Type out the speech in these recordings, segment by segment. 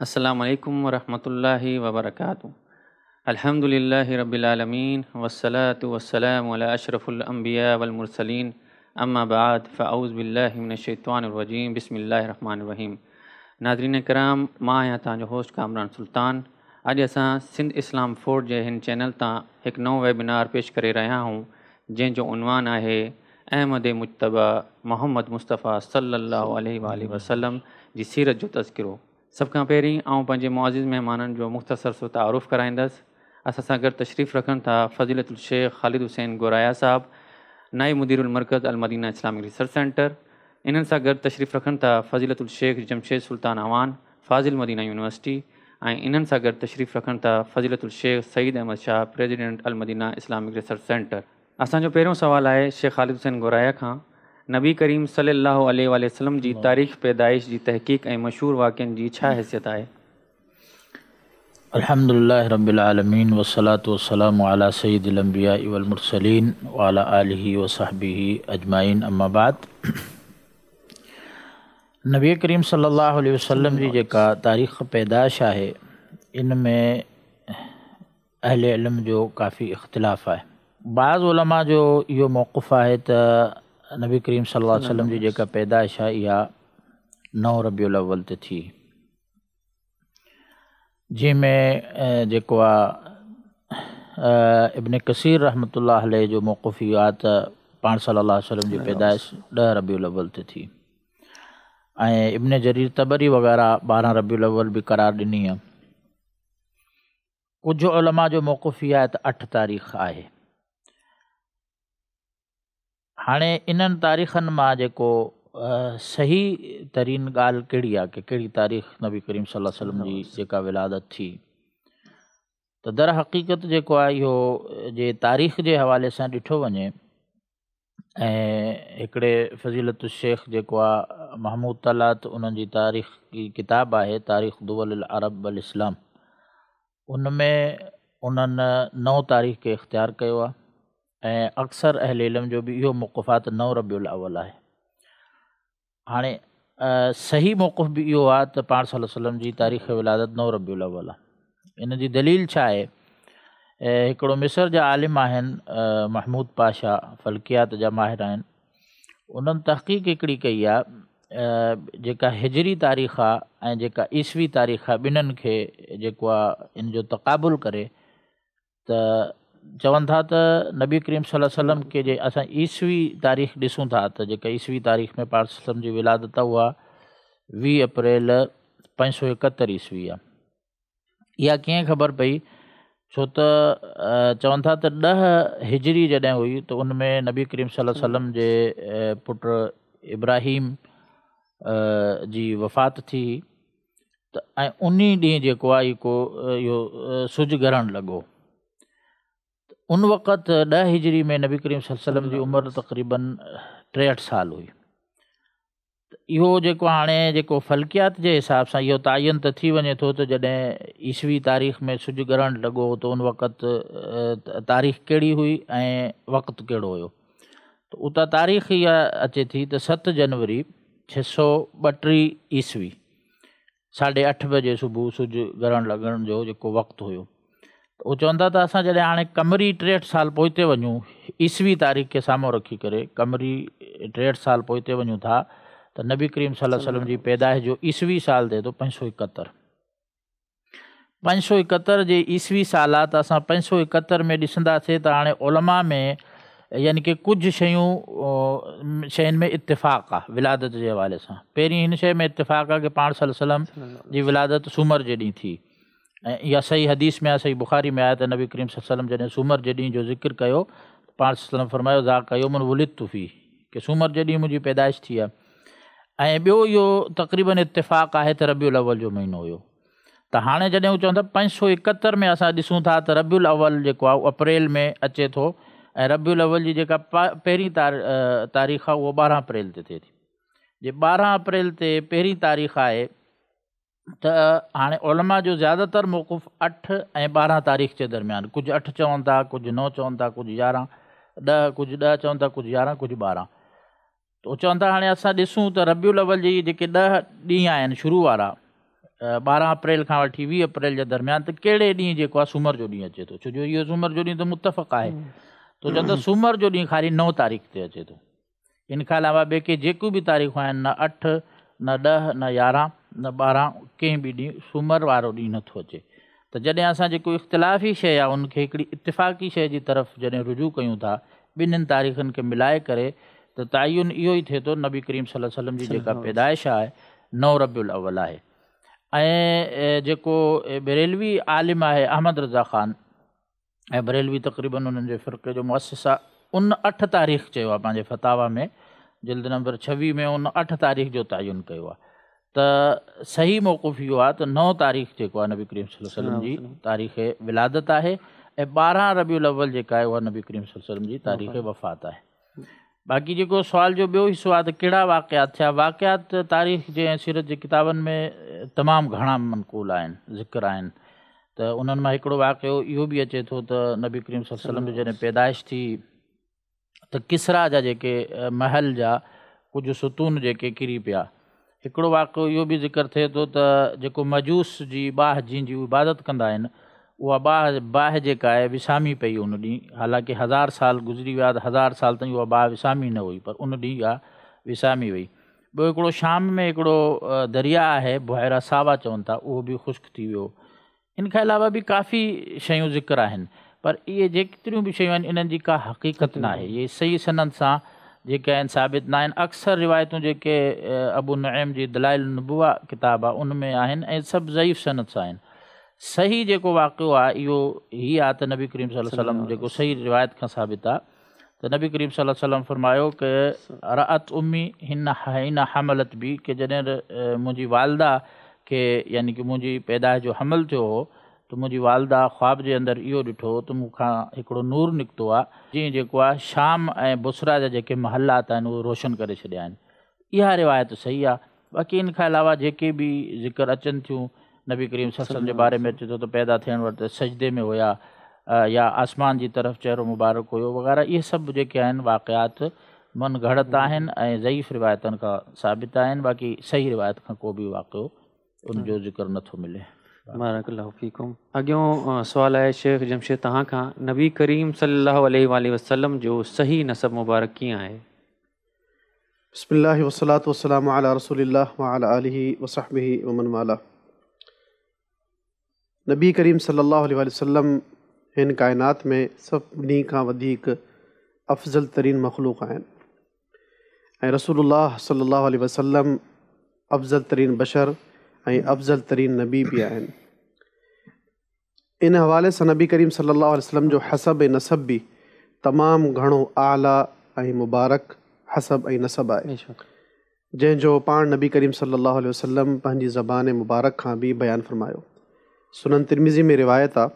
अस्सलामु अलैकुम वरहमतुल्लाहि वबरकातुहू। अल्हम्दुलिल्लाहि रब्बिल आलमीन वस्सलातु वस्सलामु अला अशरफुल अंबिया वल मुरसलीन अम्मा बाद फ़अऊज़ु बिल्लाहि मिनश शैतानिर रजीम बिस्मिल्लाहिर रहमानिर रहीम। नाज़रीन कराम, मां आहियां तव्हांजो होस्ट कामरान सुल्तान। अॼु असां सिंध इस्लाम फोर्ट जे हिन चैनल तां हिकु नओं वेबिनार पेश करे रहिया आहियूं, जंहिंजो उनवान आहे अहमद मुज्तबा मोहम्मद मुस्तफ़ा सल्लल्लाहु अलैहि वसल्लम जी सीरत जो तज़किरो। सभ खां पहिरीं आउं पंहिंजे मुआज़िज़ महिमाननि जो मुख़्तसर सो तारुफ़ कराईंदुसि। असां सां गॾु तशरीफ़ रखनि था फ़ज़ीलतुल शेख ख़ालिद हुसैन गोराया साहब, नाइब मुदीरुल मरकज़ अल मदीना इस्लामिक रिसर्च सेंटर। इन्हनि सां गॾु तशरीफ़ रखनि था फ़ज़ीलतुल शेख जमशेद सुल्तान अवान फ़ाज़िल मदीना यूनिवर्सिटी, ऐं इन्हनि सां गॾु तशरीफ़ रखनि था फ़ज़ीलतुल शेख सईद अहमद शाह प्रेसिडेंट अल मदीना इस्लामिक रिसर्च सेंटर। असांजो पहिरियों सुवालु आहे शेख ख़ालिद हुसैन गोराया खां। नबी करीम सल्लल्लाहु अलैहि वसल्लम जी तारीख़ पैदाइश जी तहक़ीक़ ऐं मशहूर वाक़िअनि जी छा हैसियत आहे? अल्हम्दुलिल्लाहि रब्बिल आलमीन वस्सलातु वस्सलामु अला सय्यिदिल अंबिया वल मुरसलीन व अला आलिहि व सहबिहि अजमाइन अम्मा बाद। नबी करीम सल्लल्लाहु अलैहि वसल्लम जी जेका तारीख़ पैदाइश आहे, इन में अहले इल्म जो काफ़ी इख़्तिलाफ़ आहे। बाज़ उलमा जो इहो मौक़िफ़ आहे त नबी करीम सल्लल्लाहु अलैहि वसल्लम जी जेका पैदाइश आहे इहा 9 रबीउल अव्वल ते थी, जंहिंमें जेको आहे इब्न कसीर रहमतुल्लाह अलैह जो मौक़िफ़ इहो आहे त पाण सल्लल्लाहु अलैहि वसल्लम जी पैदाइश 10 रबीउल अव्वल ते थी, ऐं इब्न जरीर तबरी वग़ैरह 12 रबीउल अव्वल बि करार ॾिनी आहे। कुझु उलमा जो मौक़िफ़ इहा आहे त 8 तारीख़ आहे। हाणे इन्हनि तारीख़नि मां जेको सही तरीन ॻाल्हि कहिड़ी आहे कि कहिड़ी तारीख़ नबी करीम सल्लल्लाहु अलैहि वसल्लम जी जेका विलादत थी, त दर हक़ीक़त जेको आहे इहो जे तारीख़ जे हवाले सां ॾिठो वञे, ऐं हिकिड़े फ़ज़ीलतुल शेख जेको आहे महमूद तलात, उन्हनि जी तारीख़ जी किताब आहे तारीख़ दुवल अरब वल इस्लाम, उन में उन्हनि 9 तारीख़ खे इख़्तियार कयो आहे, ऐं अक्सर अहले इल्म जो बि इहो मौक़िफ़ आहे त 9 रबीउल अव्वल आहे। हाणे सही मौक़िफ़ बि इहो आहे त पाण सल्लल्लाहु अलैहि वसल्लम जी तारीख़ विलादत 9 रबीउल अव्वल आहे। इन जी दलील छा आहे? हिकिड़ो मिस्र जा आलिम आहिनि महमूद पाशा, फ़ल्कियात जा माहिर आहिनि, उन्हनि तहक़ीक़ हिकिड़ी कई आहे जेका हिजरी तारीख़ आहे ऐं जेका ईसवी तारीख़ आहे, ॿिन्हिनि खे जेको आहे इन जो तक़ाबुल करे त चवनि था त नबी करीम सल्लल्लाहु अलैहि वसल्लम के जे असां ईसवी तारीख़ ॾिसूं था त जेका ईसवी तारीख़ में पाण सल्लम जी विलादत आहे उहा 20 अप्रैल 571 ईस्वी आहे। इहा कीअं ख़बर पई? छो त चवनि था त 10 हिजरी जॾहिं हुई त उन में नबी करीम सल्लल्लाहु अलैहि वसल्लम जे पुटु इब्राहिम जी वफ़ात थी, त ऐं उन ॾींहुं जेको आहे इहो सिजु ग्रहण लॻो। उन वक़्तु 10 हिजरी में नबी करीम सल्लल्लाहु अलैहि वसल्लम जी उमिरि तक़रीबन 63 साल हुई। इहो जेको हाणे जेको फ़ल्कियात जे हिसाब सां इहो तायन त थी वञे थो त जॾहिं ईसवी तारीख़ में सिजु ग्रहण लॻो त उन वक़्तु तारीख़ कहिड़ी हुई ऐं वक़्तु कहिड़ो हुयो, त उतां तारीख़ इहा अचे थी त 7 जनवरी 632 ईस्वी 8:30 बजे सुबुह सिजु ग्रहण लॻण जो जेको वक़्तु हुयो। उहो चवनि था त असां जॾहिं हाणे कमरी 63 साल पोइते वञूं, ईसवी तारीख़ खे साम्हूं रखी करे कमरी 63 साल पोइते वञूं था, त नबी करीम सल्लल्लाहु अलैहि वसल्लम जी पैदाइश जो ईसवी साल थिए थो 571। 571 जे ईसवी साल आहे, त असां 571 में ॾिसंदासीं त हाणे उलमा में यानी कि कुझु शयुनि में इत्तिफ़ाक़ आहे विलादत जे हवाले सां। पहिरीं हिन शइ में इत्तिफ़ाक़ आहे कि पाण सल्लल्लाहु अलैहि वसल्लम जी विलादत सूमर जे ॾींहुं थी, ऐं इहा सही हदीस में आहे, सही बुख़ारी में आहे त नबी करीम सल्लल्लाहु अलैहि वसल्लम जॾहिं सूमर जे ॾींहुं जो ज़िक्र कयो, पाण सल्लल्लाहु अलैहि वसल्लम फरमायो ज़ाका यौमुन वुलिदतु फ़ीह, कि सूमर जे ॾींहुं मुंहिंजी पैदाइश थी आहे। ऐं ॿियो इहो तक़रीबन इत्तिफ़ाक़ आहे त रबीउल अव्वल जो महीनो हुयो। त हाणे जॾहिं हू चवनि था 571 में असां ॾिसूं था त रबीउल अव्वल जेको आहे उहो अप्रैल में अचे थो, ऐं रबीउल अव्वल जी जेका पहिरीं तारीख़ आहे उहो 12 अप्रैल ते थिए थी। जे 12 अप्रैल ते पहिरीं तारीख़ आहे त हाणे उलमा जो ज़्यादातर मौक़िफ़ 8 ऐं 12 तारीख़ जे दरमियान, कुझु 8 चवनि था, कुझु 9 चवनि था, कुझु 11, 10, कुझु 10 चवनि था, कुझु 11, कुझु 12। त चवनि था हाणे असां ॾिसूं त रबीउल अव्वल जी जेके 10 ॾींहं आहिनि शुरू वारा, 12 अप्रैल खां वठी 20 अप्रैल जे दरमियान त कहिड़े ॾींहुं जेको आहे सूमर जो ॾींहुं अचे थो, छो जो इहो सूमर जो ॾींहुं त मुतफ़क़ आहे। तो चवंदो सूमर जो ॾींहुं ख़ाली 9 तारीख़ ते अचे थो। इन खां अलावा ॿिए के जेकियूं बि तारीख़ूं आहिनि, न 8 न 10 न 11 न 12, कंहिं बि ॾींहुं सूमर वारो ॾींहुं नथो अचे। त जॾहिं असां जेको इख़्तिलाफ़ी शइ आहे उनखे हिकिड़ी इतिफ़ाक़ी शइ जी तरफ़ जॾहिं रुजू कयूं था, ॿिन्हिनि तारीख़ुनि खे मिलाए करे, त तयन इहो ई थिए थो नबी करीम सल्लल्लाहु अलैहि वसल्लम जी जेका पैदाइश आहे 9 रबिउल अव्वल आहे। ऐं जेको बरेलवी आलिम आहे अहमद रज़ा ख़ान, ऐं बरेलवी तक़रीबन उन्हनि जे फ़िरक़े जो मुअसिस आहे, उन 8 तारीख़ चयो आहे पंहिंजे फतावा में, जिल्द नंबर 26 में उन 8 तारीख़ जो तयन कयो आहे। त सही मौक़ुफ़ इहो आहे त 9 तारीख़ जेको आहे नबी करीम सल्लल्लाहु अलैहि वसल्लम जी तारीख़ विलादत आहे, ऐं 12 रबिउल अव्वल जेका आहे उहा नबी करीम सल्लल्लाहु अलैहि वसल्लम जी तारीख़ वफ़ात आहे। बाक़ी जेको सुवाल जो ॿियो हिसो आहे त कहिड़ा वाक़ियात थिया, वाक़ियात तारीख़ जे ऐं सीरत जे किताबनि में तमामु घणा मनक़ूल आहिनि, ज़िक्र आहिनि। त उन्हनि मां हिकिड़ो वाक़ियो इहो बि अचे थो त नबी करीम सल्लल्लाहु अलैहि वसल्लम जी जॾहिं पैदाइश थी त किसरा जा जेके महल जा कुझु सुतून जेके किरी पिया। हिकिड़ो वाक़ियो इहो बि ज़िक्र थिए थो त जेको मजूस जी बाहि जंहिंजी इबादत कंदा आहिनि, उहा बाहि जेका आहे विसामी पई उन ॾींहुं, हालांकि 1000 साल गुज़री विया, 1000 साल ताईं उहा बाहि विसामी न हुई, पर उन ॾींहुं इहा विसामी हुई। ॿियो हिकिड़ो शाम में हिकिड़ो दरिया आहे, बुहैरा सावा चवनि था, उहो बि ख़ुश्क थी वियो। इन खां अलावा बि काफ़ी शयूं ज़िक्र आहिनि, पर इहे जेतिरियूं बि शयूं आहिनि इन्हनि जी का हक़ीक़त न आहे। इहे सही सनद सां जेके आहिनि साबित न आहिनि। अक्सर रिवायतूं जेके अबू नईम जी दलाइल नुबुवा किताब आहे उन में आहिनि, ऐं सभु ज़ईफ़ सनद सां आहिनि। सही जेको वाक़ियो आहे इहो हीअ आहे त नबी करीम सल्लल्लाहु अलैहि वसल्लम जेको सही रिवायत खां साबित आहे त नबी करीम सल्लल्लाहु अलैहि वसल्लम फरमायो कि रअत उम्मी हिन हमलत बि, कि जॾहिं मुंहिंजी वालदा खे यानी कि मुंहिंजी पैदाइश जो हमल थियो हो, त मुंहिंजी वालदा ख़्वाब जे अंदरि इहो ॾिठो त मूंखां हिकिड़ो नूर निकितो आहे, जीअं जेको आहे शाम ऐं बुसरा जा जेके महलात आहिनि उहे रोशन करे छॾिया आहिनि। इहा रिवायत सही आहे। बाक़ी इन खां अलावा जेके बि ज़िक्र अचनि थियूं, नबी करीम सल्लल्लाहु अलैहि वसल्लम जे बारे में अचे थो त पैदा थियण वक़्तु सजदे में हुया, या आसमान जी तरफ़ चहिरो मुबारक हुयो वग़ैरह, इहे सभु जेके आहिनि वाक़ियात मन घड़त आहिनि ऐं ज़ईफ़ रिवायतनि खां साबित आहिनि। बाक़ी सही रिवायत खां को बि वाक़ियो उनजो ज़िक्र नथो मिले। बारकल्लाहु फ़ीकुम। अॻियों सुवाल आहे शेख जमशेद तव्हां खां, नबी करीम सल्लल्लाहु अलैहि वसल्लम जो सही नसब मुबारक कीअं आहे? बिस्मिल्लाहि वस्सलातु वस्सलामु अला रसूलिल्लाह व अला आलिहि व सहबिहि व मन वाला। नबी करीम सल्लल्लाहु अलैहि वसल्लम हिन काइनात में सभिनी खां वधीक अफ़ज़ल तरीन मख़लूक़ आहिनि, ऐं रसूलुल्लाह सल्लल्लाहु अलैहि वसल्लम अफ़ज़ल तरीन बशर ऐं अफ़ज़ल तरीन नबी बि आहिनि। इन हवाले सां नबी करीम सल्लल्लाहु अलैहि वसल्लम जो हसब ऐं नसब बि तमामु घणो आला ऐं मुबारक हसब ऐं नसब आहे, जंहिंजो पाण नबी करीम सल्लल्लाहु अलैहि वसल्लम पंहिंजी ज़बान मुबारक खां बि बयानु फ़रमायो। सुनन तिरमिज़ी में रिवायत आहे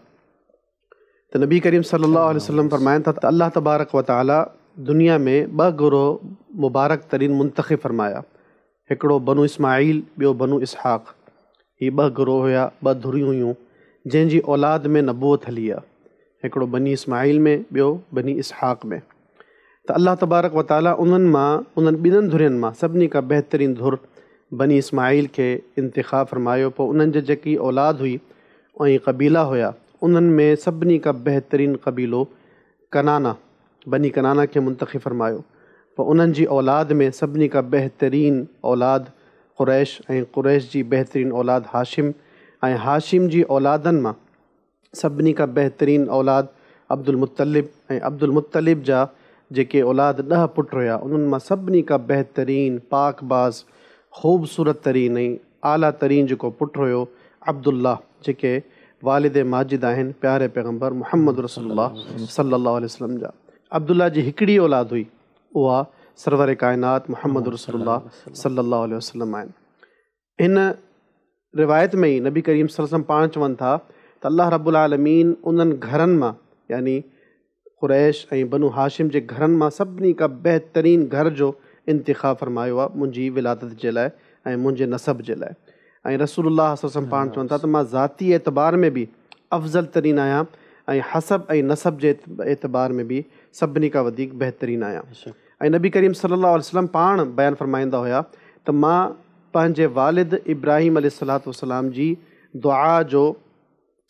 त नबी करीम सल्लल्लाहु अलैहि वसल्लम फ़रमाइनि था त अल्लाह तबारक व तआला दुनिया में 2 गिरोह मुबारक तरीन मुंतख़िब फ़रमाया, हिकिड़ो बनु इस्माईल, ॿियो बनु इसहाक़। हीअ 2 गिरोह हुया, 2 धुरियूं हुयूं जंहिंजी औलाद में नबूअत हली आहे, हिकिड़ो बनी इस्माईल में, ॿियो बनी इसहाक़ में। त अल्लाह तबारक व तआला उन्हनि ॿिन्हिनि धुरियुनि मां सभिनी खां बहितरीन धुर बनी इस्माईल खे इंतिख़ाब फ़रमायो। पोइ उन्हनि जी जेकी औलाद हुई ऐं क़बीला हुया, उन्हनि में सभिनी खां बहितरीन क़बीलो कनाना, बनी कनाना खे मुंतख़िब फ़रमायो। पोइ उन्हनि जी औलाद में सभिनी खां बहितरीन औलाद क़ुरैश, ऐं क़ुरैश जी बहितरीन औलाद हाशिम, ऐं हाशिम जी औलादनि मां सभिनी खां बहितरीन औलाद अब्दुल मुत्तलिब, ऐं अब्दुल मुत्तलिब जा जेके औलाद 10 पुट हुया, उन्हनि मां सभिनी खां बहितरीन पाकबाज़ ख़ूबसूरत तरीन ऐं आला तरीन जेको पुटु हुयो अब्दुल्ला, जेके वालिद माजिद आहिनि प्यारे पैगम्बर मुहम्मद रसूलुल्लाह सल्लल्लाहु अलैहि वसल्लम जा। अब्दुल्ला जी हिकिड़ी औलाद हुई, उहा सरवर काइनात मुहम्मद रसूलुल्लाह सल्लल्लाहु अलैहि वसल्लम आहिनि। हिन रिवायत में ई नबी करीम सल्लल्लाहु अलैहि वसल्लम पाण चवनि था त अल्लाह रब्बुल आलमीन उन्हनि घरनि मां, यानी क़ुरैश ऐं बनु हाशिम जे घरनि मां सभिनी खां बहितरीन घर जो इंतिख़ाब फ़रमायो आहे मुंहिंजी विलादत जे लाइ ऐं मुंहिंजे नसब जे लाइ। ऐं रसूलुल्लाह सल्लल्लाहु अलैहि वसल्लम पाण चवनि था त मां ज़ाती एतबार में बि अफ़ज़ल तरीन आहियां, ऐं हसब ऐं नसब जे एतबार में बि सभिनी खां वधीक बहितरीन आहियां। ऐं नबी करीम सल्लल्लाहु अलैहि वसल्लम पाण बयानु फ़रमाईंदा हुया त मां पंहिंजे वालिद इब्राहिम अलैहिस्सलाम जी दुआ जो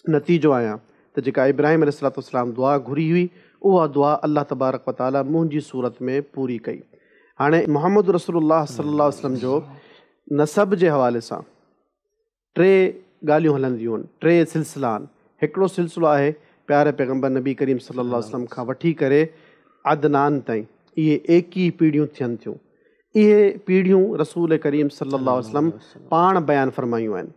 नतीजो आहियां त जेका इब्राहिम अलैहिस्सलाम दुआ घुरी हुई उहा दुआ अल्लाह तबारक व तआला मुंहिंजी सूरत में पूरी कई। हाणे मुहम्मद रसूलुल्लाह सल्लल्लाहु अलैहि वसल्लम जो नसब जे हवाले सां टे ॻाल्हियूं हलंदियूं आहिनि, टे सिलसिला आहिनि। हिकिड़ो सिलसिलो आहे प्यारे पैगम्बर नबी करीम सल्लल्लाहु अलैहि वसल्लम खां वठी करे अदनान ताईं, इहे 21 पीढ़ियूं थियनि थियूं। इहे पीढ़ियूं रसूल करीम सल्लल्लाहु अलैहि वसल्लम पाण बयानु फरमायूं आहिनि।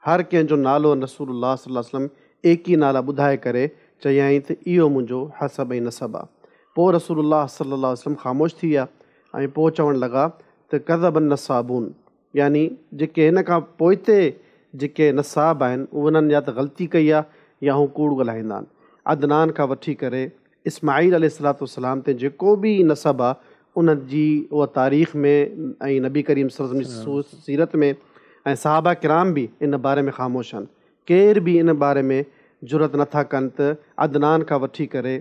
हर कंहिंजो नालो रसूलुल्लाह सल्लल्लाहु अलैहि वसल्लम 21 नाला ॿुधाए करे चयाईं त इहो मुंहिंजो हसब ऐं नसब आहे। पोइ रसूलुल्लाह सल्लल्लाहु अलैहि वसल्लम ख़ामोश थी विया ऐं पोइ चवणु लॻा त कज़बन नसाबून, यानी जेके हिन खां पोइते जेके नसाब आहिनि उन्हनि या त ग़लती कई आहे या हू कूड़ ॻाल्हाईंदा आहिनि। अदनान खां वठी करे इस्माईल अलैहिस्सलाम ते जेको बि नसब आहे उन जी उहा तारीख़ में ऐं नबी करीम सल्लल्लाहु अलैहि वसल्लम जी सीरत में ऐं सहाबा किराम बि इन बारे में ख़ामोश आहिनि। केर बि इन बारे में जुरत नथा कनि त अदनान खां वठी करे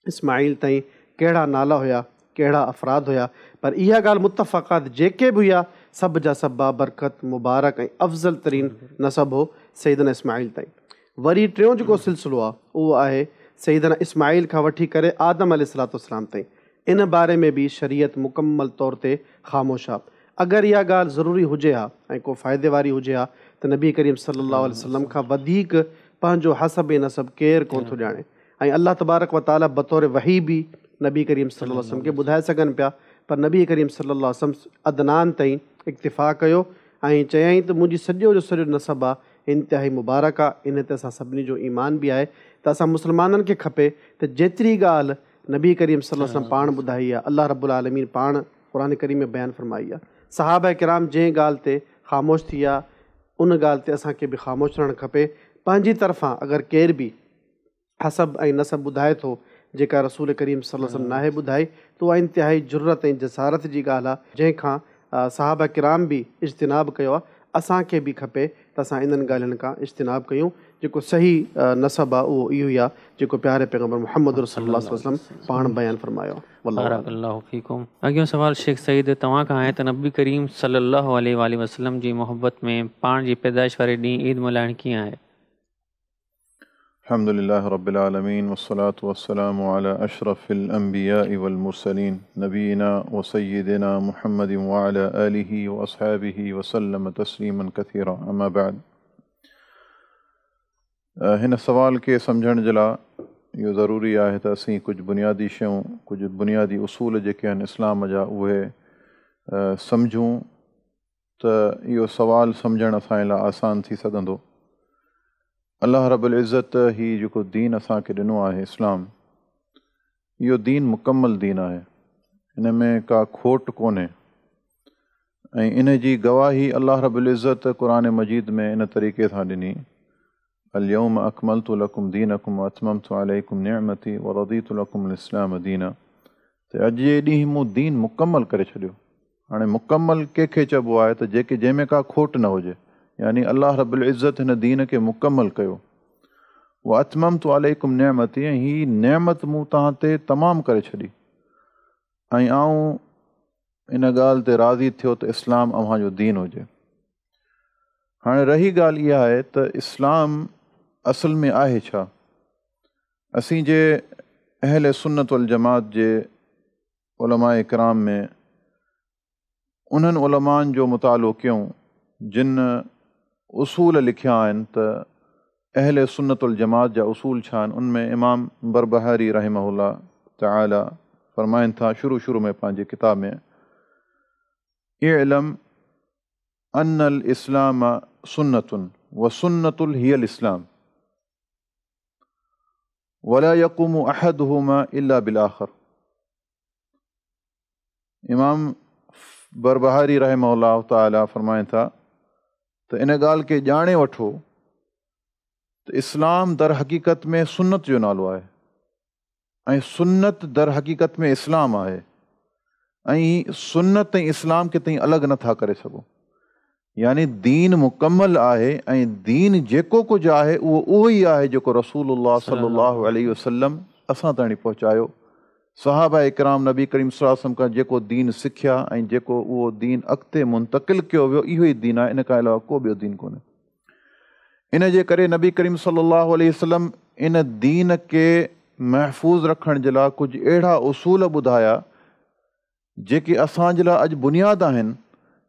इस्माईल ताईं कहिड़ा नाला हुया, कहिड़ा अफ़राद हुया। पर इहा ॻाल्हि मुतफ़क़ात जेके बि हुया सभ जा सभ बरकत मुबारक ऐं अफ़ज़ल तरीन नसब हो सईदना इस्माईल ताईं। वरी टियों जेको सिलसिलो आहे उहो आहे सईदना इस्माईल खां वठी करे आदम अलैहिस्सलाम ताईं। इन बारे में बि शरीयत मुकमल तौर ते ख़ामोश आहे। अगरि इहा ॻाल्हि ज़रूरी हुजे हा ऐं को फ़ाइदे वारी हुजे हा त नबी करीम सल्लल्लाहु अलैहि वसल्लम खां वधीक पंहिंजो हसब ऐं नसब केरु कोन थो ॼाणे। ऐं अल्लाह तबारक व तआला बतौर वही बि नबी करीम सल्लल्लाहु अलैहि वसल्लम खे ॿुधाए सघनि पिया। पर नबी करीम सल्लल्लाहु अलैहि वसल्लम अदनान ताईं इक्तिफ़ा कयो ऐं चयाईं त मुंहिंजी सॼो जो सॼो नसब आहे इंतिहाई मुबारक आहे। इन ते असां सभिनी जो ईमान बि आहे त असां मुस्लमाननि खे खपे त जेतिरी ॻाल्हि नबी करीम सल्लल्लाहु अलैहि वसल्लम पाण ॿुधाई आहे, अल्लाह रब्बुल आलमीन पाण क़ुरान करीम में बयानु फरमाई आहे, सहाबा किराम जंहिं ॻाल्हि ते ख़ामोश थी विया उन ॻाल्हि ते असांखे बि ख़ामोश रहणु खपे। पंहिंजी तरफ़ां अगरि केर बि हसब ऐं नसब ॿुधाए थो जेका रसूल करीम सल्लल्लाहु अलैहि वसल्लम नाहे ॿुधाई त उहा इंतिहाई जुर्रत ऐं जसारत जी ॻाल्हि आहे जंहिंखां सहाबा किराम बि इज्तिनाब कयो आहे। असांखे बि खपे त असां इन्हनि ॻाल्हियुनि खां इज्तिनाब कयूं। जेको सही नसब आहे उहो इहो ई आहे जेको प्यारे पैगम्बर मुहम्मद सल्लल्लाहु अलैहि वसल्लम पाण बयानु फरमायो आहे। बारकल्लाहु फ़ीकुम। अॻियों सवाल शेख सईद तव्हां खां आहे त नबी करीम सल्लल्लाहु अलैहि वसल्लम जी मोहब्बत में पाण जी पैदाइश वारे ॾींहुं ईद मल्हाइण कीअं आहे? अल्हम्दुलिल्लाह रब्बिल आलमीन वस्सलातु वस्सलामु अला अशरफिल अंबियाइ वल मुरसलीन नबीना व सय्यिदिना मुहम्मदिन व अला आलिहि व अस्हाबिहि वसल्लम तस्लीमन कसीरा। अम्मा बाद, हिन सवाल खे सम्झण जे लाइ इहो ज़रूरी आहे त असीं कुझु बुनियादी शयूं, कुझु बुनियादी उसूल जेके आहिनि इस्लाम जा उहे सम्झूं त इहो सवाल सम्झणु असांजे लाइ आसान थी सघंदो। अल्लाह रब्बुल इज़्ज़त ही जेको दीन असांखे ॾिनो आहे इस्लाम, इहो दीन मुकमल दीन आहे, इन में का खोट कोन्हे। ऐं इन जी गवाही अल्लाह रब्बुल इज़्ज़त क़ुरान मजीद में इन तरीक़े सां ॾिनी, अल-यौम अकमलतु लकुम दीनकुम व अतममतु अलैकुम निअमती व रदीतु लकुम इस्लाम दीना। त अॼु जे ॾींहुं मूं दीन मुकमल करे छॾियो। हाणे मुकमल कंहिंखे चइबो आहे त जंहिंमें का खोट न हुजे, यानी अल्लाह रब्बुल इज़्ज़त हिन दीन खे मुकमल कयो। व अतममतु अलैकुम निअमती, ऐं हीअ नेमत मूं तव्हां ते तमामु करे छॾी ऐं आऊं इन ॻाल्हि ते राज़ी थियो त इस्लाम अव्हांजो दीन हुजे। हाणे रही ॻाल्हि इहा आहे त इस्लाम असल में आहे छा। असीं जे अहल सुन्नत वल जमात जे उलमाए किराम में उन्हनि उलमान जो मुतालो कयूं जिन उसूल लिखिया आहिनि त अहल सुन्नत वल जमात जा उसूल छा आहिनि। उनमें इमाम बरबहारी रहमहुल्लाह तआला फरमाइनि था शुरू में पंहिंजे किताब में, इअलम अन्नल इस्लाम सुन्नतुन व सुन्नतुल हियल इस्लाम वला यक़ूमु अहदुहुमा इल्ला बिल आखिर। इमाम बरबहारी रहमहुल्लाह तआला फरमाइनि था त इन ॻाल्हि खे ॼाणे वठो त इस्लाम दर हक़ीक़त में सुन्नत जो नालो आहे ऐं सुन्नत दर हक़ीक़त में इस्लाम आहे। ऐं सुन्नत ऐं इस्लाम खे तई अलॻि नथा करे सघो। यानी दीन मुकमल आहे ऐं दीन जेको कुझु आहे उहो ई आहे जेको रसूलुल्लाह सल्लल्लाहु अलैहि वसल्लम असां ताईं पहुचायो सहाबा इकराम नबी करीम सल्लल्लाहु अलैहि वसल्लम खां जेको दीन सिखिया ऐं जेको उहो दीन अॻिते मुंतक़िल कयो वियो, इहो ई दीन आहे, इन खां अलावा को ॿियो दीन कोन्हे। इन जे करे नबी करीम सल्लल्लाहु अलैहि वसल्लम इन दीन खे महफ़ूज़ रखण जे लाइ कुझु अहिड़ा उसूल ॿुधाया जेके असांजे लाइ अॼु बुनियाद आहिनि।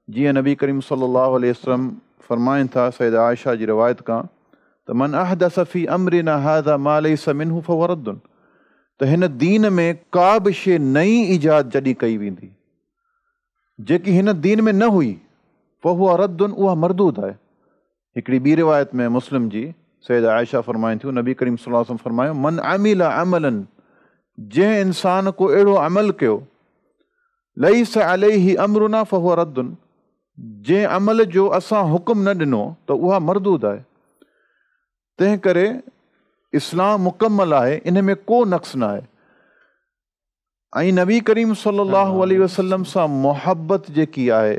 जीअं नबी करीम सल्लल्लाहु अलैहि वसल्लम फरमाइनि था सैयदा आयशा जी रिवायत खां त मन अहदस फी अमरिना हाज़ा मा लैसा मिन्हु फहुव रद्दुन, त हिन दीन में का बि शइ नई ईजाद जॾहिं कई वेंदी जेकी हिन दीन में न हुई, फहुव रद्दुन, उहा मरदूद आहे। हिकिड़ी ॿी रिवायत में मुस्लिम जी सैयदा आयशा फरमाइनि थियूं नबी करीम सल्लल्लाहु अलैहि वसल्लम फरमायो मन अमिल अमलन, जंहिं इंसान को अहिड़ो अमल कयो लैस अलैहि अमरुना फहुव रद्दुन, जंहिं अमल जो असां हुकुम न ॾिनो त उहा मरदूद आहे। तंहिं करे इस्लाम मुकमल आहे, इन में को नक़्स न आहे। ऐं नबी करीम सल्लल्लाहु अलैहि वसल्लम सां मुहबत जेकी आहे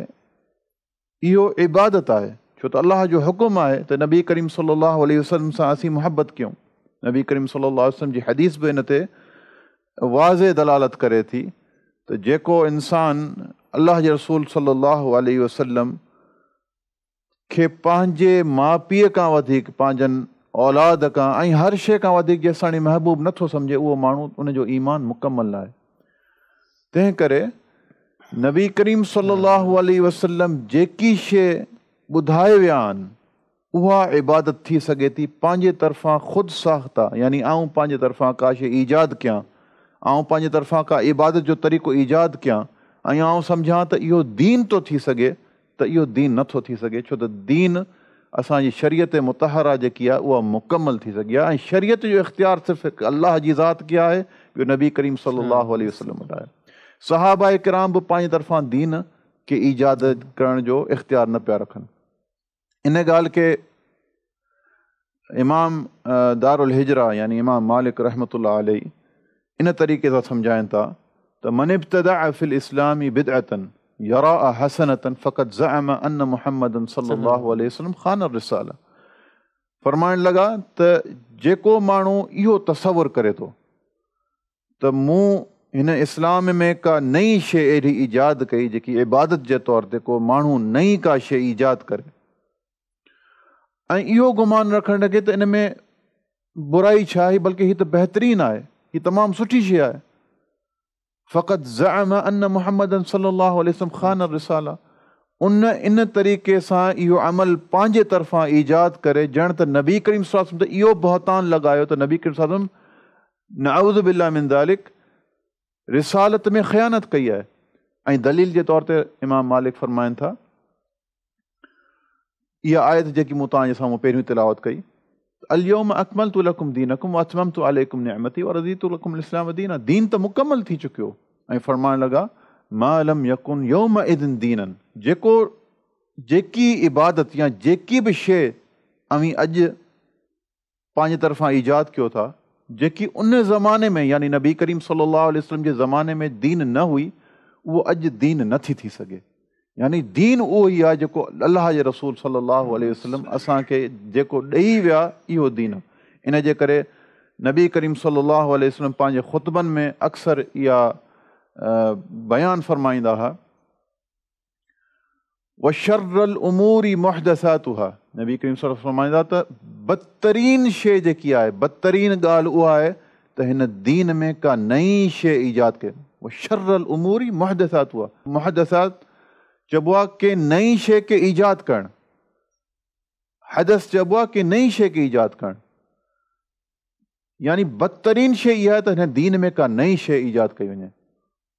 इहो इबादत आहे, छो त अलाह जो हुकुम आहे त नबी करीम सल्लल्लाहु अलैहि वसल्लम सां असीं मुहबत कयूं। नबी करीम सल्लल्लाहु अलैहि वसल्लम जी हदीस बि इन ते वाज़े दलालत करे थी त जेको इंसान अलाह जे रसूल सल्लल्लाहु अलैहि वसल्लम खे पंहिंजे माउ पीउ खां वधीक, पंहिंजनि औलाद खां ऐं हर शइ खां वधीक जेसिताणी महबूब नथो सम्झे, उहो माण्हू उनजो ईमान मुकमल न आहे। तंहिं करे नबी करीम सल्लल्लाहु अलैहि वसल्लम जेकी शइ ॿुधाए विया आहिनि उहा इबादत थी सघे थी पंहिंजे तरफ़ां ख़ुदि साख़्ता, यानी आऊं पंहिंजे तरफ़ां का शइ ईजाद कयां, आऊं पंहिंजे तरफ़ां का इबादत जो तरीक़ो ईजाद कयां ऐं आऊं सम्झां त इहो दीन थो थी सघे, त इहो दीन नथो थी सघे, छो त दीन असांजी शरीयत मुतहरा जेकी आहे उहा मुकमल थी सघी आहे। ऐं शरीयत जो इख़्तियार सिर्फ़ु अलाह जी ज़ात खे आहे, ॿियो नबी करीम सल्लल्लाहु अलैहि वसल्लम वटि आहे। सहाबा किराम बि पंहिंजी तरफ़ां दीन खे ईजाद करण जो इख़्तियार न पिया रखनि। इन ॻाल्हि खे इमाम दारुल हिजरा यानी इमाम मालिक रहमतुल्लाह अलैहि इन तरीक़े सां सम्झाइनि था त मन इब्तदअ फिल इस्लामी बिदअतन यरा हसनतन फ़क़त ज़अम अन मुहम्मदन सल्लल्लाहु अलैहि वसल्लम खान रिसाला। फरमाइण लॻा त जेको माण्हू इहो तसवुरु करे थो त मूं हिन इस्लाम में का नई शइ अहिड़ी ईजाद कई जेकी इबादत जे तौर ते को माण्हू नई का शइ ईजाद करे ऐं इहो गुमान रखणु लॻे त इन में बुराई छा आहे, बल्कि हीअ त बहितरीनु आहे, हीअ तमामु सुठी शइ आहे। फ़क़त ज़अम अन मुहम्मदन सल्लल्लाहु अलैहि वसल्लम खान रिसाला, इन तरीक़े सां इहो अमल पंहिंजे तरफ़ां ईजाद करे ॼण त नबी करीम सल्लल्लाहु अलैहि वसल्लम त इहो बहतान लॻायो त नबी करीम सल्लल्लाहु अलैहि वसल्लम नअूज़ु बिल्लाह मिन ज़ालिक रिसालत में ख़यानत कई आहे। ऐं दलील जे तौर ते इमाम मालिक फरमाइनि था इहा आयत जेकी मूं तव्हांजे साम्हूं पहिरियों तिलावत कई, अल-यौम अकमलतु लकुम दीनकुम व अतममतु अलैकुम निअमती व रज़ीतु लकुम इस्लाम दीना, दीन त मुकमल थी चुकियो। ऐं फरमाइण लॻा मा लम यकुन यौम इदिन दीनन, जेकी इबादत या जेकी बि शइ अवी अॼु पंहिंजे तरफ़ां ईजाद कयो था, जेकी उन ज़माने में यानी नबी करीम सल्लल्लाहु अलैहि वसल्लम जे ज़माने में दीन न हुई, उहो अॼु दीन नथी थी सघे। यानी दीन उहो ई आहे जेको अलाह जे रसूल सल्लल्लाहु अलैहि वसल्लम असांखे जेको ॾेई विया, इहो दीन। इन जे करे नबी करीम सल्लल्लाहु अलैहि वसल्लम पंहिंजे ख़ुतबनि में अक्सर इहा बयानु फरमाईंदा हुआ व शर्रुल उमूरी मुहदसातुहा, नबी करीम सल्लल्लाहु अलैहि वसल्लम फरमाईंदा त बदतरीन शइ जेकी आहे, बदतरीन ॻाल्हि उहा आहे त हिन दीन में का नई शइ ईजाद कयो। व शर्रुल उमूरी मुहदसातुहा, मुहदसात चइबो आहे के नई शइ खे ईजाद करणु, हदस चइबो आहे के नई शइ खे ईजाद करणु, यानी बदतरीन शइ इहा आहे त हिन दीन में का नई शइ ईजाद कई वञे।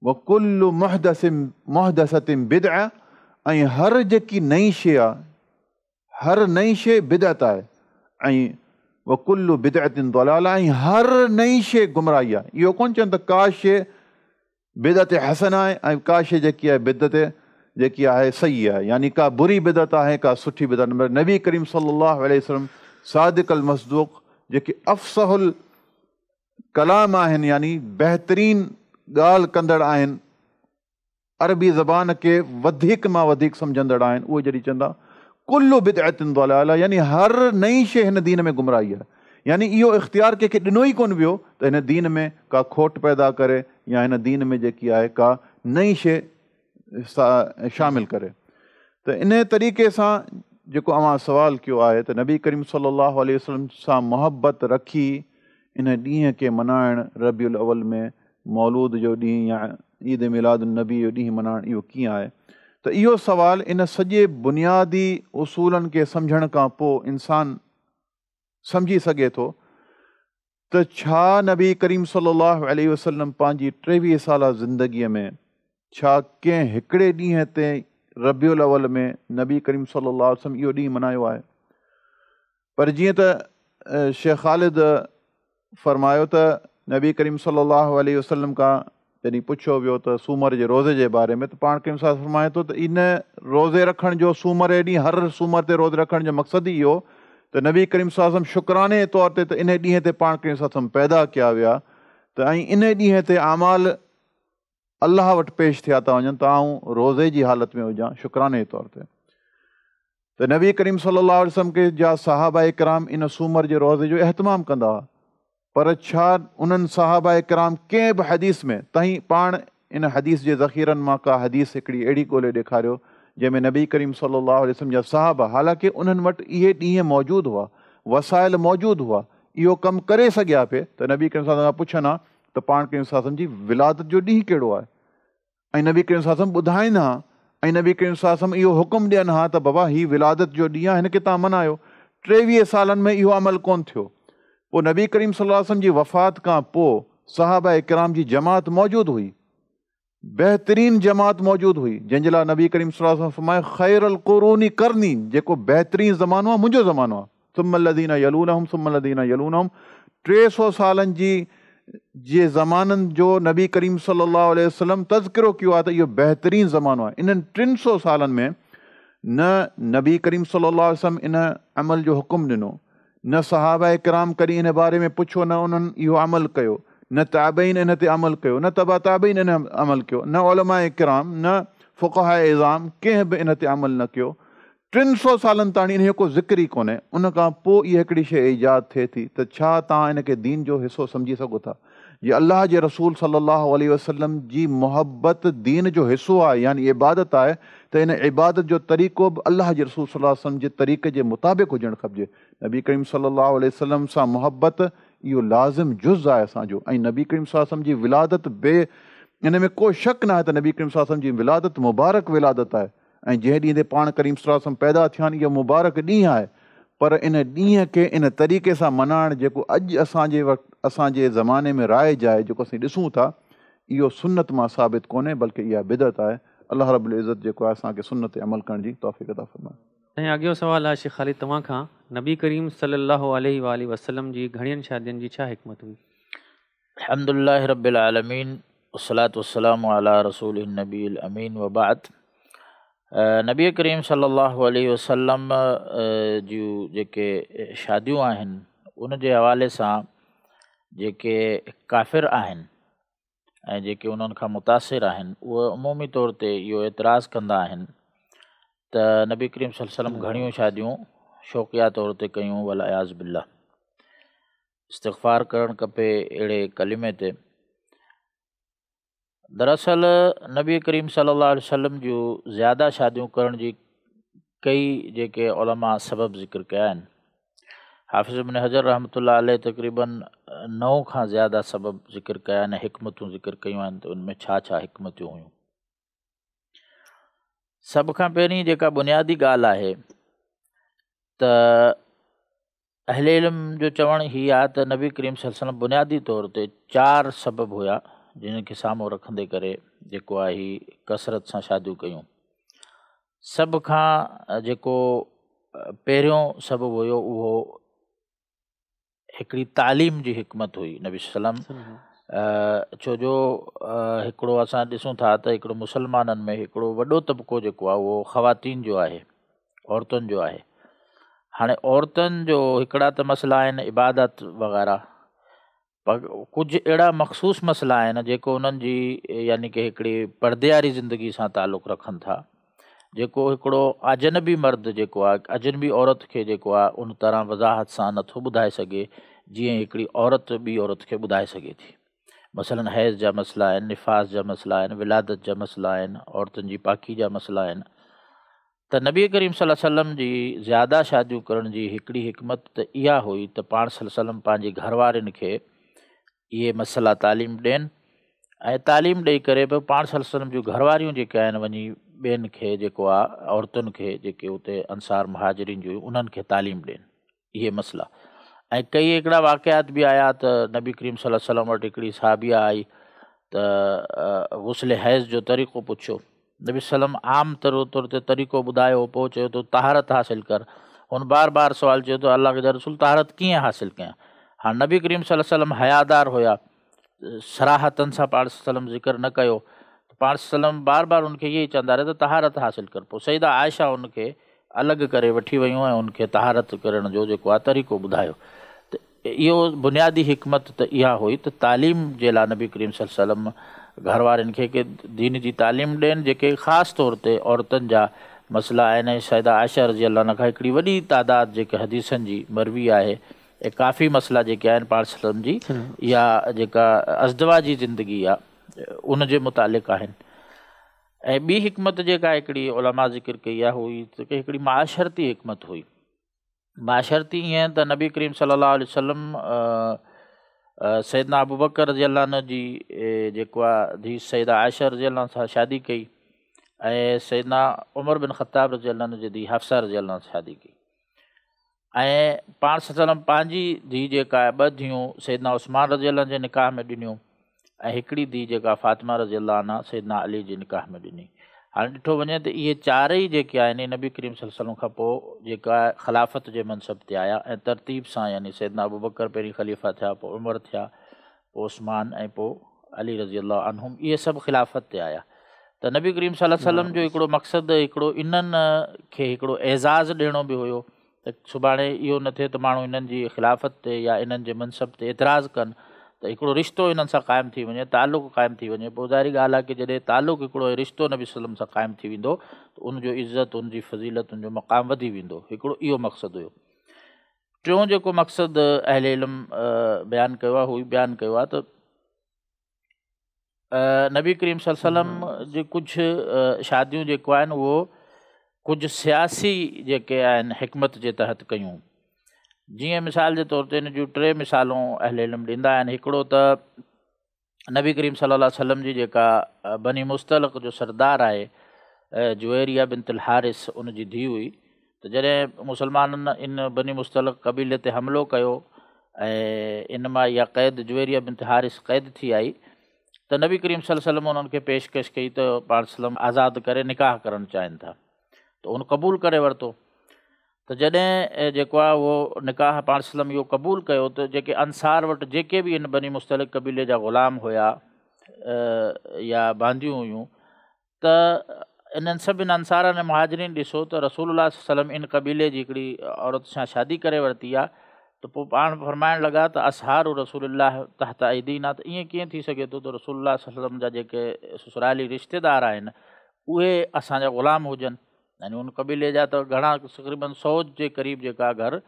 व कुल्लु मुहदसतिन बिदअ, ऐं हर जेकी नई शइ आहे, हर नई शइ बिदअत आहे। ऐं व कुल्लु बिदअतिन दलाला, ऐं हर नई शइ गुमराही आहे। इहो कोन चवनि त का शइ बिदअत हसन आहे ऐं का शइ जेकी आहे बिदअत जेकी आहे सही आहे, यानी का बुरी बिदअत आहे का सुठी बिदअत। नबी करीम सल्लल्लाहु अलैहि वसल्लम सादिक़ अल मस्दूक़ जेके अफ़सहुल कलाम आहिनि, यानी बहितरीन ॻाल्हि कंदड़ आहिनि, अरबी ज़बान खे वधीक मां वधीक सम्झंदड़ आहिनि, उहे जॾहिं चवंदा कुल्लु बिदअतिन दलाला, यानी हर नई शइ हिन दीन में गुमराही आहे। यानी इहो इख़्तियार कंहिंखे ॾिनो ई कोन वियो त हिन दीन में का खोट पैदा करे या हिन दीन में जेकी आहे का नई शइ शामिलु करे। त इन तरीक़े सां जेको अव्हां सुवालु कयो आहे त नबी करीम सल्लल्लाहु अलैहि वसल्लम सां मुहबत रखी इन ॾींहं खे मल्हाइण, रबीउल अवल में मौलूद जो ॾींहुं या ईद मिलाद नबी जो ॾींहुं मल्हाइण, इहो कीअं आहे? त इहो सुवालु इन सॼे बुनियादी उसूलनि खे सम्झण खां पोइ इंसानु सम्झी सघे थो त छा नबी करीम सल्लल्लाहु अलैहि वसल्लम पंहिंजी 23 साला ज़िंदगीअ में छा कंहिं हिकिड़े ॾींहं ते रबीउल अवल में नबी करीम सल्लल्लाहु अलैहि वसल्लम इहो ॾींहुं मल्हायो आहे? पर जीअं त शेख ख़ालिद फ़रमायो त नबी करीम सल्लल्लाहु अलैहि वसल्लम खां जॾहिं पुछियो वियो त सूमर जे रोज़े जे बारे में, त पाण करीम सां फ़रमाए थो त इन रोज़े रखण जो, सूमर जे ॾींहुं हर सूमर ते रोज़े रखण जो मक़सदु ई इहो त नबी करीम सां शुक्राने तौर ते त इन ॾींहं ते पाण करीम सां पैदा कया विया त ऐं इन ॾींहं ते अमाल अलाह वटि पेश थिया था वञनि त आऊं रोज़े जी हालति में हुजां शुक्राने तौर ते। त नबी करीम सल्लल्लाहु अलैहि वसल्लम के जा सहाबा इकराम इन सूमर जे रोज़े जो एहतमाम कंदा हुआ, पर छा उन्हनि सहाबा इकराम कंहिं बि हदीस में, तव्हां पाण इन हदीस जे ज़ख़ीरनि मां का हदीस हिकिड़ी अहिड़ी ॻोल्हे ॾेखारियो जंहिंमें नबी करीम सल्लल्लाहु अलैहि वसल्लम जा सहाबा, हालांकि उन्हनि वटि इहे ॾींहं मौजूदु हुआ, वसाइल मौजूदु हुआ, इहो कमु करे सघिया पिए त नबी करीम सां पुछनि हा त पाण करीम सां जी विलादत जो ॾींहुं कहिड़ो आहे, ऐं नबी करीम सां ॿुधाईंदा हा, ऐं नबी करीम सां इहो हुकुम ॾियनि हा त बाबा हीउ विलादत जो ॾींहुं आहे, हिनखे तव्हां मल्हायो। 23 सालनि में इहो अमल कोन थियो। पोइ नबी करीम सल्लल्लाहु अलैहि वसल्लम जी वफ़ात खां पोइ सहाबा इकराम जी जमात मौजूदु हुई, बहितरीन जमात मौजूदु हुई, जंहिंजे लाइ नबी करीम सल्लल्लाहु अलैहि वसल्लम फरमाए ख़ैरुल क़ुरूनी करनी, जेको बहितरीन ज़मानो आहे मुंहिंजो ज़मानो आहे, सुम्मल लदीना यलूनहुम सुम्मल लदीना यलूनहुम। 300 सालनि जे ज़माननि जो नबी करीम सल्लल्लाहु अलैहि वसल्लम तज़किरो कयो आहे त इहो बहितरीन ज़मानो आहे। इन्हनि 300 सालनि में न नबी करीम सल्लल्लाहु अलैहि वसल्लम इन अमल जो हुकुम ॾिनो, न सहाबा इकराम कॾहिं इन बारे में पुछो, न उन्हनि इहो अमल कयो, न ताबईन इन ते अमल कयो, न तबा ताबईन इन अमल कयो, न उलमा इकराम, न फ़ुक़हा इज़ाम, कंहिं बि इन ते अमल न कयो। 300 सालनि ताणी इन जो को ज़िक्र ई कोन्हे। उन खां पोइ इहा हिकिड़ी शइ ईजाद थिए थी त छा तव्हां इनखे दीन जो हिसो सम्झी सघो था? ये अल्लाह जे रसूल सल्लल्लाहु अलैहि वसल्लम जी मोहब्बत दीन जो हिसो आहे, यानी इबादत आहे, त इन इबादत जो तरीक़ो बि अल्लाह जे रसूल सल्लल्लाहु अलैहि वसल्लम जे तरीक़े जे मुताबिक़ हुजणु खपिजे। नबी करीम सल्लल्लाहु अलैहि वसल्लम सां मोहब्बत इहो लाज़िम जुज़ आहे असांजो, ऐं नबी करीम सल्लल्लाहु अलैहि वसल्लम जी विलादत इन में को शक न आहे त नबी करीम सल्लल्लाहु अलैहि वसल्लम जी विलादत मुबारक विलादत आहे, ऐं जंहिं ॾींहं ते पाण करीम सल्लल्लाहु अलैहि वसल्लम पैदा थिया आहिनि इहो मुबारक ॾींहुं आहे। पर इन ॾींहं खे इन तरीक़े सां मल्हाइण जेको अॼु असांजे वक़्तु असांजे ज़माने में राइज आहे, जेको असीं ॾिसूं था, इहो सुन्नत मां साबित कोन्हे, बल्कि इहा बिदअत आहे। अल्लाह रब्बुल इज़्ज़त जेको आहे असांखे सुन्नत ते अमल करण जी तौफ़ीक़ अता फ़रमाए। ऐं अॻियो सुवालु आहे शेख ख़ालिद तव्हां खां, नबी करीम सल्लल्लाहु अलैहि वसल्लम जी घणियुनि शादियुनि जी छा हिकमत हुई? अल्हम्दुलिल्लाह रब्बिल आलमीन, वस्सलातु वस्सलामु अला रसूलिन नबील अमीन व बाद। नबी करीम सल्लल्लाहु अलैहि वसल्लम जूं जेके शादियूं आहिनि उन जे हवाले सां जेके काफ़िर आहिनि ऐं जेके उन्हनि खां मुतासिर आहिनि उहे अमूमी तौर ते इहो एतिराज़ु कंदा आहिनि त नबी करीम सल्लल्लाहु अलैहि वसल्लम घणियूं शादियूं शौक़िया तौर ते कयूं, वल अयाज़ बिल्लाह। इस्तिग़फ़ार करणु खपे अहिड़े कलिमे ते। दरअसल नबी करीम सल्लल्लाहु अलैहि वसल्लम जूं ज़्यादा शादियूं करण जी कई जेके उलमा सबब ज़िक्र कया आहिनि। हाफ़िज़ इब्न हजर रहमतुल्लाह अलैह तक़रीबन 9 खां ज़्यादा सबब ज़िक्र कया आहिनि, हिकमतूं ज़िक्र कयूं आहिनि त उनमें छा छा हिकमतूं हुयूं। सभ खां पहिरीं जेका बुनियादी ॻाल्हि आहे त अहले इल्म जो चवणु हीअ आहे त नबी करीम सल्लल्लाहु अलैहि वसल्लम बुनियादी तौर ते 4 सबब हुया जिनखे साम्हूं रखंदे करे जेको आहे ही कसरत सां शादियूं कयूं। सभ खां जेको पहिरियों सबबु हुयो उहो हिकिड़ी तालीम जी हिकमत हुई नबी सल्लम। छो जो हिकिड़ो असां ॾिसूं था त हिकिड़ो मुसलमाननि में हिकिड़ो वॾो तबिको जेको आहे उहो ख़वातीन जो आहे, औरतुनि जो आहे। हाणे औरतुनि जो हिकिड़ा त मसइला आहिनि इबादत वग़ैरह, पर कुझु अहिड़ा मख़सूस मसइला आहिनि जेको उन्हनि जी यानी कि हिकिड़ी पर्दे वारी ज़िंदगी सां तालुक़ु रखनि था, जेको हिकिड़ो अजनबी मर्द जेको आहे, अजनबी औरत खे जेको आहे उन तरह वज़ाहत सां नथो ॿुधाए सघे जीअं हिकिड़ी औरत ॿी औरत खे ॿुधाए सघे थी। मसलन हैज़ जा मसइला आहिनि, निफ़ास जा मसइला आहिनि, विलादत जा मसइला आहिनि, औरतुनि जी पाकी जा मसइला आहिनि। त नबी करीम सल्लल्लाहु अलैहि वसल्लम जी ज़्यादा शादियूं करण जी हिकिड़ी हिकमत त इहा हुई त पाण सल्लल्लाहु अलैहि वसल्लम पंहिंजे घर वारनि खे इहे मसइला तालीम ॾियनि ऐं तालीम ॾेई करे बि पाण सल्लल्लाहु अलैहि वसल्लम जूं घरवारियूं जेके आहिनि वञी ॿियनि खे जेको आहे औरतुनि खे जेके उते अंसार मुहाजिरीन जूं उन्हनि खे तालीम ॾियनि इहे मसइला। ऐं कई हिकिड़ा वाक़ियात बि आया त नबी करीम सल्लल्लाहु अलैहि वसल्लम वटि हिकिड़ी साबिया आई त गुस्ल हैज़ जो तरीक़ो पुछियो। नबी सल्लम आम तौर ते तरीक़ो ॿुधायो, पोइ चयो त तहारत हासिलु कर। हुन बार बार सुवालु चयो त अलाह जा रसूल तहारत कीअं हासिलु कयां। हाणे नबी करीम सल्लल्लाहु अलैहि वसल्लम हयादार हुया, सराहतनि सां पाण सल्लम ज़िक्र न कयो। पाण सल्लम बार बार उनखे इहे ई चवंदा रहे त तहारत हासिलु कर। पोइ सईदा आयशा उनखे अलॻि करे वठी वयूं ऐं उनखे तहारत करण जो जेको आहे तरीक़ो ॿुधायो। त इहो बुनियादी हिकमत त इहा हुई त तालीम जे लाइ नबी करीम सल्लल्लाहु अलैहि वसल्लम घर वारनि खे के दीन जी तालीम ॾियनि जेके ख़ासि तौर ते औरतुनि जा मसइला आहिनि। सईदा आयशा रज़ी अल्लाह खां हिकिड़ी वॾी तादाद जेके हदीसनि जी मरवी आहे ऐं काफ़ी मसइला जेके आहिनि पाण सल्लम जी इहा जेका अज़दवा जी ज़िंदगी आहे उन जे मुतालिक़ आहिनि। ऐं ॿी हिकमत जेका हिकिड़ी उलमा ज़िक्र कई आहे हुई त हिकिड़ी माशरती हिकमत हुई। माशरती ईअं त नबी करीम सल्लल्लाहु अलैहि वसल्लम सैदना अबू बकर रज़ी अल्लाह अन्हु जी जेको आहे धीउ सईदा आयशा रज़ी अल्लाह सां शादी कई ऐं सैदना उमर बिन ख़त्ताब रज़ी अल्लाह अन्हु जी धीउ हफ्सा रज़ी अल्लाह सां शादी कई। ऐं पाण सल्लम पंहिंजी धीउ जेका आहे ॿ धीअरूं सैदना उस्मान रज़ी अल्लाह जे निकाह में ॾिनियूं ऐं हिकिड़ी धीउ जेका फातिमा रज़ी अल्लाह अन्हा सैदना अली जे निकाह में ॾिनी। हाणे ॾिठो वञे त इहे चारई जेके आहिनि नबी करीम सल्लल्लाहु अलैहि वसल्लम खां पोइ जेका ख़िलाफ़त जे मनसब ते आया ऐं तरतीब सां यानी सैदना अबू बकर पहिरीं ख़लीफ़ा थिया, पोइ उमर थिया, पोइ उस्मान ऐं पोइ अली रज़ी अल्लाह अन्हुम, इहे सभु ख़िलाफ़त ते आया। त नबी करीम सल्लल्लाहु अलैहि वसल्लम जो हिकिड़ो मक़सदु हिकिड़ो इन्हनि खे हिकिड़ो एज़ाज़ ॾियणो बि हुयो त सुभाणे इहो न थिए त माण्हू इन्हनि जी ख़िलाफ़त ते या इन्हनि जे मनसब ते एतिराज़ु कनि त हिकिड़ो रिश्तो इन्हनि सां क़ाइमु थी वञे, तालुक़ु क़ाइमु थी वञे। पोइ ज़ाहिरी ॻाल्हि आहे की जॾहिं तालुक़ु हिकिड़ो रिश्तो नबी सल्लम सां क़ाइमु थी वेंदो त उनजो इज़त, उनजी फज़ीलत, उनजो मक़ाम वधी वेंदो। हिकिड़ो इहो मक़सदु हुयो। टियों जेको मक़सदु अहले इल्म बयानु कयो आहे हू बयानु कयो आहे त नबी करीम सल्लल्लाहु अलैहि वसल्लम जे कुझु शादियूं जेको आहिनि उहो कुझु सियासी जेके आहिनि हिकमत जे तहत कयूं। जीअं मिसाल जे तौर ते इन जूं टे मिसालूं अहले इल्म ॾींदा आहिनि। हिकिड़ो त नबी करीम सल्लल्लाहु अलैहि वसल्लम जी जेका बनी मुस्तलिक़ जो सरदार आहे जुवैरिया बिनतुल हारिस उनजी धीउ हुई त जॾहिं मुसलमाननि इन बनी मुस्तलिक़ क़बीले ते हमिलो कयो ऐं इन मां इहा क़ैद जुवैरिया बिनत हारिस क़ैद थी आई त नबी करीम सल्लल्लाहु अलैहि वसल्लम उन्हनि खे पेशकश कई त पाण सल्लम आज़ादु करे निकाह करणु चाहिनि था त उन क़बूल करे वरितो। त जॾहिं जेको आहे उहो निकाह पाण सल्लम इहो क़बूल कयो त जेके अंसार वटि जेके बि इन बनी मुस्तलिक़ क़बीले जा ग़ुलाम हुया या बांदियूं हुयूं त इन्हनि सभिनि अंसारनि ऐं मुहाजिरीन ॾिसो त रसूलुल्लाह सल्लल्लाहु अलैहि वसल्लम इन क़बीले जी हिकिड़ी औरत सां शादी करे वरिती आहे त पोइ पाण फरमाइणु लॻा त असहारु रसूलुल्लाह तहत अयदीना, त ईअं कीअं थी सघे थो त रसूलुल्लाह सल्लल्लाहु अलैहि वसल्लम जा जेके ससुराली रिश्तेदार आहिनि उहे असांजा ग़ुलाम हुजनि। यानी उन क़बीले जा त घणा तक़रीबन 100 जे क़रीब जेका घर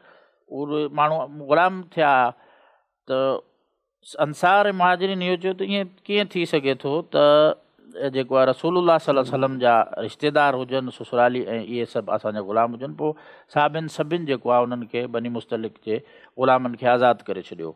उहे माण्हू ग़ुलाम थिया त अंसार ऐं मुहाजिरीन इहो चयो त ईअं कीअं थी सघे थो त जेको आहे रसूलुल्लाह सल्लल्लाहु अलैहि वसल्लम जा रिश्तेदार हुजनि ससुराली ऐं इहे सभु असांजा ग़ुलाम हुजनि। पोइ साबिन सभिनि जेको आहे उन्हनि खे बनी मुस्तलिक़ जे ग़ुलामनि खे आज़ादु करे छॾियो।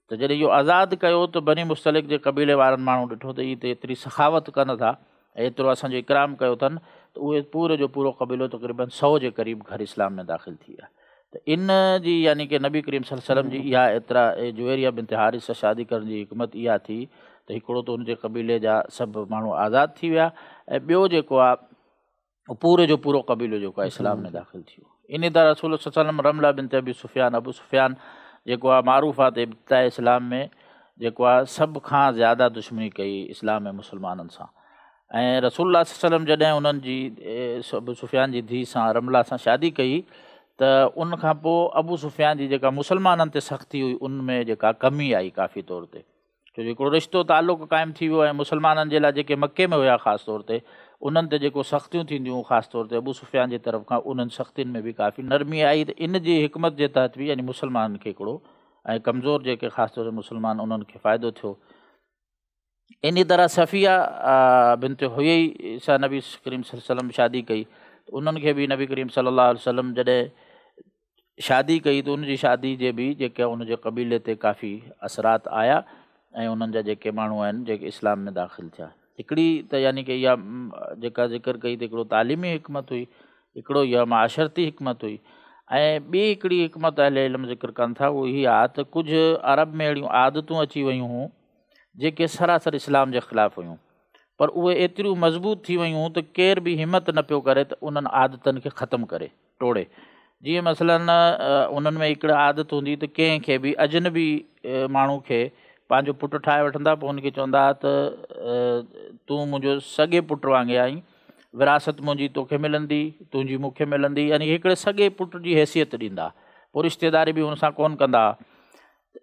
त जॾहिं इहो आज़ादु कयो त बनी मुस्तलिक़ जे क़बीले वारनि माण्हू ॾिठो त इहे त एतिरी सखावत कनि था, एतिरो असांजो इकराम कयो अथनि त उहे पूरे जो पूरो क़बीलो तक़रीबन 100 जे क़रीब घर इस्लाम में दाख़िल थी विया। त इन जी यानी कि नबी करीम सल्लल्लाहु अलैहि वसल्लम जी इहा एतिरा जुवैरिया बिनत हारिस सां शादी करण जी हिकमत इहा थी त हिकिड़ो त उनजे क़बीले जा सभु माण्हू आज़ादु थी विया ऐं ॿियो जेको आहे पूरे जो पूरो क़बीलो जेको आहे इस्लाम में दाख़िल थी वियो। इन तरह रसूल सल्लल्लाहु अलैहि वसल्लम रमला बिनत अबी सुफ़ियान, अबू सुफ़ियान जेको आहे मारूफ़ आहे त इब्तिदाए इस्लाम में जेको आहे सभ खां ज़्यादा दुश्मनी कई इस्लाम ऐं मुसलमाननि सां। ऐं रसूलुल्लाह सल्लल्लाहु अलैहि वसल्लम जॾहिं उन्हनि जी अबू सुफ़ियान जी धीउ सां रमला सां शादी कई त उन खां पोइ अबू सुफ़ियान जी जेका मुसलमाननि ते सख़्ती हुई उन में जेका कमी आई काफ़ी तौर ते, छो जो हिकिड़ो रिश्तो तालुक़ु क़ाइमु थी वियो ऐं मुसलमाननि जे लाइ जेके मके में हुया ख़ासि तौर ते उन्हनि ते जेको सख़्तियूं थींदियूं ख़ासि तौर ते अबू सुफ़ियान जी तरफ़ खां उन्हनि सख़्तियुनि में बि काफ़ी नरमी आई। त इन जी हिकमत जे तहत बि यानी मुसलमाननि खे हिकिड़ो ऐं कमज़ोर जेके ख़ासि तौर ते मुस्लमान उन्हनि खे फ़ाइदो थियो। इन तरह सफ़िया बिनत हुयई सां नबी करीम सल्लल्लाहु अलैहि वसल्लम शादी कई, त उन्हनि खे बि नबी करीम सल्लल्लाहु अलैहि वसल्लम जॾहिं शादी कई त उनजी शादी जे बि जेके उनजे क़बीले ते काफ़ी असरात आया ऐं उन्हनि जा जेके माण्हू आहिनि जेके इस्लाम में दाख़िल थिया। हिकिड़ी त यानी कि इहा जेका ज़िक्र कई त हिकिड़ो तालीमी हिकमत हुई, हिकिड़ो इहा माशरती हिकमत हुई, ऐं ॿी हिकिड़ी हिकमत अहले इल्म ज़िक्र कनि था उहो हीअ आहे त कुझु अरब में अहिड़ियूं आदतूं अची वियूं हुयूं जेके सरासर इस्लाम जे ख़िलाफ़ु हुयूं, पर उहे एतिरियूं मज़बूत थी वियूं त केर बि हिमत न पियो करे त उन्हनि आदतनि खे ख़तमु करे टोड़े। जीअं मसलन उन्हनि में हिकिड़ा आदत हूंदी त कंहिंखे बि अजनबी माण्हू खे पंहिंजो पुटु ठाहे वठंदा, पोइ हुनखे चवंदा त तूं मुंहिंजो सॻे पुटु वांगुरु आहीं, विरासत मुंहिंजी तोखे मिलंदी, तुंहिंजी मूंखे मिलंदी, यानी हिकिड़े सॻे पुट जी हैसियत ॾींदा, पोइ रिश्तेदारी बि हुन सां कोन्ह कंदा।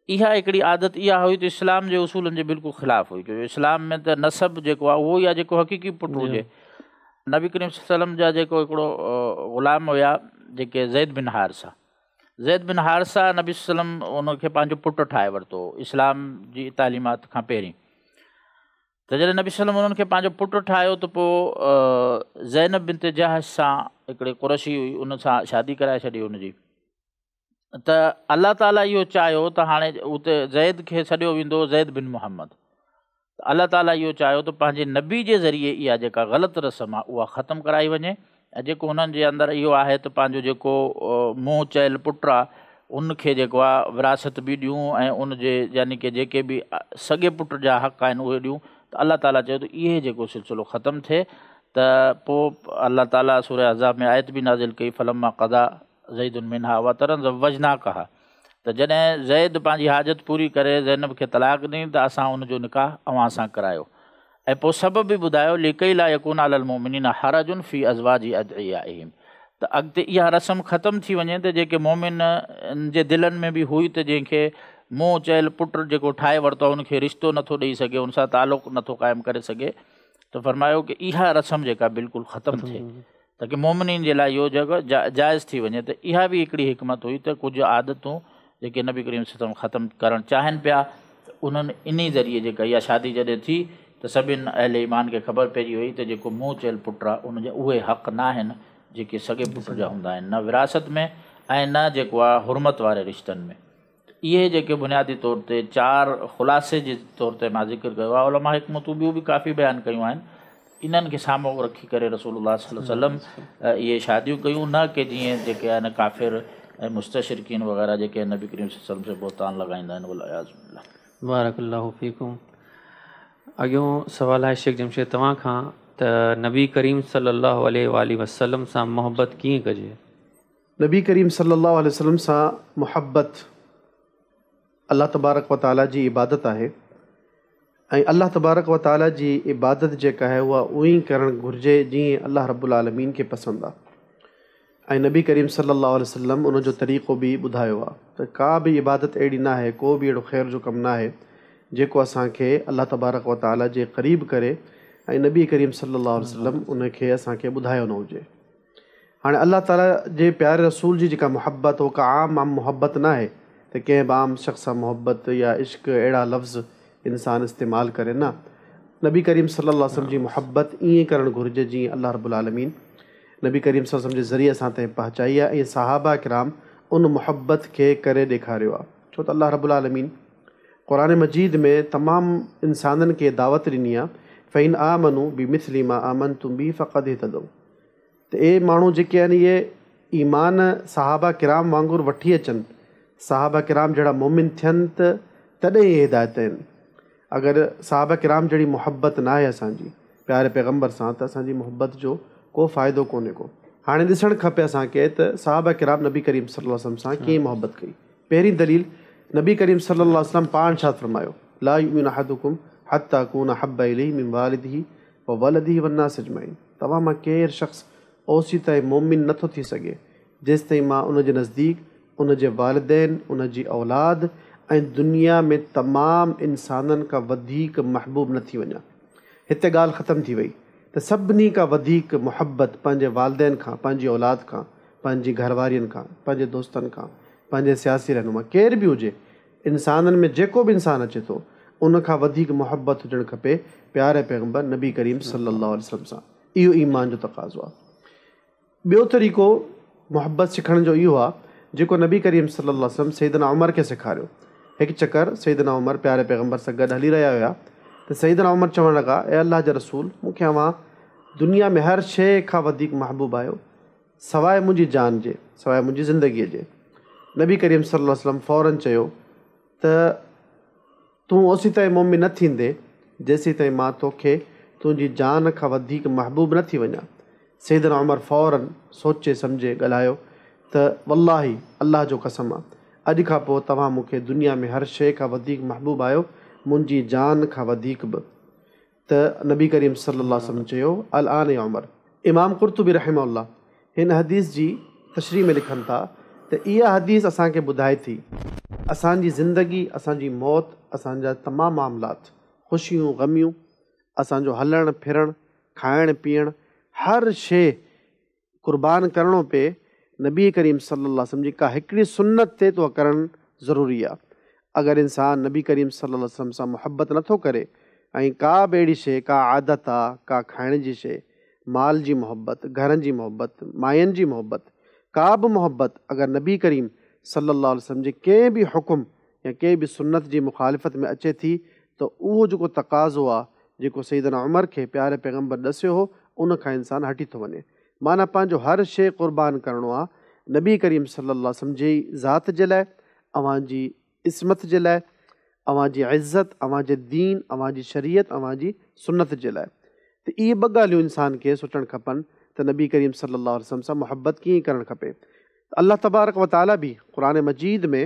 इहा हिकिड़ी आदत इहा हुई त इस्लाम जे उसूलनि जे बिल्कुलु ख़िलाफ़ु हुई, छोजो इस्लाम में त नसब जेको आहे उहो ई आहे जेको हक़ीक़ी पुटु हुजे। नबी करीम सल्लल्लाहु अलैहि वसल्लम जा जेको हिकिड़ो ग़ुलाम हुया जेके ज़ैद बिन हारिसा, ज़ैद बिन हारिसा नबी सल्लम उनखे पंहिंजो पुटु ठाहे वरितो इस्लाम जी तालीमात खां पहिरीं। त जॾहिं नबी सल्लम उन्हनि खे पंहिंजो पुटु ठाहियो त पोइ ज़ैनब बिनत जहश सां हिकिड़े कुरैशी हुई, उन सां शादी कराए छॾी हुनजी। त अलाह ताला इहो चाहियो त हाणे उते ज़ैद खे सॾियो वेंदो ज़ैद बिन मुहम्मद, त अलाह ताला इहो चाहियो त पंहिंजे नबी जे ज़रिए इहा जेका ग़लति रस्म आहे उहा ख़तमु कराई वञे, ऐं जेको हुननि जे अंदरि इहो आहे त पंहिंजो जेको मुंहुं चयल पुटु आहे उनखे जेको आहे विरासत बि ॾियूं ऐं उनजे यानी कि जेके बि सॻे पुट जा हक़ आहिनि उहे ॾियूं, त अलाह ताला चयो त इहे जेको सिलसिलो ख़तमु थिए त पोइ अलाह ताला सूरह अहज़ाब में आयत बि नाज़िल कई फलम्मा क़ज़ा ज़ैदुन मिनहा वतरन ज़व्वजनाकहा, त जॾहिं ज़ैद पंहिंजी हाजत पूरी करे ज़ैनब खे तलाक ॾिनी त असां उनजो निकाह अव्हां सां करायो, ऐं पोइ सबबु बि ॿुधायो लिकई ला यकून अलल मोमिनीन हरजुन फी अज़वाजी अदइयाइहिम, त अॻिते इहा रस्म ख़तमु थी वञे त जेके मोमिन जे दिलनि में बि हुई त जंहिंखे मुंहुं चयल पुटु जेको ठाहे वरितो आहे उनखे रिश्तो नथो ॾेई सघे, उन सां तालुक़ु नथो क़ाइमु करे सघे, त फरमायो कि इहा रस्म जेका बिल्कुलु ख़तमु थिए ताकी मोमिनीन जे लाइ इहो जॻह जाइज़ थी वञे। त इहा बि हिकिड़ी हिकमत हुई त कुझु आदतूं जेके नबी करीम सल्लल्लाहु अलैहि वसल्लम ख़तमु करणु चाहिनि पिया, त उन्हनि इन ज़रिए जेका इहा शादी जॾहिं थी त सभिनि अहले ईमान खे ख़बर पइजी वई त जेको मुंहुं चयल पुटु आहे उनजा उहे हक़ न आहिनि जेके सॻे पुट जा हूंदा आहिनि, न विरासत में ऐं न जेको आहे हुरमत वारे रिश्तनि में। इहे जेके बुनियादी तौर ते 4 ख़ुलासे जे तौर ते मां ज़िक्र कयो आहे, उलमा हिकमतूं ॿियूं बि काफ़ी बयानु कयूं आहिनि, इन्हनि खे साम्हूं रखी करे रसूलुल्लाह सल्लल्लाहु अलैहि वसल्लम इहे शादियूं कयूं, न कि जीअं जेके आहिनि काफ़िर ऐं मुस्तशरिकीन वग़ैरह जेके नबी करीम सल्लल्लाहु अलैहि वसल्लम से बोहतान लॻाईंदा आहिनि। वल बारकल्लाहु फ़ीकुम। अॻियों सुवालु आहे शेख जमशेद तव्हां खां त नबी करीम सल्लल्लाहु अलैहि वसल्लम सां मोहबत कीअं कजे? नबी करीम सल्लल्लाहु अलैहि वसल्लम सां मोहबत अल्लाह तबारक व ताला जी इबादत आहे, ऐं अल्लाह तबारक व ताला जी इबादत जेका आहे उहा उअं ई करणु घुरिजे जीअं अल्लाह रब्बुल आलमीन खे पसंदि आहे, ऐं नबी करीम सल्लल्लाहु अलैहि वसल्लम उनजो तरीक़ो बि ॿुधायो आहे त का बि इबादत अहिड़ी न आहे, को बि अहिड़ो ख़ैर जो कमु न आहे जेको असांखे अल्लाह तबारक व ताला जे क़रीब करे, ऐं नबी करीम सल्लल्लाहु अलैहि वसल्लम उनखे असांखे ॿुधायो न हुजे। हाणे अल्लाह ताला जे प्यारे रसूल जी जेका मोहब्बत उहो का आम मोहब्बत न आहे त कंहिं बि आम शख़्स सां मोहब्बत या इश्क़ अहिड़ा लफ़्ज़ इंसानु इस्तेमालु करे, न, नबी करीम सल्लल्लाहु अलैहि वसल्लम जी मोहब्बत ईअं करणु घुरिजे जीअं अल्लाह रब्बुल आलमीन नबी करीम सल्लल्लाहु अलैहि वसल्लम जे ज़रिए असां ताईं पहुचाई आहे, ऐं सहाबा किराम उन मोहब्बत खे करे ॾेखारियो आहे। छो त अल्लाह रब्बुल आलमीन क़ुरान मजीद में तमामु इंसाननि खे दावत ॾिनी आहे, फ़इन आमनू बि मिस्ली मा आमनतुम बि फ़क़द इहतदऊ, त ए माण्हू जेके आहिनि इहे ईमान सहाबा किराम वांगुरु वठी अचनि, सहाबा किराम जहिड़ा मोमिन थियनि त तॾहिं इहे हिदायत आहिनि। अगरि सहाबा किराम जहिड़ी मोहब्बत न आहे असांजी प्यारे पैगम्बर सां त असांजी मोहब्बत जो को फ़ाइदो कोन्हे को। हाणे ॾिसणु खपे असांखे त सहाबा किराम नबी करीम सल्लल्लाहु अलैहि वसल्लम सां कीअं मोहब्बत कई। पहिरीं दलील नबी करीम सल्लल्लाहु अलैहि वसल्लम पाण छा फरमायो, ला युमिनु अहदुकुम हत्ता अकूना अहब्बा इलैहि मिन वालिदिही व वलदिही वन्नास अजमईन, तव्हां मां केरु शख़्स ओसी ताईं मोमिन नथो थी सघे जेसि ताईं मां उनजे नज़दीक उनजे वालिदैन, उनजी औलाद ऐं दुनिया में तमामु इंसाननि खां वधीक महबूब न थी वञा। हिते ॻाल्हि ख़तमु थी वई त सभिनी खां वधीक मुहबत पंहिंजे वालिदैन खां, पंहिंजी औलाद खां, पंहिंजी घरवारियुनि खां, पंहिंजे दोस्तनि खां, पंहिंजे सियासी रहनुमा केर बि हुजे, इंसाननि में जेको बि इंसानु अचे थो उन खां वधीक मुहबत हुजणु खपे प्यारे पैगम्बर नबी करीम सल्लल्लाहु अलैहि वसल्लम सां। इहो ईमान जो तक़ाज़ो आहे। ॿियो तरीक़ो मुहबत सिखण जो इहो आहे जेको नबी करीम सल्लल्लाहु अलैहि वसल्लम सैयदना उमर खे सेखारियो। हिकु चकर सैयदना उमर प्यारे पैगम्बर सां गॾु हली रहिया हुया त सैयदना उमर चवणु लॻा, ए अल्लाह जा रसूल, मूंखे अव्हां दुनिया में हर शइ खां वधीक महबूब आहियो सवाइ मुंहिंजी जान जे, सवाइ मुंहिंजी ज़िंदगीअ जे। नबी करीम सल्लल्लाहु अलैहि वसल्लम फ़ौरन चयो त तूं ओसी ताईं मोमिन न थींदे जेसीं ताईं मां तोखे तुंहिंजी जान खां वधीक महबूब न थी वञा। सैयदना उमर फ़ौरन सोचे सम्झे ॻाल्हायो त वल्लाही अल्लाह जो कसम आहे, अॼु खां पोइ तव्हां मूंखे दुनिया में हर शइ खां वधीक महबूब आहियो, मुंहिंजी जान खां वधीक बि। त नबी करीम सल्लल्लाहु अलैहि वसल्लम चयो अल आन या उमर। इमाम कुर्तुबी रहमहुल्लाह हिन हदीस जी तशरीह में लिखनि था त इहा हदीस असांखे ॿुधाए थी असांजी ज़िंदगी, असांजी मौत, असांजा तमामु मामलात, ख़ुशियूं ग़मियूं, असांजो हलणु फिरणु, खाइणु पीअणु, हर शइ क़ुर्बान करिणो पए नबी करीम सल्लल्लाहु अलैहि वसल्लम जी का हिकिड़ी सुन्नत ते तो करणु ज़रूरी आहे। अगरि इंसानु नबी करीम सल्लल्लाहु अलैहि वसल्लम सां मुहबत नथो करे ऐं का बि अहिड़ी शइ, का आदत आहे, का खाइण जी शइ, माल जी मोहबत, घरनि जी मोहबत, माइयुनि जी मोहबत, का बि मोहबत अगरि नबी करीम सल्लल्लाहु अलैहि वसल्लम जे कंहिं बि हुकुम या कंहिं बि सुन्नत जी मुखालिफ़त में अचे थी त उहो जेको तक़ाज़ो आहे जेको सैयदना उमर खे प्यारे पैगम्बर ॾसियो हो उन खां इंसानु हटी थो वञे। माना पंहिंजो हर शइ क़ुर्बान करिणो आहे नबी करीम सल्लल्लाहु अलैहि वसल्लम जी ज़ात जे लाइ, अव्हांजी इस्मत जे लाइ, अव्हांजी इज़्ज़त, अव्हांजे दीन, अव्हांजी शरीयत, अव्हांजी सुन्नत जे लाइ। त इहे ॿ ॻाल्हियूं इंसान खे सोचणु खपनि त नबी करीम सल्लल्लाहु अलैहि वसल्लम सां मुहबत कीअं करणु खपे। अल्लाह तबारक व ताला बि क़ुरान मजीद में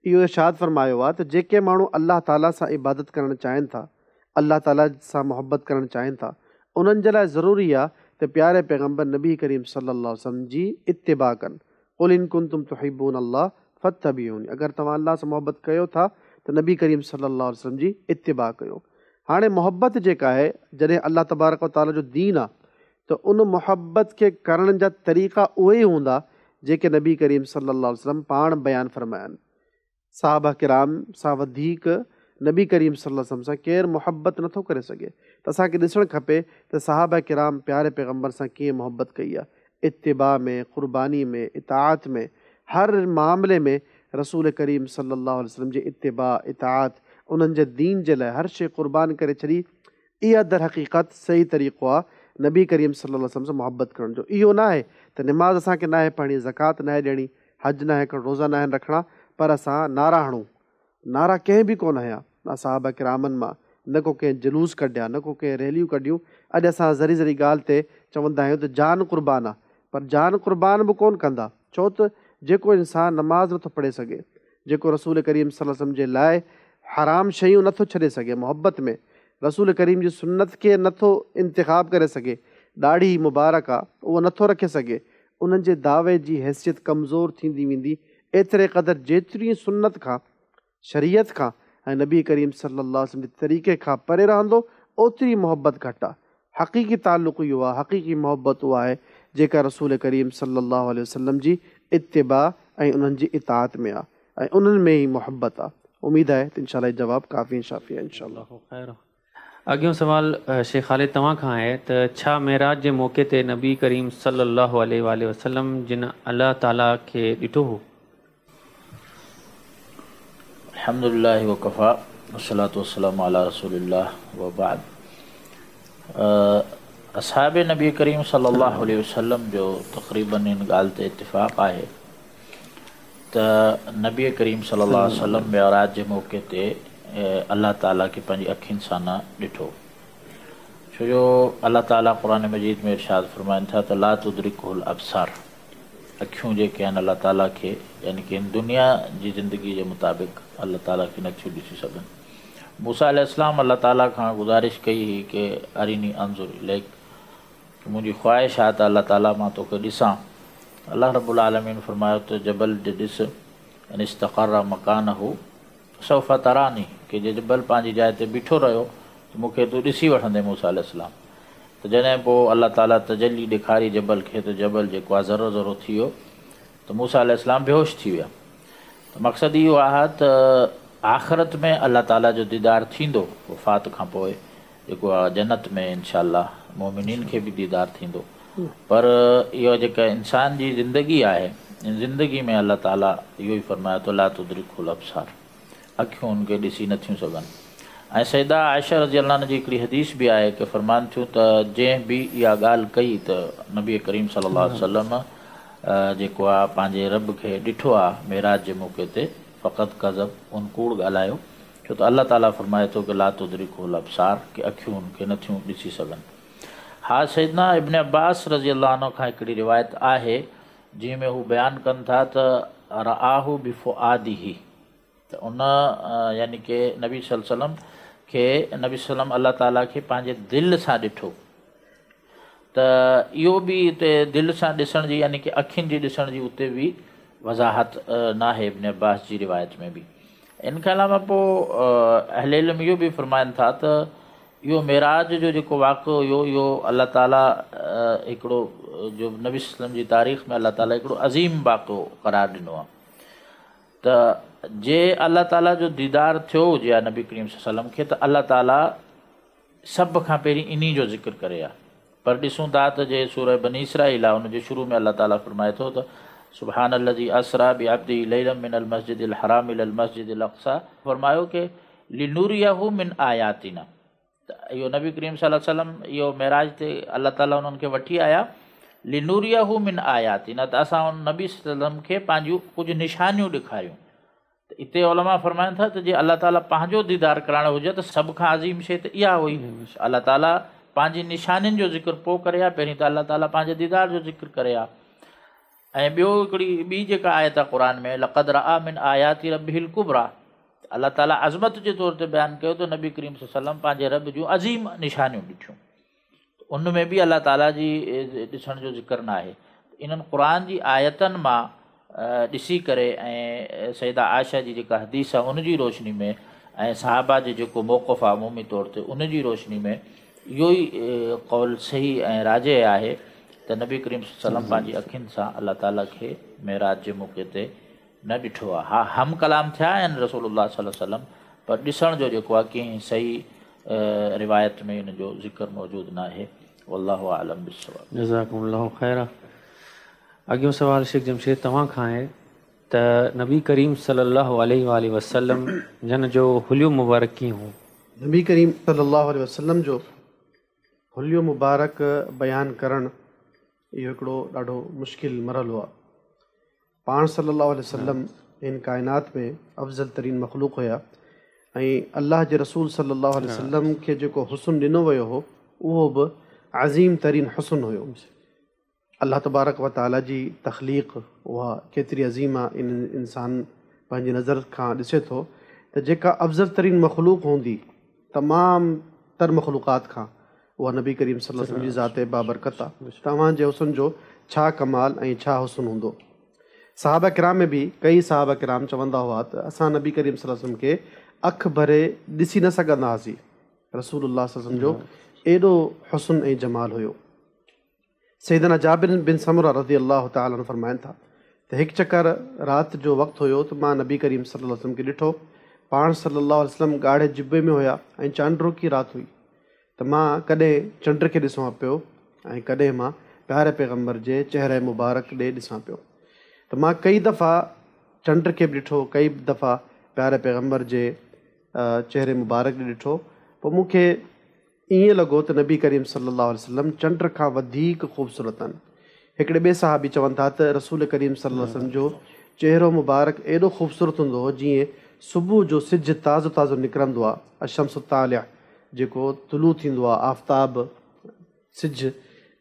इहो इरशाद फ़रमायो आहे त जेके माण्हू अल्लाह ताला सां इबादत करणु चाहिनि था, अल्लाह ताला सां मुहबत करणु चाहिनि था, उन्हनि जे लाइ ज़रूरी आहे त प्यारे पैगम्बर नबी करीम सल्लल्लाहु अलैहि वसल्लम जी इत्तिबा कनि। क़ुल इन कुंतुम तुहिब्बून अल्लाह फत्तबिऊनी। अगरि तव्हां अल्लाह सां मुहबत कयो था त नबी करीम सल्लल्लाहु अलैहि वसल्लम जी इत्तिबा कयो। हाणे मुहबत जेका आहे, जॾहिं अल्लाह तबारक व ताला जो दीन आहे त उन मुहबत खे करण जा तरीक़ा उहे ई हूंदा जेके नबी करीम सल्लल्लाहु अलैहि वसल्लम पाण बयानु फ़रमाया आहिनि। साहबा किराम सां वधीक नबी करीम सल्लल्लाहु अलैहि वसल्लम सां केरु मुहबत नथो करे सघे। त असांखे ॾिसणु खपे त साहबा किराम प्यारे पैगम्बर सां कीअं मुहबत कई आहे। इत्तिबा में, क़ुर्बानी में, इताअत में, हर मामले में रसूल करीम सल्लल्लाहु अलैहि वसल्लम जी इत्तिबा, इताअत, उन्हनि जे दीन जे लाइ हर शइ क़ुर्बान करे छॾी। इहा दर हक़ीक़त सही तरीक़ो आहे नबी करीम सल्लल्लाहु अलैहि वसल्लम सां मुहबत करण जो। इहो न आहे त निमाज़ असांखे न आहे पढ़णी, ज़कात न आहे ॾियणी, हज न आहे करणु, रोज़ा न आहिनि रखणा, पर असां नारा हणूं। नारा कंहिं बि कोन हुया, न साहबा किरामनि मां, न को कंहिं जुलूस कढिया, न को कंहिं रैलियूं कढियूं। अॼु असां ज़री ज़री ॻाल्हि ते चवंदा आहियूं त जान क़ुर्बान आहे, पर जान क़ुर्बान बि कोन कंदा। छो त जेको इंसानु नमाज़ नथो पढ़े सघे, जेको रसूल करीम सल्लल्लाहु अलैहि वसल्लम जे लाइ हराम शयूं नथो छॾे सघे, मुहबत में रसूल करीम जी सुन्नत खे नथो इंतिख़ाब करे सघे, ॾाढी मुबारक आहे उहो नथो रखे सघे, उन्हनि जे दावे जी हैसियत कमज़ोर थींदी वेंदी। एतिरे क़दुरु जेतिरी सुन्नत खां, शरीयत खां ऐं नबी करीम सल्लल्लाहु अलैहि वसल्लम जे तरीक़े खां परे रहंदो, ओतिरी मुहबत घटि आहे। हक़ीक़ी ताल्लुक़ इहो आहे, हक़ीक़ी मुहबत उहा आहे जेका रसूल करीम सल्लल्लाहु अलैहि वसल्लम जी इत्तिबा ऐं उन्हनि जी इताअत में आहे ऐं उन्हनि में ई मुहबत आहे। उमेदु आहे त इंशाअल्लाह जवाबु काफ़ी शाफ़ी आहे इंशाअल्लाह। अॻियों सवाल शेख ख़ालिद तव्हां खां आहे त छा मेराज जे मौक़े ते नबी करीम सल्लल्लाहु अलैहि वसल्लम जिन अल्लाह ताला खे ॾिठो हो? अल्हम्दुलिल्लाह वकफ़ा वस्सलातु वस्सलामु अला रसूलिल्लाह व बाद। असहाब नबी करीम सल्लल्लाहु अलैहि वसल्लम जो तक़रीबन इन ॻाल्हि ते इत्तिफ़ाक़ आहे त नबी करीम सल्लल्लाहु अलैहि वसल्लम मेराज जे मौक़े ते अल्लाह ताला खे पंहिंजी अखियुनि सां न ॾिठो। छो जो अल्लाह ताला क़ुरान मजीद में इरशाद फ़रमाइनि था त ला तुदरिकुहुल अब्सार, अखियूं जेके आहिनि अल्लाह ताला खे, यानी कि दुनिया जी ज़िंदगी जे मुताबिक़ अल्लाह ताला खे नथियूं ॾिसी सघनि। मूसा अलैहिस्सलाम अल्लाह ताला खां गुज़ारिश कई हुई कि अरिनी अंज़ुर इलैक, मुंहिंजी ख़्वाहिश आहे त अल्लाह ताला मां तोखे ॾिसां। अल्लाह रब्बुल आलमीन फ़रमायो त जबल जे ॾिस इन इस्तक़र्र मकानहु सौफ़ तरानी, कि जे जबल पंहिंजी जाइ ते बीठो रहियो त मूंखे तूं ॾिसी वठंदे मूसा अलैहिस्सलाम। त जॾहिं पोइ अल्लाह ताला तजली ॾेखारी जबल खे त जबल जेको आहे ज़रो ज़रो थी वियो त मूसा अलैहिस्सलाम बेहोश थी विया। त मक़सदु इहो आहे त आख़िरत में अल्लाह ताला जो दीदार थींदो वफ़ात खां पोइ जेको आहे जन्नत में इंशाअल्लाह मोमिनीन खे बि दीदार थींदो। पर इहो जेका इंसान जी ज़िंदगी आहे, इन ज़िंदगी में अल्लाह ताला इहो ई फरमाए थो ला तुदरिकुल अब्सार, अखियूं उनखे ॾिसी नथियूं सघनि। ऐं सैदा आयशा रज़ी अल्लाह अन्हा जी हिकिड़ी हदीस बि आहे कि फरमान थियूं त जंहिं बि इहा ॻाल्हि कई त नबी करीम सल्लल्लाहु अलैहि वसल्लम जेको आहे पंहिंजे रब खे ॾिठो आहे मेराज जे मौक़े ते, फ़क़त कज़ब, उन कूड़ ॻाल्हायो, छो त अल्लाह ताला फरमाए थो कि ला तुदरिकुल अब्सार, कि अखियूं उनखे नथियूं ॾिसी सघनि। हा, सैदना इब्न अब्बास रज़ी अल्लाह अन्हु खां हिकिड़ी रिवायत आहे जंहिं में हू बयानु कनि था त रआहू बिफुआदिही, त उन यानी कि नबी सल्लल्लाहु अलैहि वसल्लम अल्लाह ताला खे पंहिंजे दिलि सां ॾिठो। त इहो बि हिते दिलि सां ॾिसण जी यानी कि अखियुनि जी ॾिसण जी उते बि वज़ाहत नाहे इब्न अब्बास जी रिवायत में बि। इन खां अलावा पोइ अहले इल्म इहो बि फरमाइनि था त इहो मेराज जो जेको वाक़िओ हुयो इहो अल्लाह ताला हिकिड़ो जो नबी सल्लम जी तारीख़ में अल्लाह ताला हिकिड़ो अज़ीम वाक़िओ क़रार ॾिनो आहे। त जे अल्लाह ताला जो दीदार थियो हुजे आहे नबी करीम सल्लम खे, त अल्लाह ताला सभ खां पहिरीं इन्ही जो ज़िक्र करे आहे। पर ॾिसूं था त जे सूरह बनी इसराईल आहे उनजे शुरू में अल्लाह ताला फरमाए थो त सुबहानल्लज़ी अस्रा बिअब्दिही लैलन मिनल मस्जिदिल हराम इलल मस्जिदिल अक़सा, फरमायो कि लिनुरियहू मिन आयातिना। त इहो नबी करीम सल्लल्लाहु अलैहि वसल्लम इहो मेराज ते अल्लाह ताला उन्हनि खे वठी आया, लिनुरियहू मिन आयातिना, त असां उन नबी सल्लम खे पंहिंजूं कुझु निशानियूं ॾेखारियूं। त हिते उलमा फरमाइनि था त जे अल्लाह ताला पंहिंजो दीदार कराइणो हुजे त सभ खां अज़ीम शइ त इहा हुई। अल्लाह ताला पंहिंजी निशानियुनि जो ज़िक्र पोइ करे आहे, पहिरीं त अल्लाह ताला पंहिंजे दीदार जो ज़िक्र करे आहे। ऐं ॿियो हिकिड़ी ॿी जेका आयत आहे क़ुर में, लक़द रआ मिन आयाति रब्बिहिल कुबरा, अल्लाह ताला अज़मत जे तौर ते बयानु कयो त नबी करीम सल्लम पंहिंजे रब जूं अज़ीम निशानियूं ॾिठियूं। उन में बि अल्लाह ताला जी ॾिसण जो ज़िक्र न आहे। इन्हनि क़ुर जी आयतनि मां ॾिसी करे ऐं सैदा आयशा जी जेका हदीस आहे उनजी रोशनी में ऐं सहाबा जो जेको मौक़िफ़ आहे अमूमी तौर ते उनजी रोशनी में इहो ई क़ौल सही ऐं राजे आहे त नबी करीम सल्लम पंहिंजी अखियुनि सां अल्लाह ताला खे मेराज जे मौक़े ते न ॾिठो आहे। हा, हम कलाम थिया आहिनि रसूलुल्लाह सल्लल्लाहु अलैहि वसल्लम, पर ॾिसण जो जेको आहे कंहिं सही रिवायत में इन जो ज़िक्र मौजूदु न आहे। वल्लाहु आलम बिस्सवाब। जज़ाकुमुल्लाहु खैरा। अॻियों सवाल शेख जमशेद तव्हां खां आहे त नबी करीम सल्लल्लाहु अलैहि वसल्लम जन जो हुलियो मुबारक कीअं हो? नबी करीम सल्लल्लाहु अलैहि वसल्लम जो हुलियो मुबारक बयानु करणु इहो हिकिड़ो ॾाढो मुश्किल मरहलो आहे। पाण सल्लल्लाहु अलैहि वसल्लम इन काइनात में अफ़ज़ल तरीन मख़लूक़ हुया ऐं अल्लाह जे रसूल सल्लल्लाहु अलैहि वसल्लम खे जेको हुस्न ॾिनो वियो हो उहो बि अज़ीम तरीन हुस्न हुयो। अल्लाह तबारक व तआला जी तख़लीक़ उहा केतिरी अज़ीम आहे, इन इंसान पंहिंजी नज़र खां ॾिसे थो त जेका अफ़ज़ल तरीन मख़लूक़ हूंदी तमामु तर मख़लूक़ात खां, उहा नबी करीम सल्लल्लाहु अलैहि वसल्लम जी ज़ात बाबरकत आहे। तव्हांजे हुस्न जो छा कमाल ऐं छा हुस्न हूंदो। सहाबा किराम में बि कई सहाबा किराम चवंदा हुआ त असां नबी करीम सल्लल्लाहु अलैहि वसल्लम खे अखि भरे ॾिसी न सघंदा हुआसीं। रसूलुल्लाह सल्लल्लाहु अलैहि वसल्लम जो एॾो हुस्न ऐं जमाल हुयो। सैयदना जाबिर बिन समरा रज़ी अल्लाह तआला अन्हु फरमाइनि था त हिकु चकर राति जो वक़्तु हुयो त मां नबी करीम सल्लल्लाहु अलैहि वसल्लम खे ॾिठो। पाण सल्लल्लाहु अलैहि वसल्लम ॻाढ़े जिबे में हुया ऐं चांडुकी राति हुई। त मां कॾहिं चंड खे ॾिसां पियो ऐं कॾहिं मां प्यारे पैगम्बर जे चहिरे मुबारक ॾे ॾिसां पियो। त मां कई दफ़ा चंड खे बि ॾिठो, कई दफ़ा प्यारे पैगम्बर जे चहिरे मुबारक ॾे ॾिठो। पोइ मूंखे ईअं लॻो त नबी करीम सल्लल्लाहु अलैहि वसल्लम चंड खां वधीक ख़ूबसूरत आहिनि। हिकिड़े ॿिए साहबी चवनि था त रसूल करीम सल्लल्लाहु अलैहि वसल्लम जो चहिरो मुबारक एॾो ख़ूबसूरत हूंदो हो जीअं सुबुह जो सिज ताज़ो ताज़ो निकिरंदो आहे। अशम्सु तालिया जेको तुलू थींदो आहे, आफ़्ताब सिज,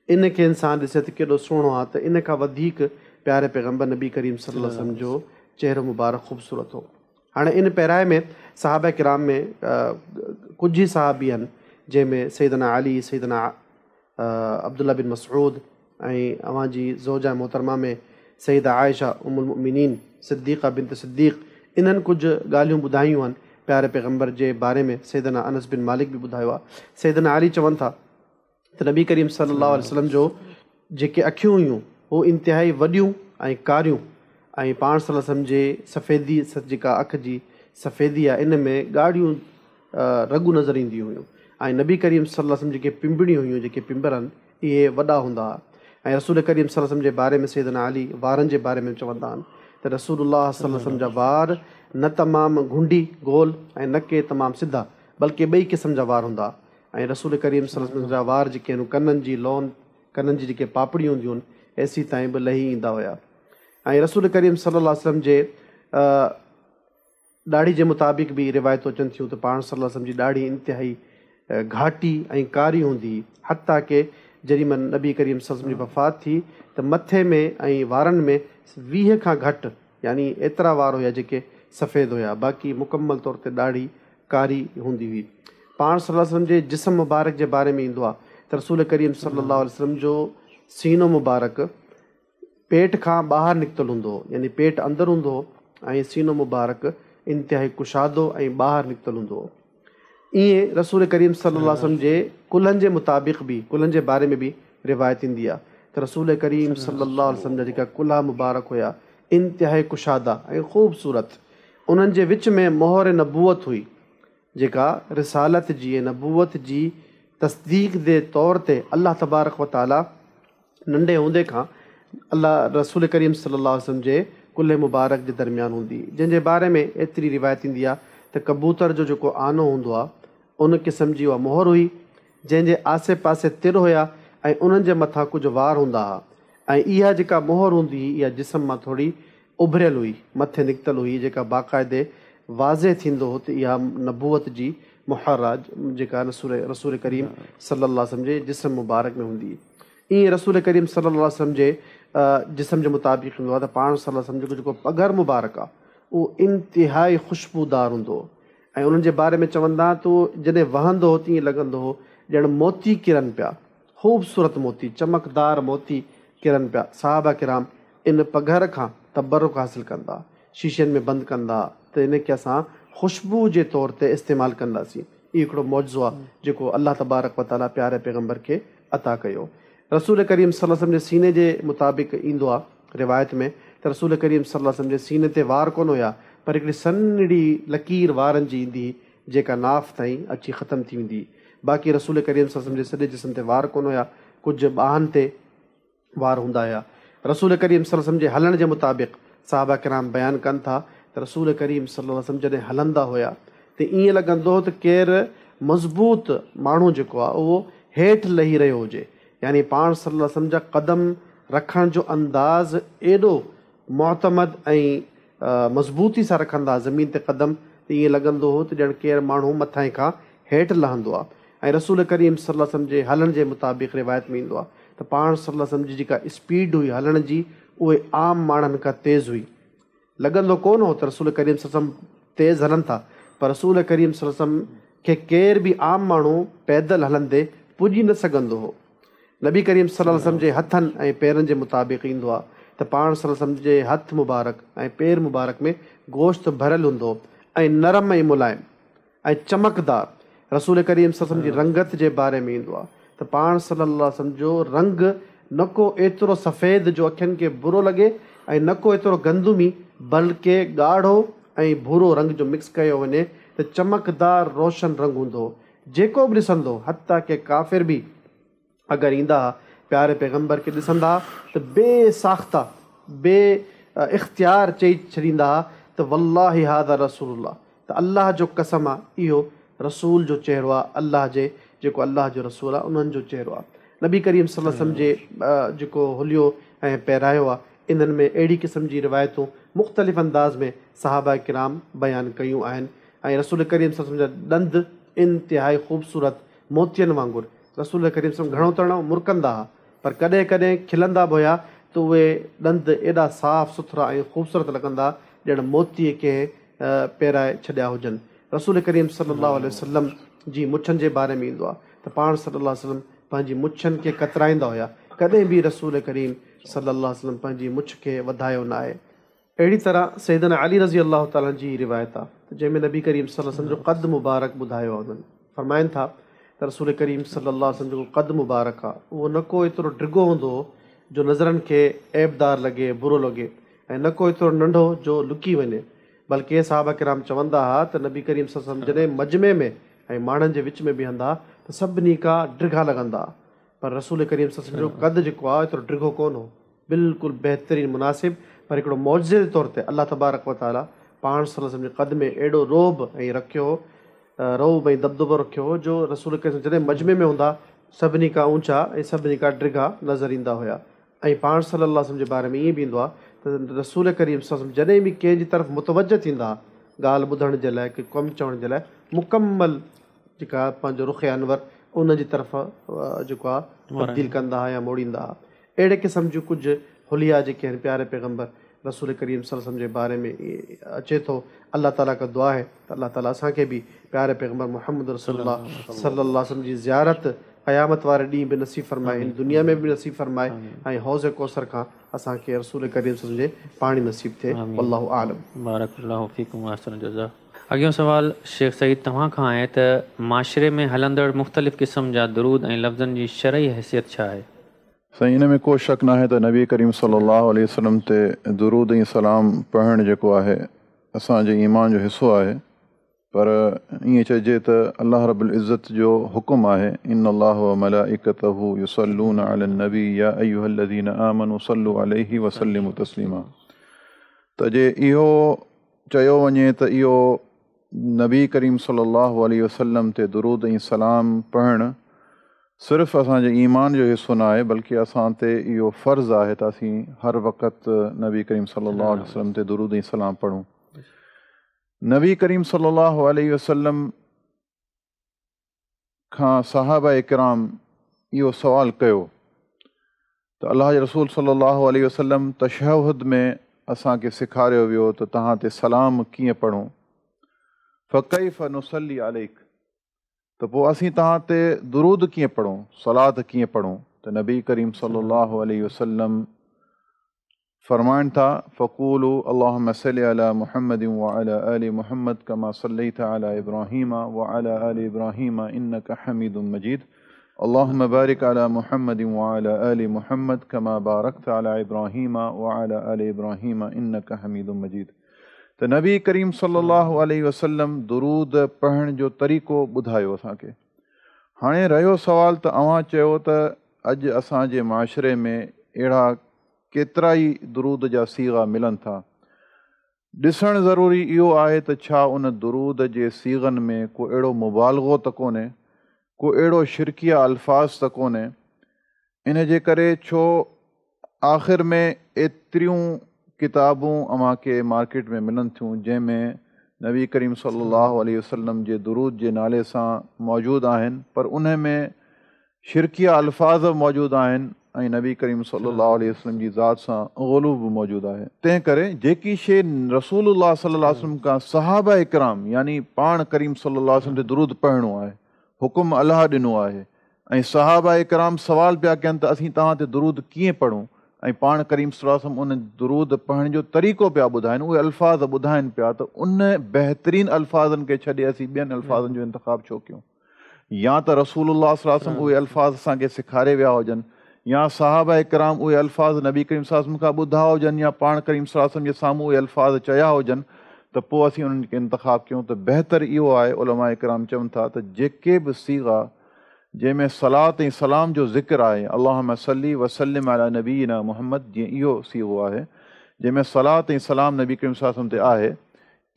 इन खे इंसानु ॾिसे त केॾो सुहिणो आहे। त इन खां वधीक प्यारे पैगम्बर नबी करीम सल्लल्लाहु अलैहि वसल्लम जो चहिरो मुबारक ख़ूबसूरत हो। हाणे इन पहिराए में सहाबा किराम में कुझु ई सहाबी आहिनि जंहिंमें सैयदना अली, सैयदना अब्दुल्ला बिन मसऊद ऐं अवां जी ज़ौजा मोहतरमा में सैयदा आयशा उम्मुल मुमिनीन सिद्दीक़ा बिनत सिद्दीक़, इन्हनि कुझु ॻाल्हियूं ॿुधायूं आहिनि प्यारे पैगम्बर जे बारे में। सैयदना अनस बिन मालिक बि ॿुधायो आहे। सैयदना अली चवनि था त नबी करीम सल्लल्लाहु अलैहि वसल्लम जो जेके अखियूं हुयूं उहे इंतिहाई वॾियूं ऐं कारियूं, ऐं पाण सल्लल्लाहु अलैहि वसल्लम जे सफ़ेदी जेका अखि जी सफ़ेदी आहे इन में ॻाढ़ियूं रगूं नज़र ईंदियूं हुयूं ऐं नबी करीम सल्लल्लाहु अलैहि वसल्लम जेके पिंबड़ियूं हुयूं, जेके पिंबर आहिनि इहे वॾा हूंदा हुआ। ऐं रसूल करीम सल्लल्लाहु अलैहि वसल्लम जे बारे में सैयदना अली वारनि जे बारे में चवंदा आहिनि त रसूलुल्लाह सल्लल्लाहु अलैहि वसल्लम जा वार न तमामु घुंडी गोल ऐं न के तमामु सिधा बल्कि ॿई क़िस्म जा वार हूंदा। ऐं रसूल करीम सल्लल्लाहु अलैहि वसल्लम जा वार जेके आहिनि कननि जी लोन, कननि जी जेके पापड़ियूं हूंदियूं आहिनि एसी ताईं बि लही ईंदा हुया। ऐं रसूल करीम सल्लल्लाहु अलैहि वसल्लम जे ॾाढ़ी जे मुताबिक़ बि रिवायतूं अचनि थियूं त पाण सल्लल्लाहु अलैहि वसल्लम जी ॾाढ़ी इंतिहाई घाटी ऐं कारी हूंदी हुई, हता के जेॾी महिल नबी करीम सल्लल्लाहु अलैहि वसल्लम जी वफ़ात थी त मथे में ऐं वारनि में 20 खां घटि यानी एतिरा वार हुया जेके सफ़ेद हुया, बाक़ी मुकमल तौर ते ॾाढ़ी कारी हूंदी हुई। पाण सल्लल्लाहु अलैहि वसल्लम जे जिस्म मुबारक जे बारे में ईंदो आहे त रसूल करीम सल्लल्लाहु अलैहि वसल्लम जो सीनो मुबारक पेट खां ॿाहिरि निकितलु हूंदो हो, यानी पेट अंदरि हूंदो हो ऐं सीनो मुबारक इंतिहाई कुशादो ऐं ॿाहिरि निकितलु हूंदो हो। ईअं रसूल करीम सल्लल्लाहु अलैहि वसल्लम जे कुल्हनि जे मुताबिक़ बि, कुल्हनि जे बारे में बि रिवायत ईंदी आहे त रसूल करीम सल्लल्लाहु अलैहि वसल्लम जा जेका कुल्हा मुबारक हुया इंतिहाई कुशादा ऐं ख़ूबसूरत, उन्हनि जे विच में मोहर नबूअत हुई जेका रिसालत जी ऐं नबूअत जी तस्दीक़ जे तौर ते अल्लाह तबारक व ताला नंढे हूंदे खां अल्लाह रसूल करीम सल्लल्लाहु अलैहि वसल्लम जे कुल्हे मुबारक जे दरमियान हूंदी, जंहिंजे बारे में एतिरी रिवायत ईंदी आहे त कबूतर जो जेको आनो हूंदो आहे उन क़िस्म जी उहा मोहर हुई, जंहिंजे आसे पासे तिर हुया ऐं उन्हनि जे मथां कुझु वार हूंदा हुआ। ऐं इहा जेका मोहर हूंदी हुई इहा जिस्म मां थोरी उभरियल हुई, मथे निकितल हुई, जेका बाक़ाइदे वाज़े थींदो हो त इहा नबूअत जी मुहर आहे जेका रसूल करीम सल्लल्लाहु अलैहि वसल्लम जे जिस्म मुबारक में हूंदी। ईअं रसूल करीम सल्लल्लाहु अलैहि वसल्लम जे जिस्म जे मुताबिक़ हूंदो आहे त पाण सल्लल्लाहु अलैहि वसल्लम जेको पघर मुबारक आहे उहो इंतिहाई ख़ुशबूदार हूंदो हो। ऐं उन्हनि जे बारे में चवंदा त उहो जॾहिं वहंदो हो त ईअं लॻंदो हो ॼण मोती किरनि पिया, ख़ूबसूरत मोती, चमकदार मोती किरनि पिया। सहाबा किराम इन पघर खां तबरुक हासिलु कंदा, शीशनि में बंदि कंदा त इनखे असां ख़ुशबू जे तौर ते इस्तेमालु कंदासीं। इहो हिकिड़ो मौजो आहे जेको अल्लाह तबारक व ताला प्यारे पैगम्बर खे अता कयो। रसूल करीम सल्लल्लाहु अलैहि वसल्लम जे सीने जे मुताबिक़ ईंदो आहे रिवायत में त रसूल करीम सल्लल्लाहु अलैहि वसल्लम जे सीने ते वार कोन हुया, पर हिकिड़ी सन्हड़ी लकीर वारनि जी ईंदी जेका नाफ़ ताईं अची ख़तमु थी वेंदी। बाक़ी रसूल करीम सल्लल्लाहु अलैहि वसल्लम जे सॼे जिस्म ते वार कोन हुया, कुझु ॿाहनि ते वार हूंदा हुया। रसूल करीम सल्लल्लाहु अलैहि वसल्लम जे हलण जे मुताबिक़ साहबा किराम बयानु कनि था त रसूल करीम सल्लल्लाहु अलैहि वसल्लम जॾहिं हलंदा हुया त ईअं लॻंदो हो त केरु मज़बूत माण्हू जेको आहे उहो हेठि लही रहियो हुजे, यानी पाण सल्लल्लाहु अलैहि वसल्लम जा क़दम रखण जो अंदाज़ एॾो मुअतमद ऐं मज़बूती सां रखंदा ज़मीन ते क़दम त ईअं लॻंदो हो त ॼण केरु माण्हू मथां खां हेठि लहंदो आहे। ऐं रसूल करीम सल्लल्लाहु अलैहि वसल्लम जे हलण जे मुताबिक़ रिवायत में ईंदो आहे त पाण सल्लल्लाहु अलैहि वसल्लम जी जेका स्पीड हुई हलण जी उहे आम माण्हुनि खां तेज़ हुई। लॻंदो कोन हो त रसूल करीम सल्लल्लाहु अलैहि वसल्लम तेज़ हलनि था, पर रसूल करीम सल्लल्लाहु अलैहि वसल्लम खे केर बि आम माण्हू पैदल हलंदे पुॼी न सघंदो हो। नबी करीम सल्लल्लाहु अलैहि वसल्लम जे हथनि ऐं पेरनि जे मुताबिक़ ईंदो आहे त पाण सल्लल्लाहु अलैहि वसल्लम जे हथ मुबारक ऐं पेर मुबारक में गोश्त भरियलु हूंदो ऐं नरम ऐं मुलायम ऐं चमकदार। रसूल करीम सल्लल्लाहु अलैहि वसल्लम जी रंगत जे बारे में ईंदो आहे त पाण सल्लल्लाहु अलैहि वसल्लम जो रंग न को एतिरो सफ़ेद जो अखियुनि खे बुरो लॻे ऐं न को एतिरो गंदुमी, बल्कि ॻाढ़ो ऐं भूरो रंग जो मिक्स कयो वञे त चमकदार रोशन रंग हूंदो। जेको बि ॾिसंदो, हता के काफ़िर बि अगरि ईंदा प्यारे पैगम्बर खे ॾिसंदा त बेसाख़्ता बे इख़्तियार चई छॾींदा त वल्लाहि हाज़ा रसूलुल्लाह, त अल्लाह जो कसम आहे इहो रसूल जो चहिरो आहे, अल्लाह जे जेको अल्लाह जो रसूल आहे उन्हनि जो चहिरो आहे। नबी करीम सल्लल्लाहु अलैहि वसल्लम जे जेको हुलियो ऐं पहिरायो आहे इन्हनि में अहिड़ी क़िस्म जी रिवायतूं मुख़्तलिफ़ अंदाज़ में सहाबा किराम बयानु कयूं आहिनि। ऐं रसूल करीम सल्लल्लाहु अलैहि वसल्लम जा ॾंद इंतिहाई ख़ूबसूरत मोतियुनि वांगुरु, रसूल करीम सल्लल्लाहु अलैहि वसल्लम घणो तरणो मुरकंदा हुआ पर कॾहिं कॾहिं खिलंदा बि हुया त उहे ॾंद एॾा साफ़ सुथरा ऐं ख़ूबसूरत लॻंदा ॼण मोतीअ खे पहिराए छॾिया हुजनि। रसूल करीम सल्लल्लाहु अलैहि वसल्लम जी मुछनि जे बारे में ईंदो आहे त पाण सल्लल्लाहु अलैहि वसल्लम पंहिंजी मुछनि खे कतराईंदा हुया, कॾहिं बि रसूल करीम सल्लल्लाहु अलैहि वसल्लम पंहिंजी मुछ खे वधायो न आहे। अहिड़ी तरह सैयदना अली रज़ी अल्लाह ताला जी रिवायत आहे त जंहिंमें नबी करीम सल्लल्लाहु अलैहि वसल्लम जो क़द मुबारक ॿुधायो आहे। उन्हनि फरमाइनि था त रसूल करीम सल्लल्लाहु अलैहि वसल्लम जेको क़द मुबारक आहे उहो न को एतिरो डिघो हूंदो हो जो नज़रनि खे ऐबदार लॻे, बुरो लॻे, ऐं न को एतिरो नंढो जो लुकी वञे, बल्कि साहबा किराम चवंदा हुआ त नबी करीम सल्लल्लाहु अलैहि वसल्लम जॾहिं मजमे में ऐं माण्हुनि जे विच में बीहंदा त सभिनी खां ड्रिघा लॻंदा, पर रसूल करीम सल्लल्लाहु अलैहि वसल्लम जो कद जेको आहे एतिरो ड्रिघो कोन हो, बिल्कुलु बहितरीनु मुनासिबु। पर हिकिड़ो मौजज़े जे तौर ते अलाह तबारक व ताला पाण सल्लल्लाहु अलैहि वसल्लम जे कद में एॾो रोब ऐं रखियो हो, रोब ऐं दबदबो रखियो हो, जो रसूल करीम जॾहिं मजमे में हूंदा सभिनी खां ऊंचा ऐं सभिनी खां ड्रिघा नज़र ईंदा हुया। ऐं पाण सल्लल्लाहु अलैहि वसल्लम जे बारे में ईअं बि ईंदो आहे त रसूल करीम सल्लल्लाहु अलैहि वसल्लम जॾहिं बि कंहिंजी तरफ़ मुतवजह थींदा ॻाल्हि ॿुधण जे लाइ, की कमु चवण जे लाइ, मुकमल जेका पंहिंजो रुख़ अनवर उन जी तरफ़ जेको आहे तब्दील कंदा हुआ या मोड़ींदा हुआ। अहिड़े क़िस्म जूं कुझु हुलिया जेके आहिनि प्यारे पैगम्बर रसूल करीम सल्लल्लाहु अलैहि वसल्लम जे बारे में अचे थो। अल्लाह ताला का दुआ आहे त अल्लाह ताला असांखे बि प्यारे पैगम्बर मुहम्मद रसूलुल्लाह सल्लल्लाहु अलैहि वसल्लम जी ज़ियारत क़यामत वारे ॾींहुं बि नसीब फ़रमाए, हिन दुनिया में बि नसीब फ़रमाए, ऐं हौज़ कौसर खां असांखे रसूल करीम सल्लल्लाहु अलैहि वसल्लम जे पाणी नसीब थिए। वल्लाहु आलम। बारकल्लाहु फ़ीकुम अहसन जज़ा। अॻियों सवाल शेख सईद तव्हां खां आहे त माशरे में हलंदड़ मुख़्तलिफ़ क़िस्म जा दुरूद ऐं लफ़्ज़नि जी शरई हैसियत छा आहे? साईं, इन में को शक न आहे त नबी करीम सल्लल्लाहु अलैहि वसल्लम ते दुरूद ऐं सलाम पढ़णु जेको आहे असांजे ईमान जो हिसो आहे। पर ईअं चइजे त अल्लाह रब्बुल इज़्ज़त जो हुकुम आहे, इन अल्लाह व मलाइकतहू युसल्लूना अलन नबी या अय्युहल्लज़ीना आमनू सल्लू अलैहि व सल्लिमू तस्लीमा। त जे इहो चयो वञे त इहो नबी करीम सल्लल्लाहु अलैहि वसल्लम ते दुरूद ऐं सलाम पढ़णु सिर्फ़ु असांजे ईमान जो हिसो न आहे, बल्कि असां ते इहो फ़र्ज़ु आहे त असीं हर वक़्तु नबी करीम सल्लल्लाहु अलैहि वसल्लम ते दुरूद ऐं सलाम पढ़ूं। नबी करीम सल्लल्लाहु अलैहि वसल्लम खां सहाबा किराम इहो सुवाल कयो त अल्लाह जे रसूल सल्लल्लाहु अलैहि वसल्लम तशहुद में असांखे सेखारियो वियो त तव्हां ते सलाम कीअं पढ़ूं, फ़कैफ़ नुसल्ली अलैक, त पोइ असीं तव्हां ते दुरूद कीअं पढ़ूं, सलात कीअं पढ़ूं? त नबी करीम सल्लल्लाहु अलैहि वसल्लम फरमाइनि था, फ़क़ूलू अल्लाहुम्मा सल्लि अला मुहम्मद व अला आलि मुहम्मद कमा सल्लैत अला इब्राहीम व अला आलि इब्राहीम इन्नका हमीदुम मजीद, अल्लाहुम्मा बारिक अला मुहम्मद व अला आलि मुहम्मद कमा बारकत अला इब्राहीम व अला आलि इब्राहीम इन्नका हमीदुम मजीद। त नबी करीम सल्लल्लाहु अलैहि वसल्लम दुरूद पढ़ण जो तरीक़ो ॿुधायो असांखे। हाणे रहियो सुवाल त अव्हां चयो त अॼु असांजे माशरे में अहिड़ा केतिरा ई दुरूद जा सीगा मिलनि था। ॾिसणु ज़रूरी इहो आहे त छा उन दुरूद जे सीगनि में को अहिड़ो मुबालगो त कोन्हे, को अहिड़ो शिरकिया अल्फाज़ त कोन्हे। इन जे करे छो आख़िर में एतिरियूं किताबूं अव्हांखे मार्केट में मिलनि थियूं जंहिंमें नबी करीम सल्लल्लाहु अलैहि वसल्लम जे दुरूद जे नाले सां मौजूदु आहिनि, पर उन में शिरकिया अल्फाज़ मौजूदु आहिनि ऐं नबी करीम सल्लल्लाहु अलैहि वसल्लम जी ज़ात सां ग़ुलू बि मौजूदु आहे। तंहिं करे जेकी शइ रसूलुल्लाह सल्लल्लाहु अलैहि वसल्लम खां सहाबा इकराम यानी पाण करीम सल्लल्लाहु अलैहि वसल्लम ते दुरूद पढ़णो आहे, हुकुम अलाह ॾिनो आहे, ऐं सहाबा इकराम सवाल पिया कनि त असीं तव्हां ते दुरूद कीअं पढ़ूं, ऐं पाण करीम सल्लल्लाहु अलैहि वसल्लम उन दुरूद पढ़ण जो तरीक़ो पिया ॿुधाइनि, उहे अल्फाज़ ॿुधाइनि पिया, त उन बहितरीन अल्फाज़नि खे छॾे असीं ॿियनि अल्फाज़नि जो इंतिख़ाब छो कयूं? या त रसूलुल्लाह सल्लल्लाहु अलैहि वसल्लम उहे अल्फाज़ असांखे सेखारे विया हुजनि, या सहाबा इकराम उहे अल्फाज़ नबी करीम सल्लल्लाहु अलैहि वसल्लम खां ॿुधा हुजनि, या पाण करीम सल्लल्लाहु अलैहि वसल्लम जे साम्हूं उहे अल्फाज़ चया हुजनि, त पोइ असीं उन्हनि खे इंतिख़ाब कयूं। त बहितर इहो आहे, उलमा इकराम चवनि था त जेके बि सीगा जंहिंमें सलात ऐं सलाम जो ज़िक्र आहे, अल्लाहुम्मा सल्ली व सल्लिम अला नबीना मुहम्मद, जीअं इहो सीगो आहे जंहिंमें सलात ऐं सलाम नबी करीम सल्लल्लाहु अलैहि वसल्लम ते आहे,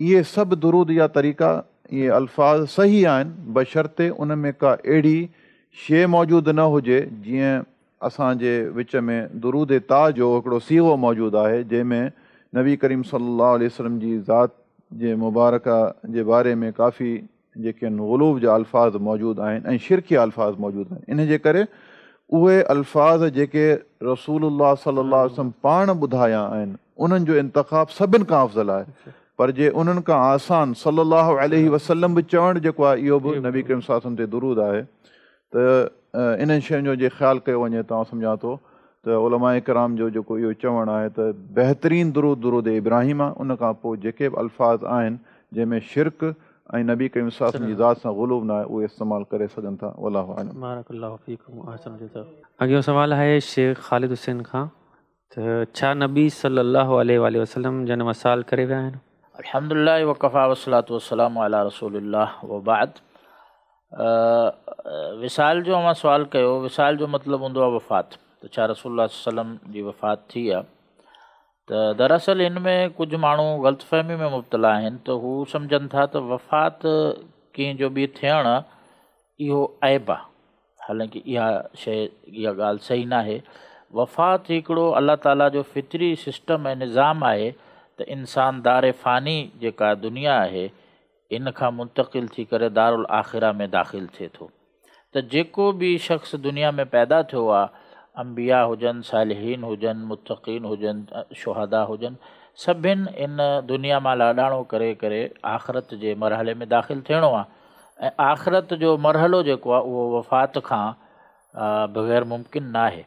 इहे सभु दुरूद या तरीक़ा, इहे अल्फाज़ सही आहिनि, बशर्ते उन में का अहिड़ी शइ मौजूदु न हुजे जीअं असांजे विच में दुरूद ता जो हिकिड़ो सीगो मौजूदु आहे जंहिंमें नबी करीम सल्लल्लाहु अलैहि वसल्लम जी ज़ात जे मुबारका जे बारे में काफ़ी जेके आहिनि ग़ुलूब जा अल्फाज़ मौजूदु आहिनि ऐं शिरकिया अल्फाज़ मौजूदु आहिनि। इन जे करे उहे अल्फाज़ जेके रसूलुल्लाह सल्लल्लाहु अलैहि वसल्लम पाण ॿुधाया आहिनि, उन्हनि जो इंतिख़ाब सभिनि खां अफ़ज़ल आहे। पर जे उन्हनि खां आसान सल्लल्लाहु अलैहि वसल्लम बि चवणु जेको आहे, इहो बि नबी करीम सल्लल्लाहु अलैहि वसल्लम ते दुरूद आहे। त इन्हनि शयुनि जो जे ख़्यालु कयो वञे त सम्झां थो त उलमा इकराम जो जेको इहो चवणु आहे त बहितरीनु दुरूद इब्राहिम आहे, उन खां पोइ जेके बि अल्फाज़ आहिनि जंहिंमें शिरक ऐं नबी करीम सल्लल्लाहु अलैहि वसल्लम जी ज़ात सां ग़ुलूब न आहे, उहे इस्तेमालु करे सघनि था। वल्लाहु आलम। बारकल्लाहु फ़ीकुम अहसन जज़ा। अॻियों सवाल आहे शेख ख़ालिद हुसैन खां, त छा नबी सल्लल्लाहु अलैहि वसल्लम जनम साल करे विया आहिनि? अल्हम्दुलिल्लाह वकफ़ा वस्सलातु वस्सलामु अला रसूलिल्लाह व बाद। विसाल जो अवां सुवाल कयो, विसाल जो मतिलबु हूंदो आहे वफ़ात। त छा रसूलुल्लाह सल्लल्लाहु अलैहि वसल्लम जी वफ़ात थी आहे? त दरअसल हिन में कुझु माण्हू ग़लतफ़हमी में मुब्तला आहिनि। त हू सम्झनि था त वफ़ात कंहिंजो बि थियणु इहो ऐब आहे। हालांकि इहा ॻाल्हि सही न आहे। वफ़ात हिकिड़ो अलाह ताला जो फितरी सिस्टम ऐं निज़ाम आहे त इंसान दार फ़ानी जेका दुनिया आहे इन खां मुंतक़िल थी करे दारुल आख़िरा में दाख़िल थिए थो। त जेको बि शख़्स दुनिया में पैदा थियो आहे, अंबिया हुजनि, सालिहीन हुजनि, मुत्तक़ीन हुजनि, शुहदा हुजनि, सभिनि इन दुनिया मां लाॾाणो करे करे आख़िरत जे मरहले में दाख़िल थियणो आहे। ऐं आख़िरत जो मरहलो जेको आहे उहो वफ़ात खां बग़ैर मुमकिन न आहे।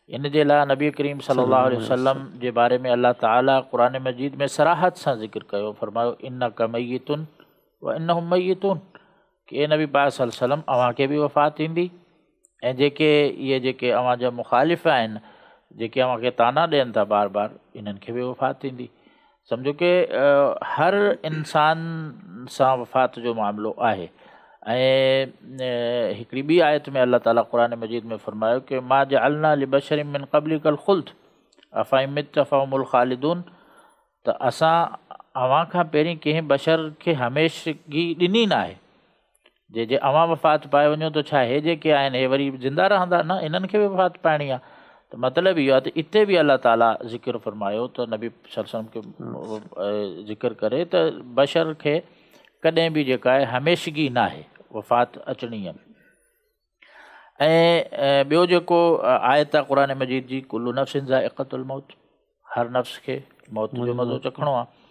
इन जे लाइ नबी करीम सल्लल्लाहु अलैहि वसल्लम जे बारे में अल्लाह ताला क़ुरान मजीद में सराहत सां ज़िक्र कयो, फरमायो इन्नका मय्यितुन व इन्नहुम मय्यितून, कि नबी पाक सल्लल्लाहु अलैहि वसल्लम अव्हांखे बि वफ़ात ईंदी ऐं जेके अव्हां जा मुख़ालिफ़ आहिनि, जेके अव्हांखे ताना ॾियनि था बार बार, इन्हनि खे बि वफ़ात ईंदी। सम्झो कि हर इंसान सां वफ़ात जो मामिलो आहे। ऐं हिकिड़ी ॿी आयत में अल्लाह ताला क़ुरान मजीद में फरमायो कि मा जअलना लिबशरिन मिन क़ब्लिकल ख़ुल्द अफ़इन मित फ़हुमुल ख़ालिदून, त असां अव्हां खां पहिरीं कंहिं बशर खे हमेशगी ॾिनी न आहे। जे अव्हां वफ़ात पाए वञो त छा हे जेके आहिनि हे वरी ज़िंदा रहंदा? न, इन्हनि खे बि वफ़ात पाइणी आहे। त मतिलबु इहो आहे त इते बि अल्लाह ताला ज़िक्र फरमायो त नबी सल्लल्लाहु अलैहि वसल्लम खे ज़िक्र करे त बशर खे कॾहिं बि जेका आहे हमेशगी न आहे, वफ़ात अचणी आहे। ऐं ॿियो जेको आयत आहे क़ुरान मजीद जी, कुल्लु नफ़्सिन ज़ाइक़तुल मौत, हर नफ़्स खे मौत जो मज़ो चखणो आहे।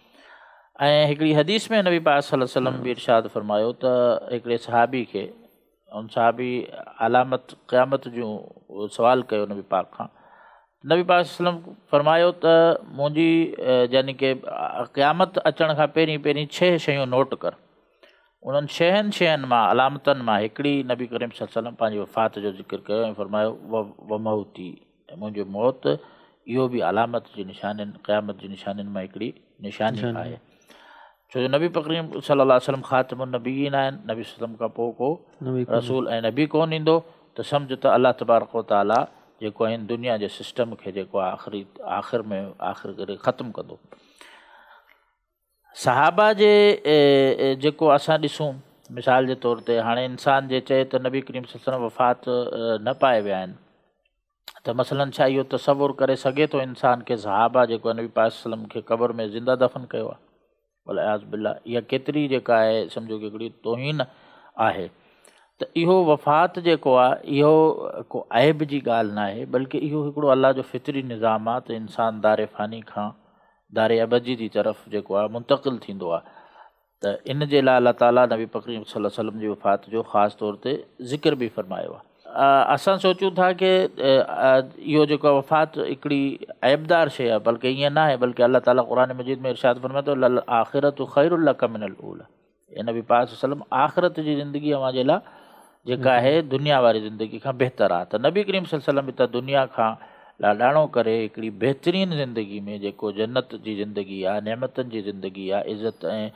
ऐं हिकिड़ी हदीस में नबी पाक सल्लल्लाहु अलैहि वसल्लम बि इरशाद फरमायो त हिकिड़े सहाबी खे, उन सहाबी अलामत क़यामत जूं सुवाल कयो नबी पाक खां। नबी पाक सल्लल्लाहु अलैहि वसल्लम फरमायो त मुंहिंजी यानी कि क़यामत अचण खां पहिरीं पहिरीं 6 शयूं नोट कर। उन्हनि 6 शयुनि मां, अलामतनि मां हिकिड़ी नबी करीम सल्लल्लाहु अलैहि वसल्लम पंहिंजी वफ़ात जो ज़िक्र कयो ऐं फरमायो व मौती, मुंहिंजो मौत, इहो बि अलामत जी निशानियुनि, क़यामत जी निशानियुनि मां हिकिड़ी निशानी आहे। छो जो नबी करीम सल्लल्लाहु अलैहि वसल्लम ख़ातिमुन नबीयीन आहिनि, नबी सल्लम खां पोइ को रसूल ऐं नबी कोन ईंदो। त सम्झ त अलाह तबारक व तआला जेको आहिनि दुनिया जे सिस्टम खे जेको आहे आख़िर करे ख़तमु कंदो। सहाबा जे जेको असां ॾिसूं मिसाल जे तौर ते, हाणे इंसान जे चए त नबी करीम सल्लल्लाहु अलैहि वसल्लम वफ़ात न पाए विया आहिनि, त मसलन छा इहो तसवुरु करे सघे थो इंसान के सहाबा जेको नबी पाक सल्लल्लाहु अलैहि वसल्लम खे क़ब्र में ज़िंदा दफ़न कयो आहे? वल्इयाज़ु बिल्लाह, इहा केतिरी जेका आहे सम्झो कि हिकिड़ी तौहीन आहे। त इहो वफ़ात जेको आहे इहो को ऐब जी ॻाल्हि न आहे, बल्कि इहो हिकिड़ो अलाह जो फितरी निज़ाम आहे त इंसान दार फ़ानी खां दार अबदी जी तरफ़ जेको आहे मुंतक़िल थींदो आहे। त इन जे लाइ अलाह ताला नबी करीम सल्लल्लाहु अलैहि वसल्लम जी वफ़ात जो ख़ासि तौर ते ज़िक्र बि फरमायो आहे। असां सोचूं था कि इहो जेको वफ़ात हिकिड़ी ऐबदार शइ आहे, बल्कि ईअं न आहे, बल्कि अलाह ताला क़ुरान मजीद में इरशाद फरमाए थो लल आख़िरतु ख़ैरुल लक मिनल ऊला। नबी पाक सल्लल्लाहु अलैहि वसल्लम आख़िरत जी ज़िंदगी अव्हां जे लाइ जेका आहे दुनिया वारी ज़िंदगी खां बहितरु आहे। त नबी करीम सल्लल्लाहु अलैहि वसल्लम हितां दुनिया खां लाॾाणो करे हिकिड़ी बहितरीनु ज़िंदगी में जेको जन्नत जी ज़िंदगी आहे, नेमतनि जी ज़िंदगी आहे, इज़त ऐं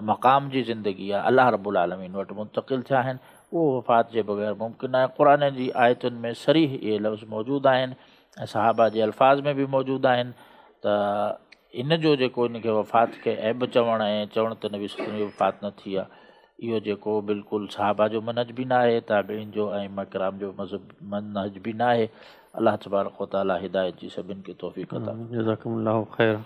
मक़ाम जी ज़िंदगी आहे, अलाह रब्बुल आलमीन वटि मुंतक़िल थिया आहिनि, उहो वफ़ात जे बग़ैर मुमकिन आहे। क़ुरान जी आयतुनि में सरीह इहे लफ़्ज़ मौजूदु आहिनि ऐं सहाबा जे अल्फाज़ में बि मौजूदु आहिनि। त इन जो जेको इनखे वफ़ात खे ऐब चवणु ऐं चवणु त नबी सल्लल्लाहु अलैहि वसल्लम जी वफ़ात न थी आहे, इहो जेको बिल्कुलु सहाबा जो मनहज बि न आहे, ताबईन जो ऐं इमाम किराम जो मनहज बि न आहे। अलाह तबारक व तआला हिदायत जी सभिनि खे तौफ़ीक़ अता फ़रमाए। जज़ाकुमुल्लाहु ख़ैर।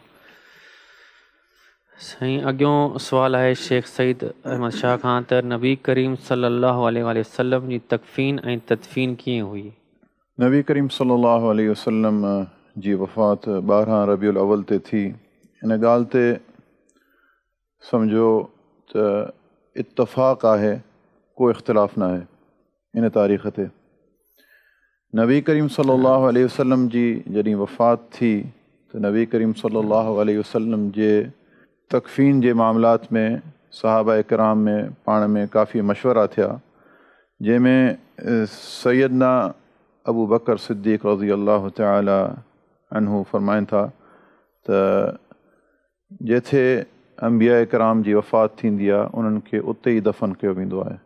साईं, अॻियों सुवालु आहे शेख सईद अहमद शाह खां त नबी करीम सल्लल्लाहु अलैहि वसल्लम जी तकफ़ीन ऐं तदफ़ीन कीअं हुई? नबी करीम सल्लल्लाहु अलैहि वसल्लम जी वफ़ात 12 रबीउल अव्वल ते थी। इन ॻाल्हि ते सम्झो त इत्तफ़ाक़ आहे, को इख़्तिलाफ़ न आहे इन तारीख़ ते। नबी करीम सल्लल्लाहु अलैहि वसल्लम जी जॾहिं वफ़ात थी त नबी करीम सल्लल्लाहु अलैहि वसल्लम जे तकफ़ीन जे मामलात में सहाबा किराम में पाण में काफ़ी मशवरा थिया, जंहिंमें सैयदना अबू बकर सिद्दीक़ रज़ी अल्लाह तआला अन्हु फरमाइनि था त जिथे अंबिया इकराम जी वफ़ात थींदी आहे उन्हनि खे उते ई दफ़न कयो वेंदो आहे।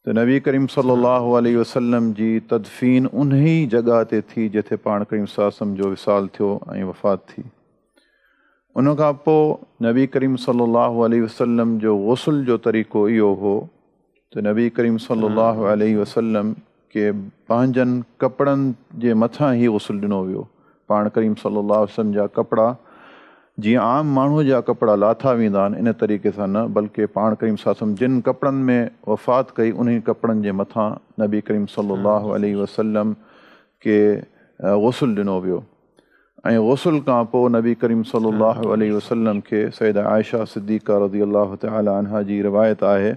त नबी करीम सल्लल्लाहु अलैहि वसल्लम जी तदफ़ीन उन ई जॻह ते थी जिथे पाण करीम सल्लल्लाहु जो विसाल थियो ऐं वफ़ात थी। उन खां पोइ नबी करीम सल्लल्लाहु अलैहि वसल्लम जो गुस्ल जो तरीक़ो इहो हो त नबी करीम सल्लल्लाहु अलैहि वसल्लम खे पंहिंजनि कपिड़नि जे मथां ई गुस्ल ॾिनो वियो। पाण करीम सल्लल्लाहु अलैहि वसल्लम जा कपिड़ा जीअं आम माण्हूअ जा कपिड़ा लाथा वेंदा आहिनि इन तरीक़े सां न, बल्कि पाण करीम सल्लल्लाहु जिन कपिड़नि में वफ़ात कई उन्ही कपिड़नि जे मथां नबी करीम सल्लल्लाहु अलैहि वसल्लम खे गुस्ल ॾिनो वियो। ऐं गुस्ल खां पोइ नबी करीम सल्लल्लाहु अलैहि वसल्लम खे सैयदा आयशा सिद्दीक़ा रज़ियल्लाहु तआला अन्हा जी रिवायत आहे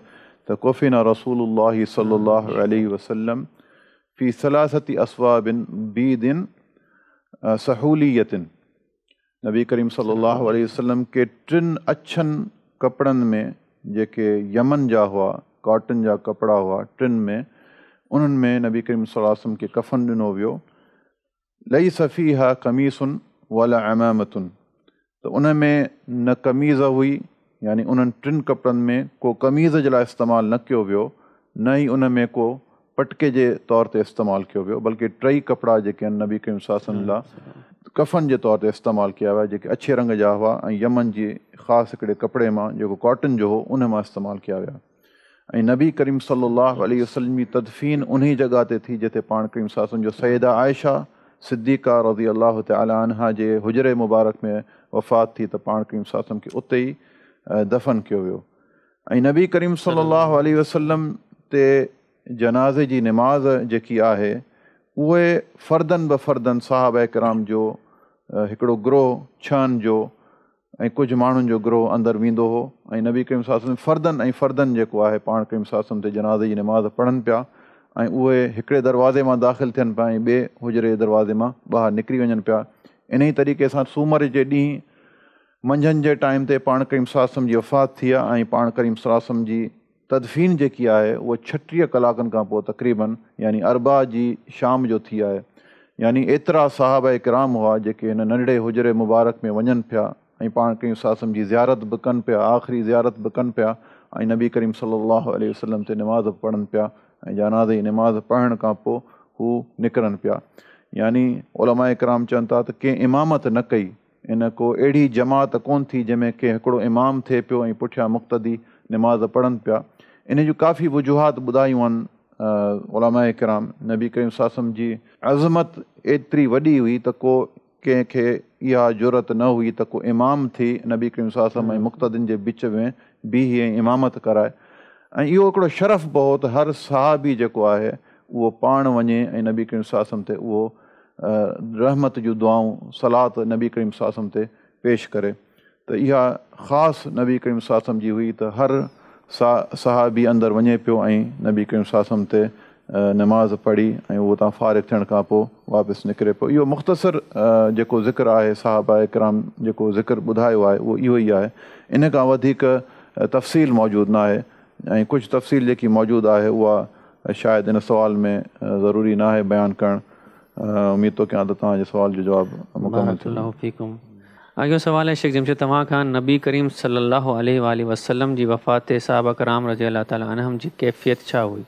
त कुफ़िना रसूलुल्लाह सल्लल्लाहु अलैहि वसल्लम फ़ी सलासति अस्वाबिन बीदिन सहूलियतिन। नबी करीम सल्लल्लाहु अलैहि वसल्लम के 3 अछनि कपिड़नि में जेके यमन जा हुआ, कॉटन जा कपिड़ा हुआ, 3 में उन्हनि में नबी करीम सल्लल्लाहु अलैहि वसल्लम खे कफ़न ॾिनो वियो। लईस फ़ीहा कमीसुन वला अमामतुन, त उन में न कमीज़ हुई, यानी उन्हनि 3 कपिड़नि में को कमीज़ जे लाइ इस्तेमालु न कयो वियो, न ई उन में को पटके जे तौर ते इस्तेमालु कयो वियो, बल्कि 3 कपिड़ा जेके आहिनि नबी करीम सल्लल्लाहु अलैहि वसल्लम लाइ कफ़न जे तौर ते इस्तेमालु कया विया, जेके अछे रंग जा हुआ ऐं यमन जी ख़ासि हिकिड़े कपिड़े मां जेको कॉटन जो हो उन मां इस्तेमालु कया विया। ऐं नबी करीम सल्लल्लाहु अलैहि वसल्लम जी तदफ़ीन उन ई जॻह ते थी जिथे पाण करीम सल्लल्लाहु अलैहि वसल्लम जो सैयदा आयशा सिद्दीक़ा रज़ियल्लाहु तआला अन्हा जे हुजरे मुबारक में वफ़ात थी त पाण करीम सल्लल्लाहु अलैहि वसल्लम खे उते ई दफ़न कयो वियो। ऐं नबी करीम सल्लल्लाहु अलैहि वसल्लम ते जनाज़े जी निमाज़ जेकी आहे उहे फ़र्दन ब फ़र्दन सहाबा किराम जो हिकिड़ो ग्रोह 6 जो ऐं कुझु माण्हुनि जो ग्रोह अंदरि वेंदो हो ऐं नबी करीम सल्लल्लाहु अलैहि वसल्लम फ़र्दन ऐं फ़र्दन जेको आहे पाण करीम सल्लल्लाहु अलैहि वसल्लम ते जनाज़े जी निमाज़ पढ़नि पिया ऐं उहे हिकिड़े दरवाज़े मां दाख़िलु थियनि पिया ऐं ॿिए हुजरे दरवाज़े मां ॿाहिरि निकिरी वञनि पिया। इन ई तरीक़े सां सूमर जे ॾींहुं मंझंदि जे टाइम ते पाण करीम सल्लल्लाहु अलैहि वसल्लम जी वफ़ात थी आहे ऐं पाण करीम सल्लल्लाहु अलैहि वसल्लम जी तदफ़ीन जेकी आहे उहा 36 कलाकनि खां पोइ तक़रीबन यानी अरबा जी शाम जो थी आहे। यानी एतिरा सहाबा किराम हुआ जेके हिन नंढड़े हुजरे मुबारक में वञनि पिया ऐं पाण करीम सल्लल्लाहु अलैहि वसल्लम जी ज़ियारत बि कनि पिया, आख़िरी ज़ियारत बि कनि पिया ऐं नबी करीम सल्लल्लाहु अलैहि वसल्लम ते निमाज़ पढ़नि पिया ऐं जनाज़े जी निमाज़ पढ़ण खां पोइ हू निकिरनि पिया। यानी उलमा किराम चवनि था त कंहिं इमामत न कई, इन को अहिड़ी जमात कोन थी जंहिंमें कंहिं हिकिड़ो इमाम थिए पियो ऐं पुठियां मुक़्तदी निमाज़ पढ़नि पिया। इन जूं काफ़ी वजूहात ॿुधायूं आहिनि उलमा किराम। नबी करीम सल्लल्लाहु अलैहि वसल्लम जी अज़मत एतिरी वॾी हुई त को कंहिंखे इहा ज़रूरत न हुई त को इमाम थी नबी करीम सल्लल्लाहु अलैहि वसल्लम ऐं मुक़्तदिन जे विच में बीह ऐं इमामत कराए। ऐं इहो हिकिड़ो शरफ़ बि हो त हर सहाबी जेको आहे उहो पाण वञे ऐं नबी करीम सल्लल्लाहु अलैहि वसल्लम ते उहो रहमत जूं दुआऊं सलात नबी करीम सल्लल्लाहु अलैहि वसल्लम ते पेश करे। त इहा ख़ासि नबी करीम सल्लल्लाहु अलैहि वसल्लम जी हुई त हर सहाबी अंदरि वञे पियो ऐं नबी करीम सल्लल्लाहु अलैहि वसल्लम ते नमाज़ पढ़ी ऐं उहो तव्हां फ़ारिग़ थियण खां पोइ वापसि निकिरे पियो। इहो मुख़्तसर जेको ज़िक्र आहे सहाबा किराम जेको ज़िक्र ॿुधायो आहे उहो इहो ई आहे, इन खां वधीक तफ़सील मौजूदु न आहे ऐं कुझु तफ़सील जेकी मौजूदु आहे उहा शायदि इन सुवाल में ज़रूरी न आहे बयानु करणु। उमेद थो कयां त तव्हांजे सुवाल जो जवाबु मुकमल थियो। अॻियो सवाल आहे शेख जमशेद तव्हां खां, नबी करीम सल्लल्लाहु अलैहि वसल्लम जी वफ़ात ते सहाबा किराम रज़ियल्लाहु तआला अन्हुम जी कैफ़ियत छा हुई?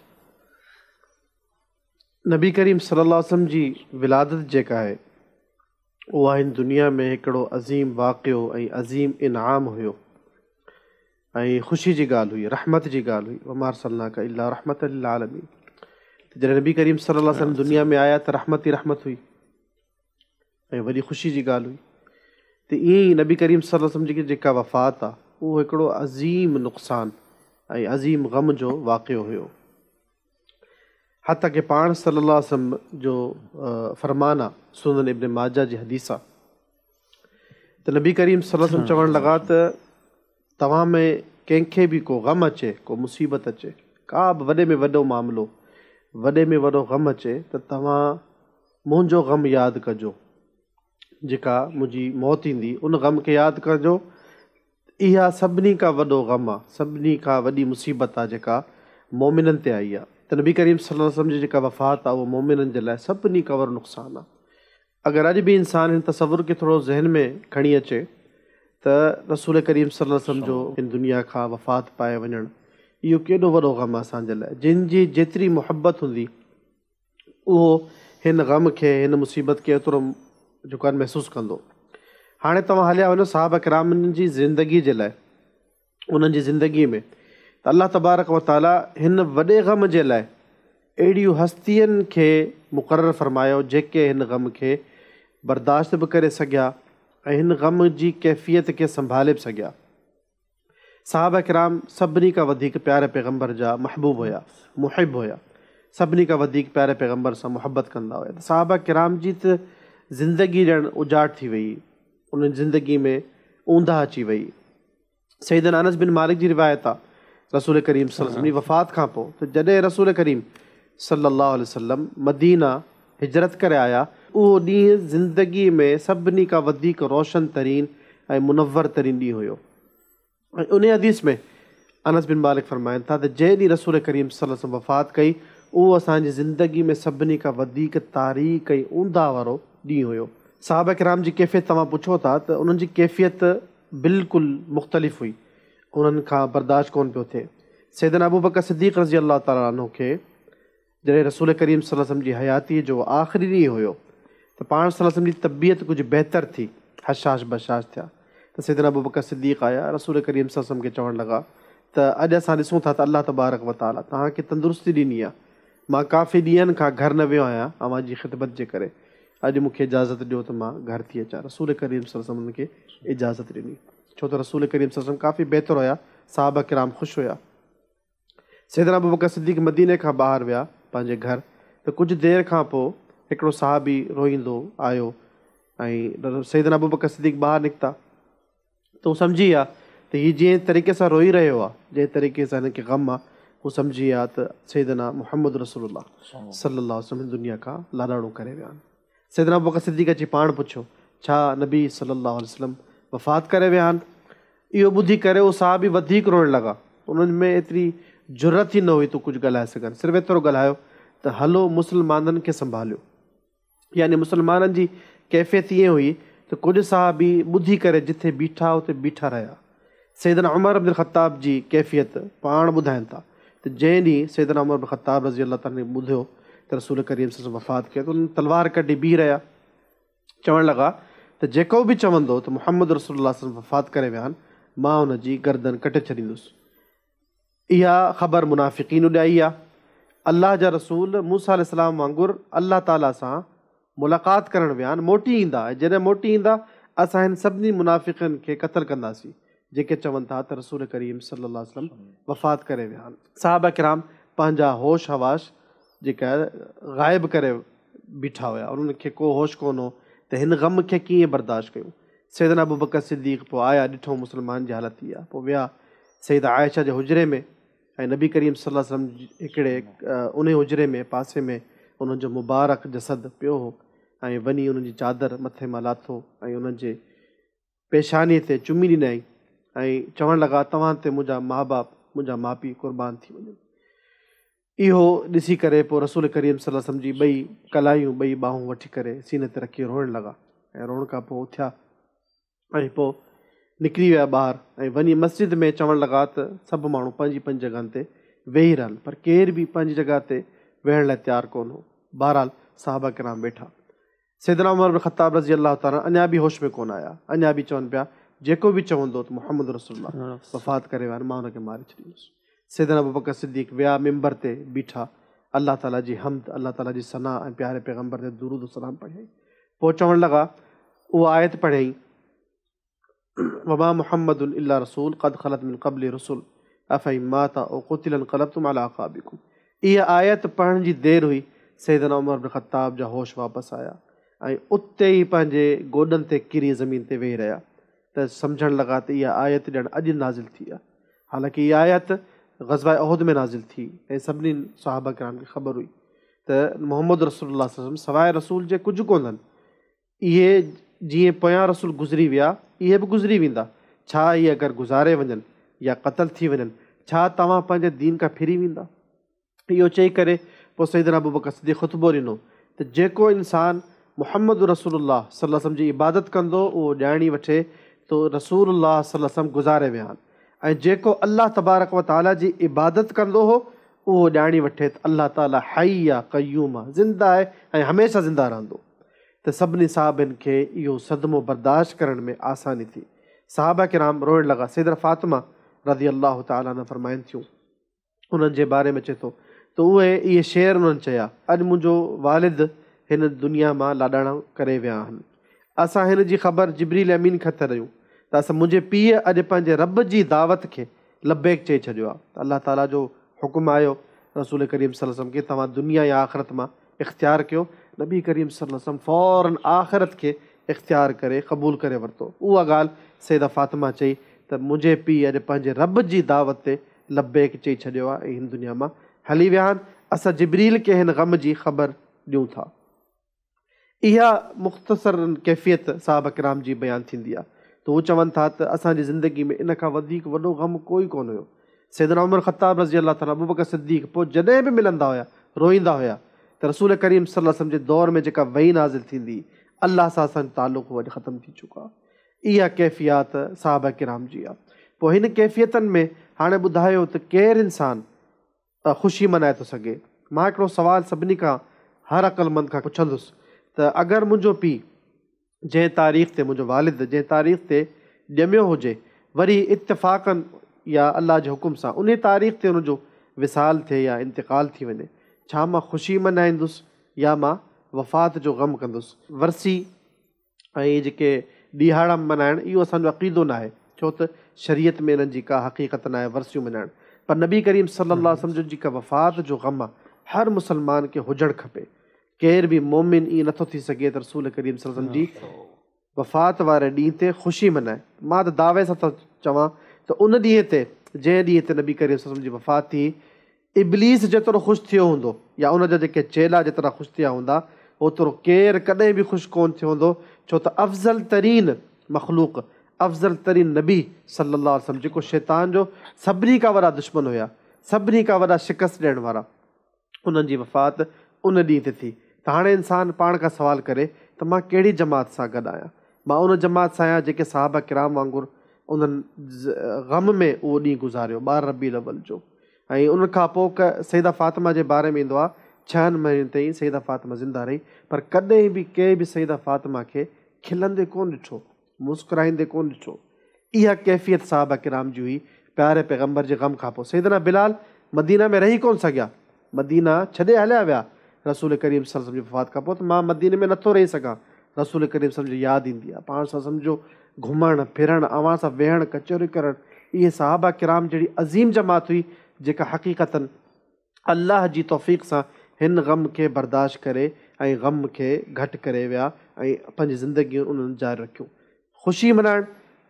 नबी करीम सल्लल्लाहु अलैहि वसल्लम जी विलादत जेका आहे उहा हिन दुनिया में हिकिड़ो अज़ीम वाक़ियो ऐं अज़ीम इनाम हुयो ऐं ख़ुशी जी ॻाल्हि हुई, रहमत जी ॻाल्हि हुई। वमा अरसलनाका इल्ला रहमतल लिल आलमीन। जॾहिं नबी करीम सल्लल्लाहु अलैहि वसल्लम दुनिया में आया त रहमत ई रहमत हुई ऐं वॾी ख़ुशी जी ॻाल्हि हुई। त ईअं ई नबी करीम सल्लल्लाहु अलैहि वसल्लम जी जेका वफ़ात आहे उहो हिकिड़ो अज़ीम नुक़सानु ऐं अज़ीम ग़म जो वाक़ियो हुयो। हता की पाण सल्लल्लाहु अलैहि वसल्लम जो फ़रमान आहे, सुनन इब्न माजा जी हदीस आहे त नबी करीम सल्लल्लाहु अलैहि वसल्लम चवणु लॻा त तव्हां में कंहिंखे बि को ग़म अचे, को मुसीबत अचे, का बि वॾे में वॾो मामिलो, वॾे में वॾो ग़म अचे त तव्हां मुंहिंजो ग़म यादि कजो। जेका मुंहिंजी मौत ईंदी उन ग़म खे यादि कजो। इहा सभिनी खां वॾो ग़म आहे, सभिनी खां वॾी मुसीबत आहे जेका मोमिननि ते आई आहे। त नबी करीम सल्लल्लाहु अलैहि वसल्लम जी जेका वफ़ात आहे उहा मोमिननि जे लाइ सभिनी खां वॾो नुक़सानु आहे। अगरि अॼु बि इंसान हिन तसवुर खे थोरो ज़हन में खणी अचे त रसूल करीम सल्लल्लाहु अलैहि वसल्लम जो हिन दुनिया खां वफ़ात पाए वञणु इहो केॾो वॾो ग़म आहे असांजे लाइ। जिन जी जेतिरी मुहबत हूंदी उहो हिन ग़म खे हिन मुसीबत खे एतिरो जेको आहे महसूसु कंदो। हाणे तव्हां हलिया वञो सहाबा किरामनि जी ज़िंदगी जे लाइ, उन्हनि जी ज़िंदगीअ में त अलाह तबारक व ताला हिन वॾे ग़म जे लाइ अहिड़ियूं हस्तियुनि खे मुक़ररु फ़रमायो जेके हिन ग़म खे बर्दाश्त बि करे सघिया ऐं हिन ग़म जी कैफ़ियत खे संभाले बि सघिया। सहाबा किराम सभिनी खां वधीक प्यारे पैगम्बर जा महबूब हुया, मुहिब हुया, सभिनी खां वधीक प्यारे पैगम्बर सां मुहबत कंदा हुया। त सहाबा किराम जी त ज़िंदगी ॼण उजाड़ थी वई, उन्हनि ज़िंदगी में ऊंधा अची वई। सैयदना अनस बिन मालिक जी रिवायत आहे रसूल करीम सल्लल्लाहु अलैहि वसल्लम जी वफ़ात खां पोइ त जॾहिं रसूल करीम सल्लल्लाहु अलैहि वसल्लम मदीना हिजरत करे आया, उहो ॾींहुं ज़िंदगी में सभिनी खां वधीक रोशन तरीन ऐं मुनव्वर तरीन ॾींहुं हुयो। ऐं उन हदीस में अनस बिन मालिक फ़रमाइनि था त जंहिं ॾींहुं रसूल करीम सल्लल्लाहु अलैहि वसल्लम वफ़ात कई उहो असांजी ज़िंदगी में सभिनी खां वधीक तारीख़ ऐं ऊंधा वारो ॾींहुं हुयो। सहाबा किराम जी कैफ़ियत तव्हां पुछो था त उन्हनि जी कैफ़ियत बिल्कुलु मुख़्तलिफ़ हुई, उन्हनि खां बर्दाश्त कोन पियो थिए। सैयदना अबू बकर सिद्दीक़ रज़ी अल्लाह ताला अन्हु खे जॾहिं रसूल करीम सल्लल्लाहु अलैहि वसल्लम जी हयातीअ जो आख़िरी ॾींहुं हुयो त पाण सल्लल्लाहु अलैहि वसल्लम जी तबियत कुझु बहितर थी, हशाश बशाश थिया त सैयदना अबू बकर सिद्दीक़ आया रसूल करीम सल्लल्लाहु अलैहि वसल्लम खे चवणु लॻा त अॼु असां ॾिसूं था त अल्लाह तबारक व ताला तव्हांखे तंदुरुस्ती ॾिनी आहे, मां काफ़ी ॾींहंनि खां घर न वियो आहियां अव्हांजी ख़िदमत जे करे, अॼु मूंखे इजाज़त ॾियो त मां घर थी अचां। रसूल करीम सल्लल्लाहु अलैहि वसल्लम हुनखे इजाज़त ॾिनी, छो त रसूल करीम सल्लल्लाहु अलैहि वसल्लम काफ़ी बहितर हुया, सहाबा किराम ख़ुशि हुया। सैयदना अबू बकर सिद्दीक़ मदीने खां ॿाहिरि विया पंहिंजे घर त कुझु देरि खां पोइ हिकिड़ो सहाबी रोईंदो आयो ऐं सैयदना अबू बकर सिद्दीक़ ॿाहिरि निकिता त हू सम्झी विया त हीअ जंहिं तरीक़े सां रोई रहियो आहे, जंहिं तरीक़े सां हिनखे ग़म आहे, हू सम्झी विया त सैयदना मुहम्मद रसूलुल्लाह सल्लल्लाहु अलैहि वसल्लम दुनिया खां लाॾाणो करे विया आहिनि। सैयदना अबू बकर सिद्दीक़ अची पाण पुछियो छा नबी सल्लल्लाहु अलैहि वसल्लम वफ़ात करे विया आहिनि? इहो ॿुधी करे उहो सहाबी वधीक रोइणु लॻा, उन्हनि में एतिरी ज़रूरत ई न हुई तो कुझु ॻाल्हाए सघनि, सिर्फ़ु एतिरो ॻाल्हायो त हलो मुस्लमाननि खे संभालियो। यानी मुस्लमाननि जी कैफ़ियत ईअं हुई त कुझु सहाबी ॿुधी करे जिथे बीठा उते बीठा रहिया। सैयदना उमर इब्न ख़त्ताब जी कैफ़ियत पाण ॿुधाइनि था त जंहिं ॾींहुं सैयदना उमर इब्न ख़त्ताब रज़ी अल्लाह ताला ॿुधियो त रसूल करीम सल्लल्लाहु अलैहि वसल्लम वफ़ात कयो त उन्हनि तलवार कढी बीह रहिया, चवणु लॻा त जेको बि चवंदो त मुहम्मद रसूलुल्लाह सल्लल्लाहु अलैहि वसल्लम वफ़ात करे विया आहिनि, मां हुनजी गर्दन कटे छॾींदुसि। इहा ख़बर मुनाफ़िक़ीन ॾाई आहे। अलाह जा रसूल मूसा अलैहिस्सलाम वांगुरु अलाह ताला सां मुलाक़ात करणु विया आहिनि, मोटी ईंदा ऐं जॾहिं मोटी ईंदा असां हिन सभिनी मुनाफ़िक़नि खे क़तलु कंदासीं जेके चवनि था त रसूल करीम सल्लल्लाहु अलैहि वसल्लम वफ़ात करे विया आहिनि। सहाबा किराम पंहिंजा होश हवाश जेका ग़ाइब करे बीठा हुया, उन्हनि खे को होश कोन हो त हिन ग़म खे कीअं बर्दाश्त कयूं। सैयदना अबू बकर सिद्दीक़ पोइ आया, ॾिठो मुस्लमान जी हालत थी आहे, पोइ विया सैयदा आयशा जे हुजरे में ऐं नबी करीम सल्लल्लाहु अलैहि वसल्लम हिकिड़े उन हुजरे में पासे में उन्हनि जो मुबारक जसद पियो हो ऐं वञी उन्हनि जी चादर मथे मां लाथो ऐं उन्हनि जे पेशानीअ ते चुमी ॾिनई ऐं चवणु लॻा तव्हां ते मुंहिंजा माउ बाप मुंहिंजा माउ पीउ क़ुर्बान थी वञनि। इहो ॾिसी करे पोइ रसूल करीम सल्लल्लाहु अलैहि वसल्लम जी ॿई कलायूं ॿई ॿाहूं वठी करे सीने ते रखी रोइणु लॻा ऐं रोअण खां पोइ उथिया ऐं पोइ निकिरी विया ॿाहिरि ऐं वञी मस्जिद में चवणु लॻा त सभु माण्हू पंहिंजी पंहिंजी जॻहियुनि ते वेही रहनि, पर केर बि पंहिंजी जॻह ते वेहण लाइ तयारु कोन हो। बहरहाल सहाबा किराम वेठा। सैयदना उमर इब्न ख़त्ताब रज़ी अल्लाह ताला अञा बि होश में कोन आया, अञा बि चवनि पिया जेको बि चवंदो त मुहम्मद रसूलुल्लाह वफ़ात करे विया आहिनि, मां हुनखे मारे छॾींदुसि। सैयदना अबू बकर सिद्दीक़ विया मिंबर ते बीठा, अल्लाह ताला जी हमद, अल्लाह ताला जी सना ऐं प्यारे पैगम्बर ते दुरूद सलाम पढ़ियईं। पोइ चवणु लॻा उहा आयत पढ़ियईं वमा मुहम्मदुन इल्ला रसूल क़द ख़लत मिन क़ब्ली रसूल अफ़इन माता औ क़ुतिल इंक़लबतुम अला अक़ाबिकुम। इहा आयत पढ़ण जी देरि हुई, सैयदना उमर इब्न ख़त्ताब जा होश वापसि आया ऐं उते ई पंहिंजे गोॾनि ते किरी ज़मीन ते वेही रहिया त सम्झणु लॻा त इहा आयत ॼण अॼु नाज़िल थी आहे। हालांकि इहा आयत ग़ज़वा उहद में नाज़िल थी ऐं सभिनी सहाबा किराम खे ख़बर हुई त मुहम्मद रसूलुल्लाह सल्लल्लाहु अलैहि वसल्लम सवाइ रसूल जे कुझु कोन्हनि, इहे जीअं पोयां रसूल गुज़री विया इहे बि गुज़री वेंदा, छा इहे अगरि गुज़ारे वञनि या क़तल थी वञनि छा तव्हां पंहिंजे दीन खां फिरी वेंदा? इहो चई करे पोइ सैयदना अबू बकर सिद्दीक़ ख़ुतबो ॾिनो त जेको इंसानु मुहम्मद रसूलुल्लाह सल्लल्लाहु अलैहि वसल्लम जी इबादत कंदो उहो ॼाणी वठे तो रसूलुल्लाह सल्लल्लाहु अलैहि वसल्लम गुज़ारे विया आहिनि। ऐं जेको अल्लाह तबारक व ताला जी इबादत कंदो हो उहो ॼाणी वठे त अल्लाह ताला हई आहे, क़य्यूम आहे, ज़िंदा आहे ऐं हमेशह ज़िंदा रहंदो। त सभिनी साहबनि खे इहो सदमो बर्दाश्त करण में आसानी थी। साहबा किराम रोइण लॻा। सैयदा फ़ातिमा रज़ी अल्लाह ताला अन्हा फ़रमाइनि थियूं, उन्हनि जे बारे में चए थो त उहे इहे शेर उन्हनि चया, अॼु मुंहिंजो वालिद हिन दुनिया मां लाॾाणा करे विया आहिनि। असां हिन जी ख़बर जिब्रील अमीन खे त ॾियूं त असां मुंहिंजे पीउ अॼु पंहिंजे रब जी दावत खे लबैक चई छॾियो आहे। त अल्लाह ताला जो हुकुम आयो रसूल करीम सल्लल्लाहु अलैहि वसल्लम खे, तव्हां दुनिया या आख़िरत मां इख़्तियार कयो। नबी करीम सल्लल्लाहु अलैहि वसल्लम फ़ौरन आख़िरत खे इख़्तियार करे क़बूल करे वरितो। उहा ॻाल्हि सैयदा फ़ातिमा चई त मुंहिंजे पीउ अॼु पंहिंजे रब जी दावत ते लबैक चई छॾियो आहे ऐं हिन दुनिया मां हली विया आहिनि। असां जिब्रील खे हिन ग़म जी ख़बर ॾियूं था। इहा मुख़्तसर कैफ़ियत साहबा किराम जी बयानु थींदी आहे। त उहे चवनि था त असांजी ज़िंदगी में इन खां वधीक वॾो ग़म कोई कोन हुयो। सैयदना उमर ख़त्ताब रज़ी अल्लाह ताला, अबू बकर सिद्दीक़, पोइ जॾहिं बि मिलंदा हुया रोईंदा हुया त रसूल करीम सल्लल्लाहु अलैहि वसल्लम जे दौर में जेका वही नाज़िल थींदी, अल्लाह सां असांजो ताल्लुक़ अॼु ख़तमु थी चुको आहे। इहा कैफ़ियत साहबा किराम जी आहे। पोइ हिन कैफ़ियतनि में हाणे ॿुधायो त केरु इंसानु ख़ुशी मनाए थो सघे। मां हिकिड़ो सुवालु सभिनी खां हर अक़लमंद खां पुछंदुसि त अगरि मुंहिंजो पीउ जंहिं तारीख़ ते, मुंहिंजो वालिद जंहिं तारीख़ ते ॼमियो हुजे, वरी इत्तिफ़ाक़न या अल्लाह जे हुकुम सां उन तारीख़ ते हुनजो विसाल थिए या इंतिकाल थी वञे, छा मां ख़ुशी मनाईंदुसि या मां वफ़ात जो ग़म कंदुसि? वरसी ऐं जेके ॾिहाड़ा मल्हाइण इहो असांजो अक़ीदो न आहे, छो त शरीयत में इन्हनि जी का हक़ीक़त न आहे वरसियूं मल्हाइण। पर नबी करीम सल्लल्लाहु अलैहि वसल्लम जी का वफ़ात जो ग़म आहे, हर मुसलमान खे हुजणु खपे। केर बि मोमिन ईअं नथो थी सघे त रसूल करीम सल्लल्लाहु अलैहि वसल्लम जी वफ़ात वारे ॾींहं ते ख़ुशी मनाए। मां त दावे सां थो चवां त उन ॾींहं ते, जंहिं ॾींहं ते नबी करीम सल्लल्लाहु अलैहि वसल्लम जी वफ़ात थी, इब्लीस जेतिरो ख़ुशि थियो हूंदो या उनजा जेके चेला जेतिरा ख़ुशि थिया हूंदा, ओतिरो केरु कॾहिं बि ख़ुशि कोन थियो हूंदो। छो त अफ़ज़ल तरीन मख़लूक़, अफ़ज़ल तरीन नबी सल्लल्लाहु अलैहि वसल्लम, जेको शैतान जो सभिनी खां वॾा दुश्मन हुया, सभिनी खां वॾा शिकस्त ॾियण वारा, उन्हनि जी वफ़ात उन ॾींहं ते थी। त हाणे इंसानु पाण खां सुवालु करे त मां कहिड़ी जमात सां गॾु आहियां? मां उन जमात सां आहियां जेके साहबा किराम वांगुरु उन्हनि ग़म में उहो ॾींहुं गुज़ारियो 12 रबीउल अव्वल जो। ऐं उनखां पोइ सैयदा फ़ातिमा जे बारे में ईंदो आहे 6 महीननि ताईं सैयदा फ़ातिमा ज़िंदा रही, पर कॾहिं बि कंहिं बि सैयदा फ़ातिमा खे खिलंदे कोन ॾिठो, मुस्कुराईंदे कोन ॾिठो। इहा कैफ़ियत साहबा किराम जी हुई प्यारे पैगम्बर जे ग़म खां पोइ। सैयदना बिलाल मदीना में रही कोन सघिया, मदीना छॾे हलिया विया रसूल करीम सल्लल्लाहु अलैहि वसल्लम जी वफ़ात खां पोइ। त मां मदीने में नथो रही सघां, रसूल करीम सल्लल्लाहु अलैहि वसल्लम जी यादि ईंदी आहे। पाण सां सम्झो घुमणु फिरणु, अवां सां वेहणु, कचौरी करणु, इहे साहबा किराम जहिड़ी अज़ीम जमात हुई जेका हक़ीक़तनि अल्लाह जी तौफ़ीक़ सां हिन ग़म खे बर्दाश्त करे ऐं ग़म खे घटि करे विया ऐं पंहिंजी ज़िंदगियूं उन्हनि जारी रखियूं। ख़ुशी मल्हाइणु,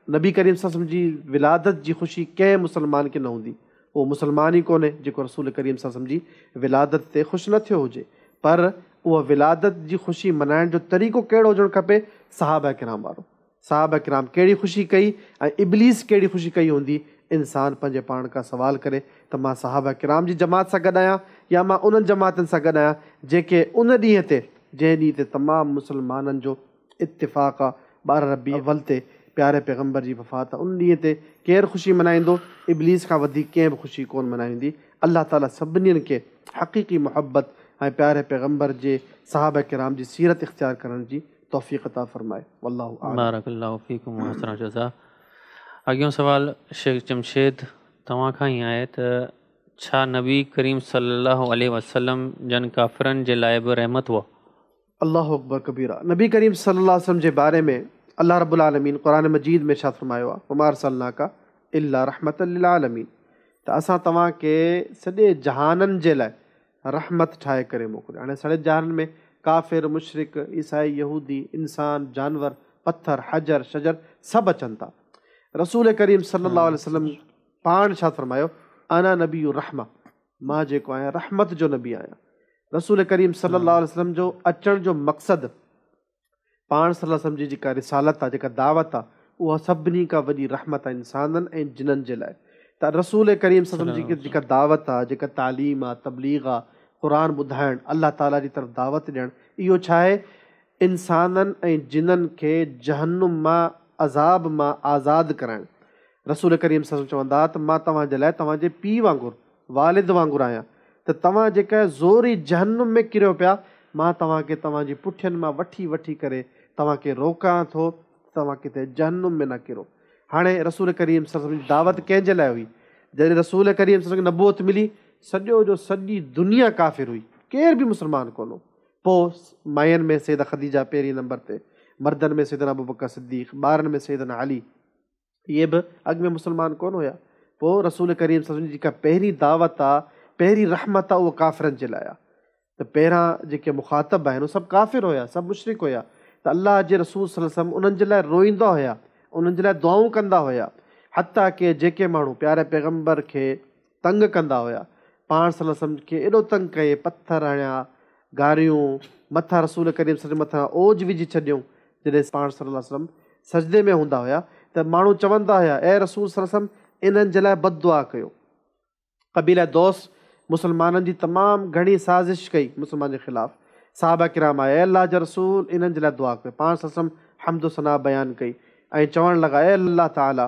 नबी करीम सल्लल्लाहु अलैहि वसल्लम जी विलादत जी ख़ुशी कंहिं मुसलमान खे न हूंदी। उहो मुसलमान ई कोन्हे जेको रसूल करीम सल्लल्लाहु अलैहि वसल्लम जी विलादत ते ख़ुशि न थियो हुजे, पर उहा विलादत जी ख़ुशी मल्हाइण जो तरीक़ो कहिड़ो हुजणु खपे? साहबा किराम वारो। साहबा किराम कहिड़ी ख़ुशी कई ऐं इब्लीस कहिड़ी ख़ुशी कई हूंदी? इंसानु पंहिंजे पाण खां सुवालु करे त मां साहबा किराम जी जमात सां गॾु आहियां या मां उन्हनि जमातनि सां गॾु आहियां जेके उन ॾींहं ते, जंहिं ॾींहं ते तमामु मुसलमाननि जो इत्तिफ़ाक़ आहे 12 रबीउल अव्वल ते प्यारे पैगम्बर जी वफ़ात आहे। उन ॾींहं ते केरु ख़ुशी मल्हाईंदो? इब्लीस खां वधीक कंहिं बि ख़ुशी कोन मल्हाईंदी। अल्लाह ताला सभिनीनि खे हक़ीक़ी मुहबत ऐं प्यारे पैगम्बर जे साहबा किराम जी सीरत इख़्तियार करण जी तौफ़ीक़ अता फ़रमाए। वल्लाहु आलम। बारकल्लाहु फ़ीकुम व अहसन जज़ा। अॻियों सवाल शेख जमशेद तव्हां खां ई आहे त छा नबी करीम सल्लल्लाहु अलैहि वसल्लम जन काफ़िरनि जे लाइ बि रहमत हुआ? अल्लाहु अकबर कबीरा। नबी करीम सल्लल्लाहु अलैहि वसल्लम जे बारे में अल्लाह रब्बुल आलमीन क़ुरान मजीद में छा फ़रमायो आहे? वमा अरसलनाका इल्ला रहमतल लिल आलमीन। त असां तव्हांखे सॼे जहाननि जे लाइ रहमत ठाहे करे मोकिलियो। हाणे सॼे जहाननि में काफ़िर, मुशरिक, ईसाई, यहूदी, इंसान, जानवर, पत्थर, हजर, शजर सभु अचनि था। रसूल करीम सल्लल्लाहु अलैहि वसल्लम पाण छा फ़रमायो? अना नबी रहमा, मां जेको आहियां रहमत जो नबी आहियां। रसूल करीम सल्लल्लाहु अलैहि वसल्लम जो अचण जो मक़सदु, पाण सल्लल्लाहु अलैहि वसल्लम जी जेका रिसालत आहे, जेका दावत आहे, उहा सभिनी खां वॾी रहमत आहे इंसाननि ऐं जिननि जे लाइ। त रसूल करीम सल्लल्लाहु अलैहि वसल्लम जी जेका दावत आहे, जेका तालीम आहे, तबलीग आहे, क़ुरान ॿुधाइणु, अल्लाह ताला जी तरफ़ दावत ॾियणु, इहो छा आहे? इंसाननि ऐं जिननि खे जहन्नुम मां अज़ाब मां आज़ादु कराइणु। रसूल करीम सल्लल्लाहु अलैहि वसल्लम चवंदा त मां तव्हांजे लाइ तव्हांजे पीउ वांगुरु वालिद वांगुरु आहियां, त तव्हां जेका ज़ोरी जहन्नुम में किरियो पिया, मां तव्हांखे तव्हांजी पुठियुनि मां वठी वठी करे तव्हांखे रोकां थो, तव्हां किथे जहन्नुम में न किरो। हाणे रसूल करीम सल्लल्लाहु अलैहि वसल्लम जी दावत कंहिंजे लाइ हुई? जॾहिं रसूल करीम सल्लल्लाहु अलैहि वसल्लम खे नबूअत मिली, सॼी दुनिया काफ़िर हुई, केर बि मुस्लमान कोन हो। पोइ माइयुनि में सैयदा ख़दीजा पहिरीं नंबर ते, मर्दनि में सैयदना अबू बकर सिद्दीक़, ॿारनि में सैयदना अली, इहे बि अॻु में मुस्लमान कोन हुया। पोइ रसूल करीम सल्लल्लाहु अलैहि वसल्लम जी जेका पहिरीं दावत आहे, पहिरीं रहमत आहे, उहा काफ़िरनि जे लाइ आहे। त पहिरां जेके मुखातब आहिनि उहे सभु काफ़िर हुया, सभु मुशरिक हुया। त अलाह जे रसूल सल्लल्लाहु अलैहि वसल्लम उन्हनि जे लाइ रोईंदा हुया, उन्हनि जे लाइ दुआऊं कंदा हुया। हता की जेके माण्हू प्यारे पैगम्बर खे तंग कंदा हुया, पाण सल्लल्लाहु अलैहि वसल्लम खे एॾो तंग कये, पथर हणिया, गारियूं, मथां रसूल करीम सल्लल्लाहु अलैहि वसल्लम मथां ओज विझी छॾियूं। जॾहिं पाण सल्लल्लाहु अलैहि वसल्लम सजदे में हूंदा हुया त माण्हू चवंदा हुया, ए रसूल सल्लल्लाहु अलैहि वसल्लम इन्हनि जे लाइ बददुआ कयो। क़बीला दोस मुस्लमाननि जी तमामु घणी साज़िश कई मुस्लमान जे ख़िलाफ़। साहबा किराम आया, अल्लाह जा रसूल इन्हनि जे लाइ दुआ कयो। पाण सल्लल्लाहु अलैहि वसल्लम हम्दो सना बयानु कई ऐं चवणु लॻा, ए अल्लाह ताला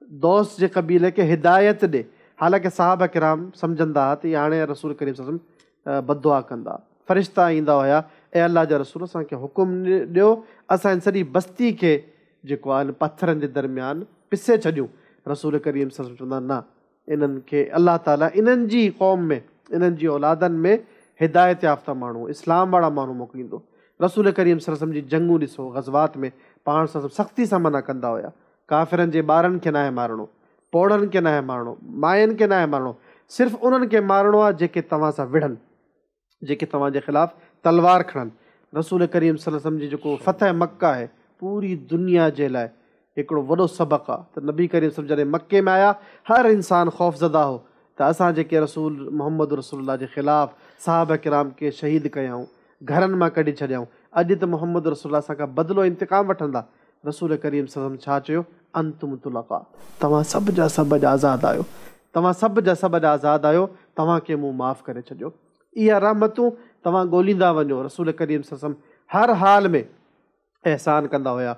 दोस जे क़बीले खे हिदायत ॾे। हालांकि साहबा किराम सम्झंदा हुआ त इहे हाणे रसूल करीम सल्लल्लाहु अलैहि वसल्लम बददुआ कंदा। फ़रिश्ता ईंदा हुया, ऐं अल्लाह जा रसूल असांखे हुकुम ॾियो, असां हिन सॼी बस्ती खे जेको आहे पथरनि जे दरमियान पिसे छॾियूं। रसूल करीम सल्लल्लाहु अलैहि वसल्लम चवंदा न, इन्हनि खे अल्लाह ताला इन्हनि जी क़ौम में, इन्हनि जी औलादनि में हिदायत याफ़्ता माण्हू, इस्लाम वारा माण्हू मोकिलींदो। रसूल करीम सल्लल्लाहु अलैहि वसल्लम जी जंगूं ॾिसो, ग़ज़वात में पाण सल्लल्लाहु अलैहि वसल्लम सख़्ती सां मना कंदा हुया। काफ़िरनि जे ॿारनि खे नाहे मारणो, पोड़नि खे नाहे मारणो, माइयुनि खे नाहे मारणो, सिर्फ़ु उन्हनि खे मारणो आहे जेके तव्हां सां विढ़नि, जेके तव्हांजे ख़िलाफ़ु तलवार खणनि। रसूल करीम सल्लल्लाहु अलैहि वसल्लम जी जेको फ़तह मक्का आहे, पूरी दुनिया जे लाइ हिकिड़ो वॾो सबक़ु आहे। त नबी करीम सल्लल्लाहु अलैहि वसल्लम जॾहिं मके में आया, हर इंसानु ख़ौफ़ज़दा हो त असां जेके रसूल मोहम्मद रसूलुल्लाह जे ख़िलाफ़ु साहबा किराम खे शहीद कयऊं, घरनि मां कढी छॾियऊं, अॼु त मोहम्मद रसूलुल्लाह असांखां बदिलो इंतिक़ाम वठंदा। रसूल करीम सल्लल्लाहु अलैहि वसल्लम छा चयो? अंतुम तुलक़ा, तव्हां सभु जा सभु आज़ादु आहियो, तव्हां सभु जा सभु आज़ादु आहियो, तव्हांखे मूं माफ़ु करे छॾियो। इहा रहमतूं तव्हां ॻोल्हींदा वञो। रसूल करीम सल्लल्लाहु अलैहि वसल्लम हर हाल में अहसान कंदा हुया,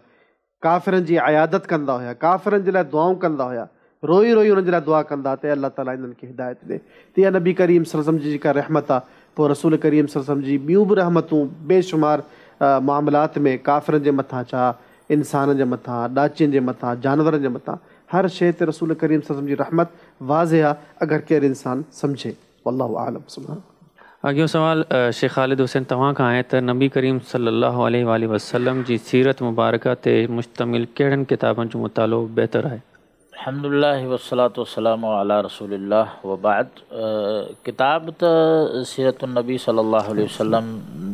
काफ़िरनि जी अयादत कंदा हुया, काफ़िरनि जे लाइ दुआऊं कंदा हुया, रोई रोई उन्हनि जे लाइ दुआ कंदा त अल्लाह ताला इन्हनि खे हिदायत ॾे। त इहा नबी करीम सल्लल्लाहु अलैहि वसल्लम जी जेका रहमत आहे, पोइ रसूल करीम सल्लल्लाहु अलैहि वसल्लम जी ॿियूं बि रहमतूं बेशुमार मामलात में, काफ़िरनि जे मथां छा, इंसाननि जे मथां, ॾाचियुनि जे मथां, जानवरनि जे मथां, हर शइ ते रसूल करीम सल्लल्लाहु अलैहि वसल्लम जी रहमत वाज़िह आहे अगरि केरु इंसानु सम्झे। वल्लाहु आलम। अॻियो सवाल शेख ख़ालिद हुसैन तव्हां खां आहे त नबी करीम सल्लल्लाहु अलैहि वसल्लम जी सीरत मुबारका ते मुश्तमिल कहिड़नि किताबनि जो मुतालो बहितरु आहे? अल्हम्दुलिल्लाह वस्सलातु वस्सलामु अला रसूलिल्लाह व बाद। किताब त सीरत नबी सल्लल्लाहु अलैहि वसल्लम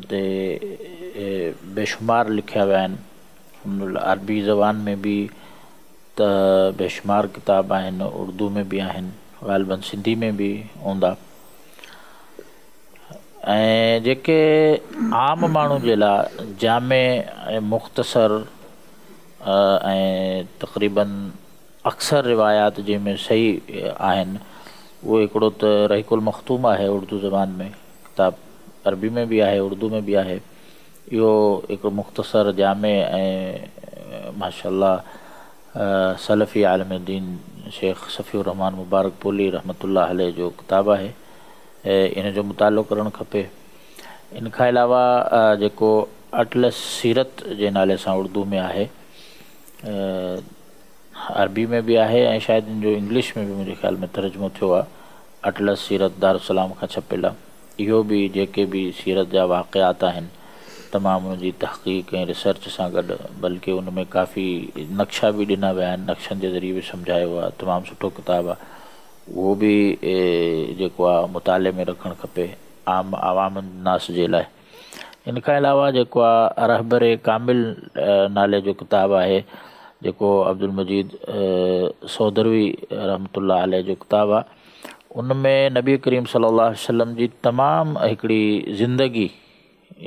ते बेशुमार लिखिया विया आहिनि। अल्हम्दुलिल्लाह अरबी ज़बान में बि त बेशुमार किताब आहिनि, उर्दू में बि आहिनि, ग़ालिबन सिंधी में बि हूंदा। ऐं जेके आम माण्हू जे लाइ जामे ऐं मुख़्तसर ऐं तक़रीबन अक्सर रिवायात जंहिंमें सही आहिनि, उहो हिकिड़ो त रहीकुल मख़तूम आहे उर्दू ज़बान में, किताब अरबी में बि आहे, उर्दू में बि आहे। इहो हिकिड़ो मुख़्तसर जामे ऐं माशाअल्लाह सलफ़ी आलिम दीन शेख सफ़ीउर रहमान मुबारकपुरी रहमतुल्लाह अलैह जो किताबु आहे, इन जो मुतालो करणु खपे। इन खां अलावा जेको अटलस सीरत जे नाले सां उर्दू में आहे, अरबी में बि आहे ऐं शायदि इन जो इंग्लिश में बि मुंहिंजे ख़्याल में तर्जुमो थियो आहे, अटलस सीरत दारुसलाम खां छपियल आहे। इहो बि जेके बि सीरत जा वाक़िआत आहिनि तमामु उनजी तहक़ीक़ ऐं रिसर्च सां गॾु, बल्कि उन में काफ़ी नक्शा बि ॾिना विया आहिनि, नक्शनि जे ज़रिए बि सम्झायो आहे, तमामु सुठो किताबु आहे। उहो बि जेको आहे मुताले में रखणु खपे आवाम नास जे लाइ। इन खां अलावा जेको आहे रहबर कामिल नाले जो किताबु आहे, जेको अब्दुल मजीद सौदरवी रहमतुल्लाह अलैह जो किताबु आहे। उन में नबी करीम सल्लल्लाहु अलैहि वसल्लम जी तमामु हिकिड़ी ज़िंदगी,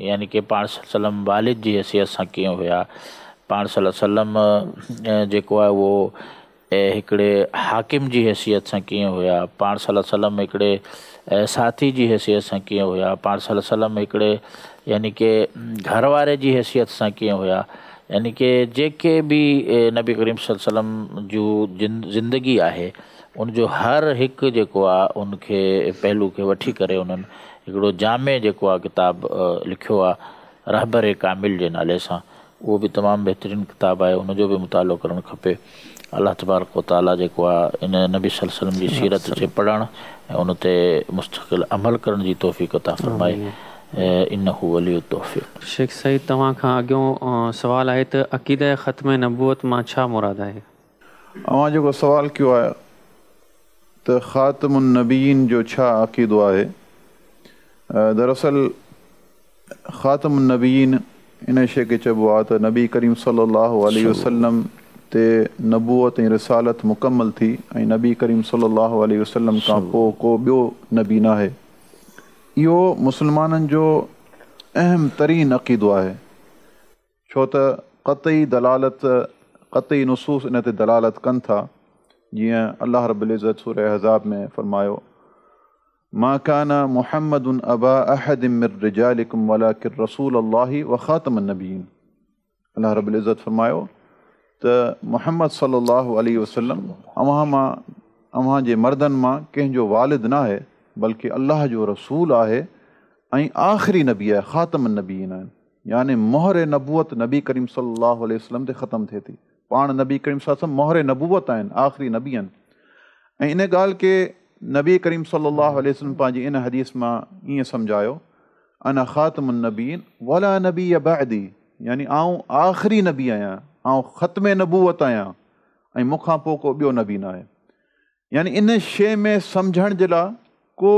यानी कि पाण सल्लल्लाहु अलैहि वसल्लम वालिद जी हैसियत सां कीअं हुया, पाण सल्लल्लाहु अलैहि वसल्लम जेको आहे उहो हिकिड़े हाकिम जी हैसियत सां कीअं हुया, पाण सल्लल्लाहु अलैहि वसल्लम हिकिड़े साथी जी हैसियत सां कीअं हुया, पाण सल्लल्लाहु अलैहि वसल्लम हिकिड़े यानी कि घर वारे जी हैसियत सां कीअं हुया, यानी कि जेके बि नबी करीम सल्लल्लाहु अलैहि वसल्लम जूं ज़िंदगी आहे उनजो हर हिकु जेको आहे उनखे पहलू खे वठी करे उन्हनि हिकिड़ो जामे जेको आहे किताबु लिखियो आहे रहबर कामिल जे नाले सां। उहो बि तमामु बहितरीनु किताबु आहे, उनजो बि मुतालो करणु खपे। अलाह तबारक व तआला जेको आहे इन नबी सल्लल्लाहु अलैहि वसल्लम जी सीरत खे पढ़णु ऐं उन ते मुस्तक़िल अमल करण जी तौफ़ीक़ अता फ़रमाए। इन्नहु वलियु तौफ़ीक़। शेख सईद, तव्हां खां अॻियों सुवालु आहे त अक़ीदा ख़त्म नबूवत मां छा मुराद आहे? अवां जेको सुवालु कयो आहे त ख़ातमुन नबीयीन जो छा अक़ीदो आहे, दरअसल ख़ातमुन नबीयीन इन शइ खे चइबो आहे त नबी करीम सल्लल्लाहु अलैहि वसल्लम ते नबूवत ऐं रिसालत मुकमल थी ऐं नबी करीम सल्लल्लाहु अलैहि वसल्लम खां पोइ को ॿियो नबी न आहे। इहो मुस्लमाननि जो अहम तरीन अक़ीदो आहे, छो त क़तई दलालत क़तई नुसूस इन ते दलालत कनि था। जीअं अल्लाह रब्बुल इज़्ज़त सूरह अहज़ाब में फ़रमायो, मा काना मुहम्मदुन अबा अहदिम मिर रिजालिकुम वलाकिन रसूलुल्लाहि व ख़ातमुन नबीयीन। अल्लाह रब्बुल इज़्ज़त फ़रमायो त मुहम्मद सल्लल्लाहु अलैहि वसल्लम अव्हां जे मर्दनि मां कंहिंजो वालिद न आहे, बल्कि अल्लाह जो रसूल आहे ऐं आख़िरी नबी आहे, ख़ातमुन नबीयीन आहिनि। यानी मोहर नबूवत नबी करीम सल्लल्लाहु अलैहि वसल्लम ते ख़तमु थिए थी। पाण नबी करीम सल्लल्लाहु अलैहि वसल्लम मोहर नबूवत आहिनि, आख़िरी नबी आहिनि। ऐं इन ॻाल्हि खे नबी करीम सल्लल्लाहु अलैहि वसल्लम पंहिंजी इन हदीस मां ईअं सम्झायो, अना ख़ातमुन नबीयीन वला नबी बअदी, यानी आउं आख़िरी नबी आहियां, आउं ख़त्मे नबूवत आहियां ऐं मूंखां पोइ को ॿियो नबी न आहे। यानी इन शइ में सम्झण जे लाइ को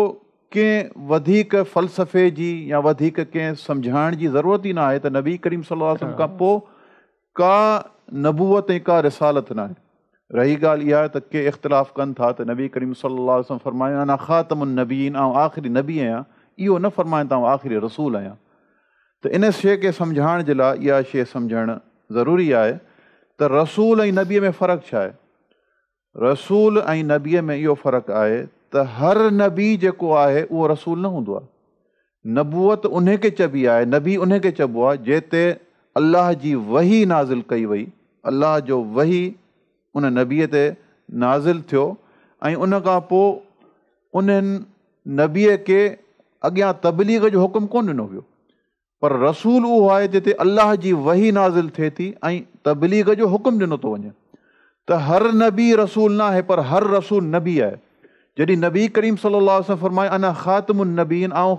कंहिं वधीक फ़लसफ़े जी या वधीक कंहिं सम्झाइण जी ज़रूरत ई न आहे त नबी करीम सल्लल्लाहु अलैहि वसल्लम खां पोइ का नबूवत ऐं का रिसालत न आहे। रही ॻाल्हि इहा त के इख़्तिलाफ़ कनि था त नबी करीम सल्लल्लाहु अलैहि वसल्लम फ़रमायो अना ख़ातमुन नबीयीन, आउं आख़िरी नबी आहियां, इहो न फ़रमाइनि त आउं आख़िरी रसूल आहियां। त इन शइ खे सम्झाइण जे लाइ इहा शइ सम्झणु ज़रूरी आहे त रसूल ऐं नबीअ में फ़र्क़ु छा आहे। रसूल ऐं नबीअ में इहो फ़र्क़ु आहे त हर नबी जेको आहे उहो रसूल न हूंदो आहे। नबूवत उन खे चइबी आहे, नबी उन खे चइबो आहे जिते अल्लाह जी वही नाज़िल कई वई, अल्लाह जो वही उन नबीअ ते नाज़िल थियो ऐं उन खां पोइ उन्हनि नबीअ खे अॻियां तबलीग जो हुकुम कोन ॾिनो वियो। पर रसूल उहो आहे जिते अल्लाह जी वही नाज़िल थिए थी ऐं तबलीग जो हुकुम ॾिनो थो वञे। त हर नबी रसूल न आहे, पर हर रसूल नबी आहे। जॾहिं नबी करीम सल्लल्लाहु अलैहि वसल्लम फ़रमाए अना ख़ातमुन नबीयीन, आउं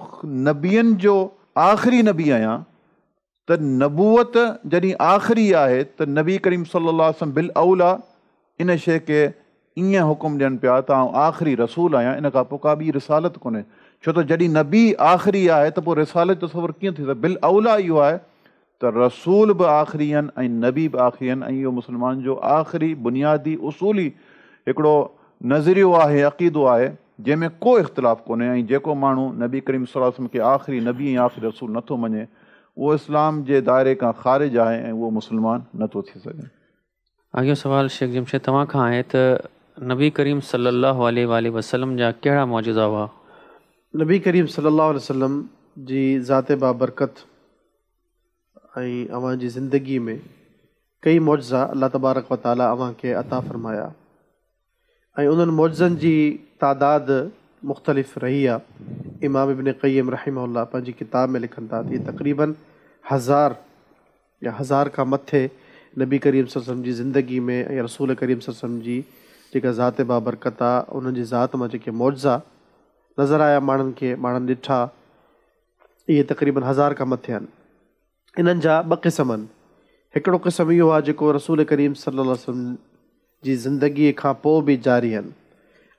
नबियनि जो आख़िरी नबी आहियां, त नबूवत जॾहिं आख़िरी आहे त नबी करीम सल्लल्लाहु अलैहि वसल्लम बिल औला इन शइ खे ईअं हुकुम ॾियनि पिया त आउं आख़िरी रसूल आहियां, इन खां पोइ का ॿी रिसालत कोन्हे। छो त जॾहिं नबी आख़िरी आहे त पोइ रिसालत जो तसवुरु कीअं थी सघे। बिल औला इहो आहे त रसूल बि आख़िरी आहिनि ऐं नबी बि आख़िरी आहिनि ऐं इहो मुस्लमान जो आख़िरी बुनियादी उसूली हिकिड़ो नज़रियो आहे, अक़ीदो आहे, जंहिंमें को इख़्तिलाफ़ कोन्हे। ऐं जेको माण्हू नबी करीम सल्लल्लाहु अलैहि वसल्लम खे आख़िरी नबी ऐं आख़िरी रसूल नथो मञे, उहो इस्लाम जे दायरे खां ख़ारिज आहे ऐं उहो मुस्लमान नथो थी सघे। अॻियो सवाल शेख जमशेद तव्हां खां आहे त नबी करीम सल्लल्लाहु अलैहि वसल्लम जा कहिड़ा मौजूज़ा हुआ? नबी करीम सल्लल्लाहु अलैहि वसल्लम जी ज़ात बाबरकत ऐं अव्हां जी ज़िंदगी में कई मौजज़ा अल्लाह तबारक व तआला अव्हां खे अता फ़रमाया ऐं उन्हनि मौजज़नि जी तादाद मुख़्तलिफ़ रही आहे। इमाम इब्न क़य्यिम रहिमहुल्लाह पंहिंजी किताब में लिखनि था त तक़रीबन 1000 खां मथे नबी करीम सल्लल्लाहु अलैहि वसल्लम जी ज़िंदगी में ऐं रसूल करीम सल्लल्लाहु अलैहि वसल्लम जी जेका ज़ात बाबरकत आहे, उन्हनि जी ज़ात मां जेके मौजज़ा नज़र आया माण्हुनि ॾिठा, इहे तक़रीबन 1000 खां मथे आहिनि। इन्हनि जा 2 क़िस्म आहिनि। हिकिड़ो क़िस्म इहो आहे जेको रसूल करीम सल्लल्लाहु अलैहि वसल्लम जी ज़िंदगीअ खां पोइ बि जारी आहिनि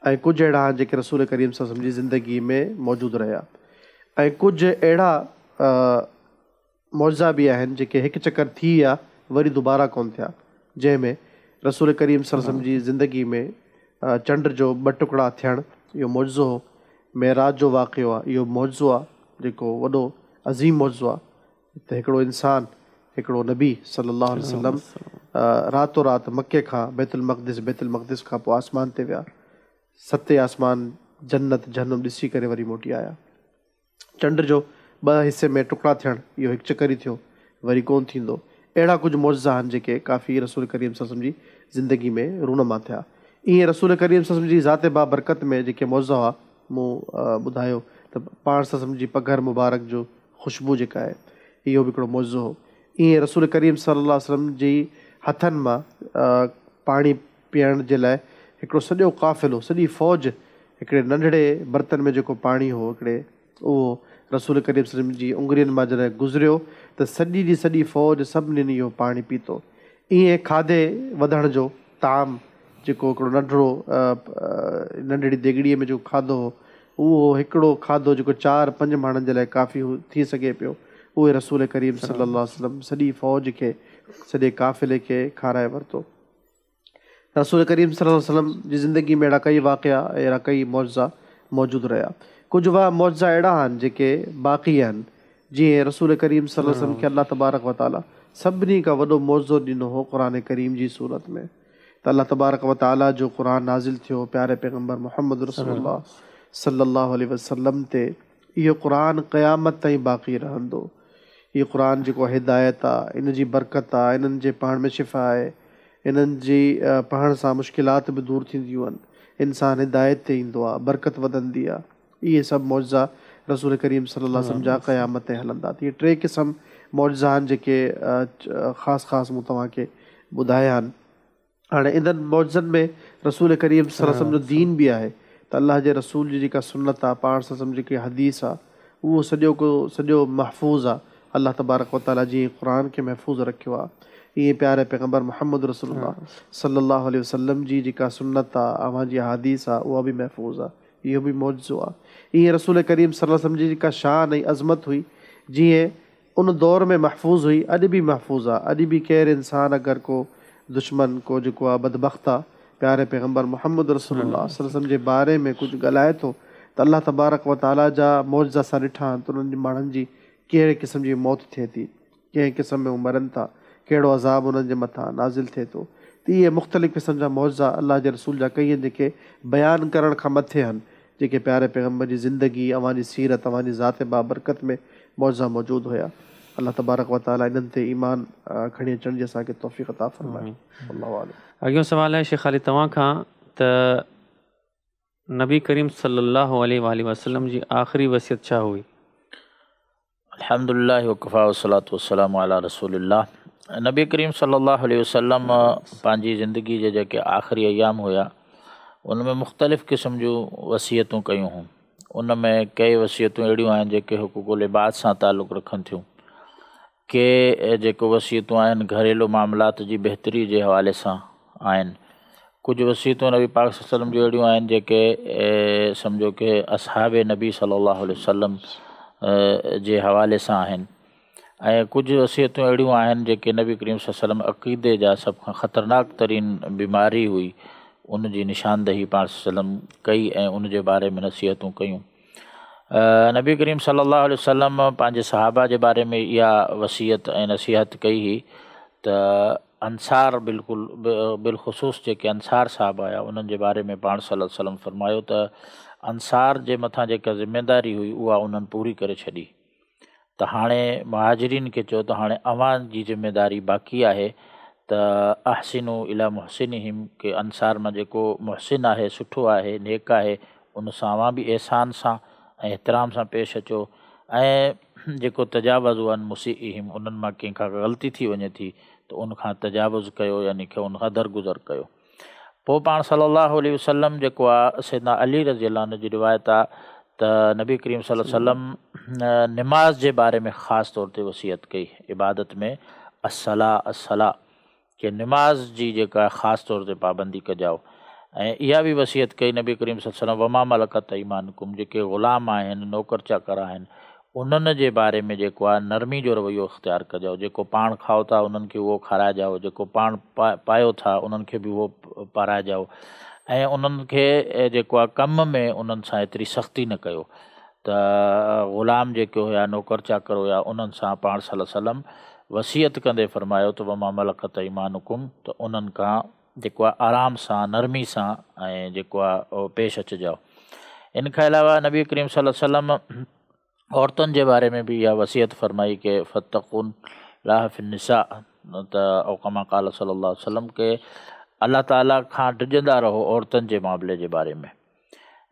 ऐं कुझु अहिड़ा आहिनि जेके रसूल करीम सल्लल्लाहु अलैहि वसल्लम जी ज़िंदगी में मौजूदु रहिया ऐं कुझु अहिड़ा मौजज़ा बि आहिनि जेके हिकु चकर थी विया वरी दुबारा कोन थिया, जंहिंमें रसूल करीम सल्लल्लाहु अलैहि वसल्लम जी ज़िंदगी में चंड जो 2 टुकड़ा थियणु इहो मौजज़ो हो। मेराज जो वाक़ियो आहे, इहो मौजज़ो आहे जेको वॾो अज़ीम मौजज़ो आहे। त हिकिड़ो इंसानु, हिकिड़ो नबी सल्लल्लाहु अलैहि वसल्लम रातो राति मके खां बैतुल मक़दिस खां पोइ आसमान ते विया, 7 आसमान जन्नत जहन्नम ॾिसी करे वरी मोटी आया। चंड जो 2 हिसे में टुकड़ा थियणु इहो हिकु चकर ई थियो, वरी कोन थींदो। अहिड़ा कुझु मौज़ा आहिनि जेके काफ़ी रसूल करीम सल्लल्लाहु अलैहि वसल्लम जी ज़िंदगी में रूनमा थिया। ईअं रसूल करीम सल्लल्लाहु अलैहि वसल्लम जी ज़ात बाबरकत में जेके मौज़ा हुआ मूं ॿुधायो त पाण सल्लल्लाहु अलैहि वसल्लम जी पघर मुबारक जो ख़ुशबू जेका आहे इहो बि हिकिड़ो मौज़ो हो। ईअं रसूल करीम सल्लल्लाहु अलैहि वसल्लम जी हथनि मां पाणी पीअण जे लाइ हिकिड़ो सॼो क़ाफ़िलो, सॼी फ़ौज हिकिड़े नंढड़े बर्तन में जेको पाणी हो हिकिड़े, उहो रसूल करीम सल्लल्लाहु अलैहि वसल्लम जी उंगलियुनि मां जॾहिं गुज़रियो त सॼी जी सॼी फ़ौज सभिनीनि इहो पाणी पीतो। ईअं खाधे वधण जो ताम जेको हिकिड़ो नंढिड़ो नंढड़ी देगिड़ीअ में जेको खाधो हो, उहो हिकिड़ो खाधो जेको 4-5 माण्हुनि जे लाइ काफ़ी थी सघे पियो, उहे रसूल करीम सल्लल्लाहु अलैहि वसल्लम सॼी फ़ौज खे, सॼे काफ़िले खे खाराए वरितो। रसूल करीम सल्लल्लाहु अलैहि वसल्लम जी ज़िंदगी में अहिड़ा कई वाक़िया, अहिड़ा कई मौज़ा मौजूदु रहिया। कुझु मौज़ा अहिड़ा आहिनि जेके बाक़ी आहिनि, जीअं रसूल करीम सल्लल्लाहु अलैहि वसल्लम खे अल्लाह तबारक व ताला सभिनी खां वॾो मौज़ो ॾिनो हो क़ुर करीम जी सूरत में। त अल्लाह तबारक व ताला जो क़ुर नाज़िल थियो प्यारे पैगम्बर मुहम्मद रसूलुल्लाह सल्लल्लाहु अलैहि वसल्लम ते, इहो क़ुर क़यामत ताईं बाक़ी रहंदो। इहो क़ुर जेको हिदायत आहे, इन जी बरकत आहे, इन्हनि जे पढ़ण में शिफ़ा आहे, इन्हनि जी पढ़ण सां मुश्किलात बि दूरि थींदियूं आहिनि, इंसानु हिदायत ते ईंदो आहे, बरकत वधंदी आहे। इहे सभु मौज़ा रसूल करीम सल्लल्लाहु अलैहि वसल्लम जा क़यामत ते हलंदा। इहे 3 क़िस्म मौज़ा आहिनि जेके ख़ासि मूं तव्हांखे ॿुधाया आहिनि। हाणे इन्हनि मौज़नि में रसूल करीम सल्लल्लाहु अलैहि वसल्लम जो दीन बि आहे त अल्लाह जे रसूल जी जेका सुन्नत आहे, पाण सल्लल्लाहु अलैहि वसल्लम जेकी हदीस आहे, उहो सॼो महफ़ूज़ आहे। अल्लाह तबारक व ताला जी क़ुर खे महफ़ूज़ रखियो आहे। ईअं प्यारे पैगम्बर मुहम्मद रसूलुल्लाह सल्लल्लाहु अलैहि वसल्लम जी जेका सुन्नत आहे, अवां जी हदीस आहे, उहा बि महफ़ूज़ आहे। इहो बि मौजो आहे। ईअं रसूल करीम सल्लल्लाहु अलैहि वसल्लम जी जेका शान ऐं अज़मत हुई, जीअं उन दौर में महफ़ूज़ हुई, अॼु बि महफ़ूज़ आहे। अॼु बि केरु इंसानु अगरि को दुश्मन, को जेको आहे बदबख़्त आहे, प्यारे पैगम्बर मुहम्मद रसूलुल्लाह सल्लल्लाहु अलैहि वसल्लम जे बारे में कुझु ॻाल्हाए थो त अल्लाह तबारक व ताला जा मौज़ा सां ॾिठा आहिनि त उन्हनि जी माण्हुनि जी कहिड़े क़िस्म जी मौत थिए थी, कंहिं क़िस्म में उहे मरनि था, कहिड़ो अज़ाब उन्हनि जे मथां नाज़िल थिए थो। त इहे मुख़्तलिफ़ क़िस्म जा मौज़ा अल्लाह जे रसूल जा कई आहिनि जेके बयानु करण खां मथे आहिनि, जेके प्यारे पैगम्बर जी ज़िंदगी, अवां जी सीरत, अवां जी ज़ात बाबरकत में मौज़ा मौजूदु हुया। अल्लाह तबारक व ताला इन्हनि ते ईमान खणी अचण जी असांखे तौफ़ीक़ अता फ़रमाए। अल्लाहु आलम। अॻियों सुवालु आहे शेख अली तव्हां खां त नबी करीम सल्लल्लाहु अलैहि वसल्लम जी आख़िरी वसियत छा हुई? अल्हम्दुलिल्लाह वकफ़ा वस्सलातु वस्सलामु अला रसूलिल्लाह। नबी करीम सल्लल्लाहु अलैहि वसल्लम पंहिंजी ज़िंदगी जे जेके आख़िरी अयाम हुया, उन में मुख़्तलिफ़ क़िस्म जूं वसियतूं कयूं हुयूं। उन में कई वसियतूं अहिड़ियूं आहिनि जेके हुक़ूक़ुल इबाद सां ताल्लुक़ रखनि थियूं, के जेको वसियतूं आहिनि घरेलू मामलात जी बहितरी जे हवाले सां आहिनि। कुझु वसियतूं नबी पाक सल्लल्लाहु अलैहि वसल्लम जूं अहिड़ियूं आहिनि जेके सम्झो कि असहाब नबी सल्लल्लाहु अलैहि वसल्लम जे हवाले सां आहिनि, ऐं कुझु वसियतूं अहिड़ियूं आहिनि जेके नबी करीम सल्लल्लाहु अलैहि वसल्लम अक़ीदे जा सभ खां ख़तरनाक तरीन बीमारी हुई, उन जी निशानदही पाण सल्लल्लाहु अलैहि वसल्लम कई ऐं उन जे बारे में नसीहतूं कयूं। नबी करीम सल्लल्लाहु अलैहि वसल्लम पंहिंजे सहाबा जे बारे में इहा वसियत ऐं नसीहत कई हुई त अंसार बिलख़ुसूस जेके अंसार साहब आया, उन्हनि जे बारे में पाण सल्लल्लाहु अलैहि वसल्लम फरमायो त अंसार जे मथां जेका ज़िमेदारी हुई उहा उन्हनि पूरी करे छॾी। त हाणे मुहाजिरीन खे चयो त हाणे अवां जी ज़िमेदारी बाक़ी आहे त अहसिनु इला मुहसिनिहिम, के अंसार मां जेको मुहसिन आहे, सुठो आहे, नेक आहे, उन सां अवां बि एहसान सां ऐं एहतराम सां पेश अचो, ऐं जेको तजावुज़ अन मुसीइहिम, उन्हनि मां कंहिंखां ग़लती थी वञे थी त उनखां तजावुज़ कयो, यानी कि उनखां दरगुज़र कयो। पोइ पाण सल्लल्लाहु अलैहि वसल्लम जेको आहे सैयदना अली रज़ियल्लाहु अन्हु जी रिवायत आहे त नबी करीम सल्लल्लाहु अलैहि वसल्लम निमाज़ जे बारे में ख़ासि तौर ते वसियत कई, इबादत में अस्सला के निमाज़ जी जेका ख़ासि तौर ते पाबंदी कजाओ। ऐं इहा बि वसियत कई नबी करीम सल्लल्लाहु अलैहि वसल्लम वमा मलकत ईमानुकुम, जेके ग़ुलाम आहिनि, नौकर चाकर आहिनि, उन्हनि जे बारे में जेको आहे नरमी जो रवैयो इख़्तियार कजाओ। जेको पाण खाओ था उन्हनि खे उहो खाराइजाओ, जेको पाण पायो था उन्हनि खे बि उहो पाराइजाओ, ऐं उन्हनि खे जेको आहे कम में उन्हनि सां एतिरी सख़्ती न कयो। त ग़ुलाम जेके हुया, नौकर चाकर हुया, उन्हनि सां पाण सल्लल्लाहु अलैहि वसल्लम वसियत कंदे फ़रमायो त वमा मलकत ईमानुकुम, त उन्हनि खां जेको आहे आराम सां, नरमी सां ऐं जेको आहे पेश अचिजाओ। इन खां अलावा नबी करीम सल्लल्लाहु अलैहि वसल्लम औरतुनि जे बारे में बि इहा वसियत फ़रमाई कि फ़त्तक़ुन लाह फ़िन्निसा, त औकमा काल सल्लल्लाहु अलैहि वसल्लम के अल्लाह ताला खां डिॼंदा रहो औरतुनि जे मामले जे बारे में।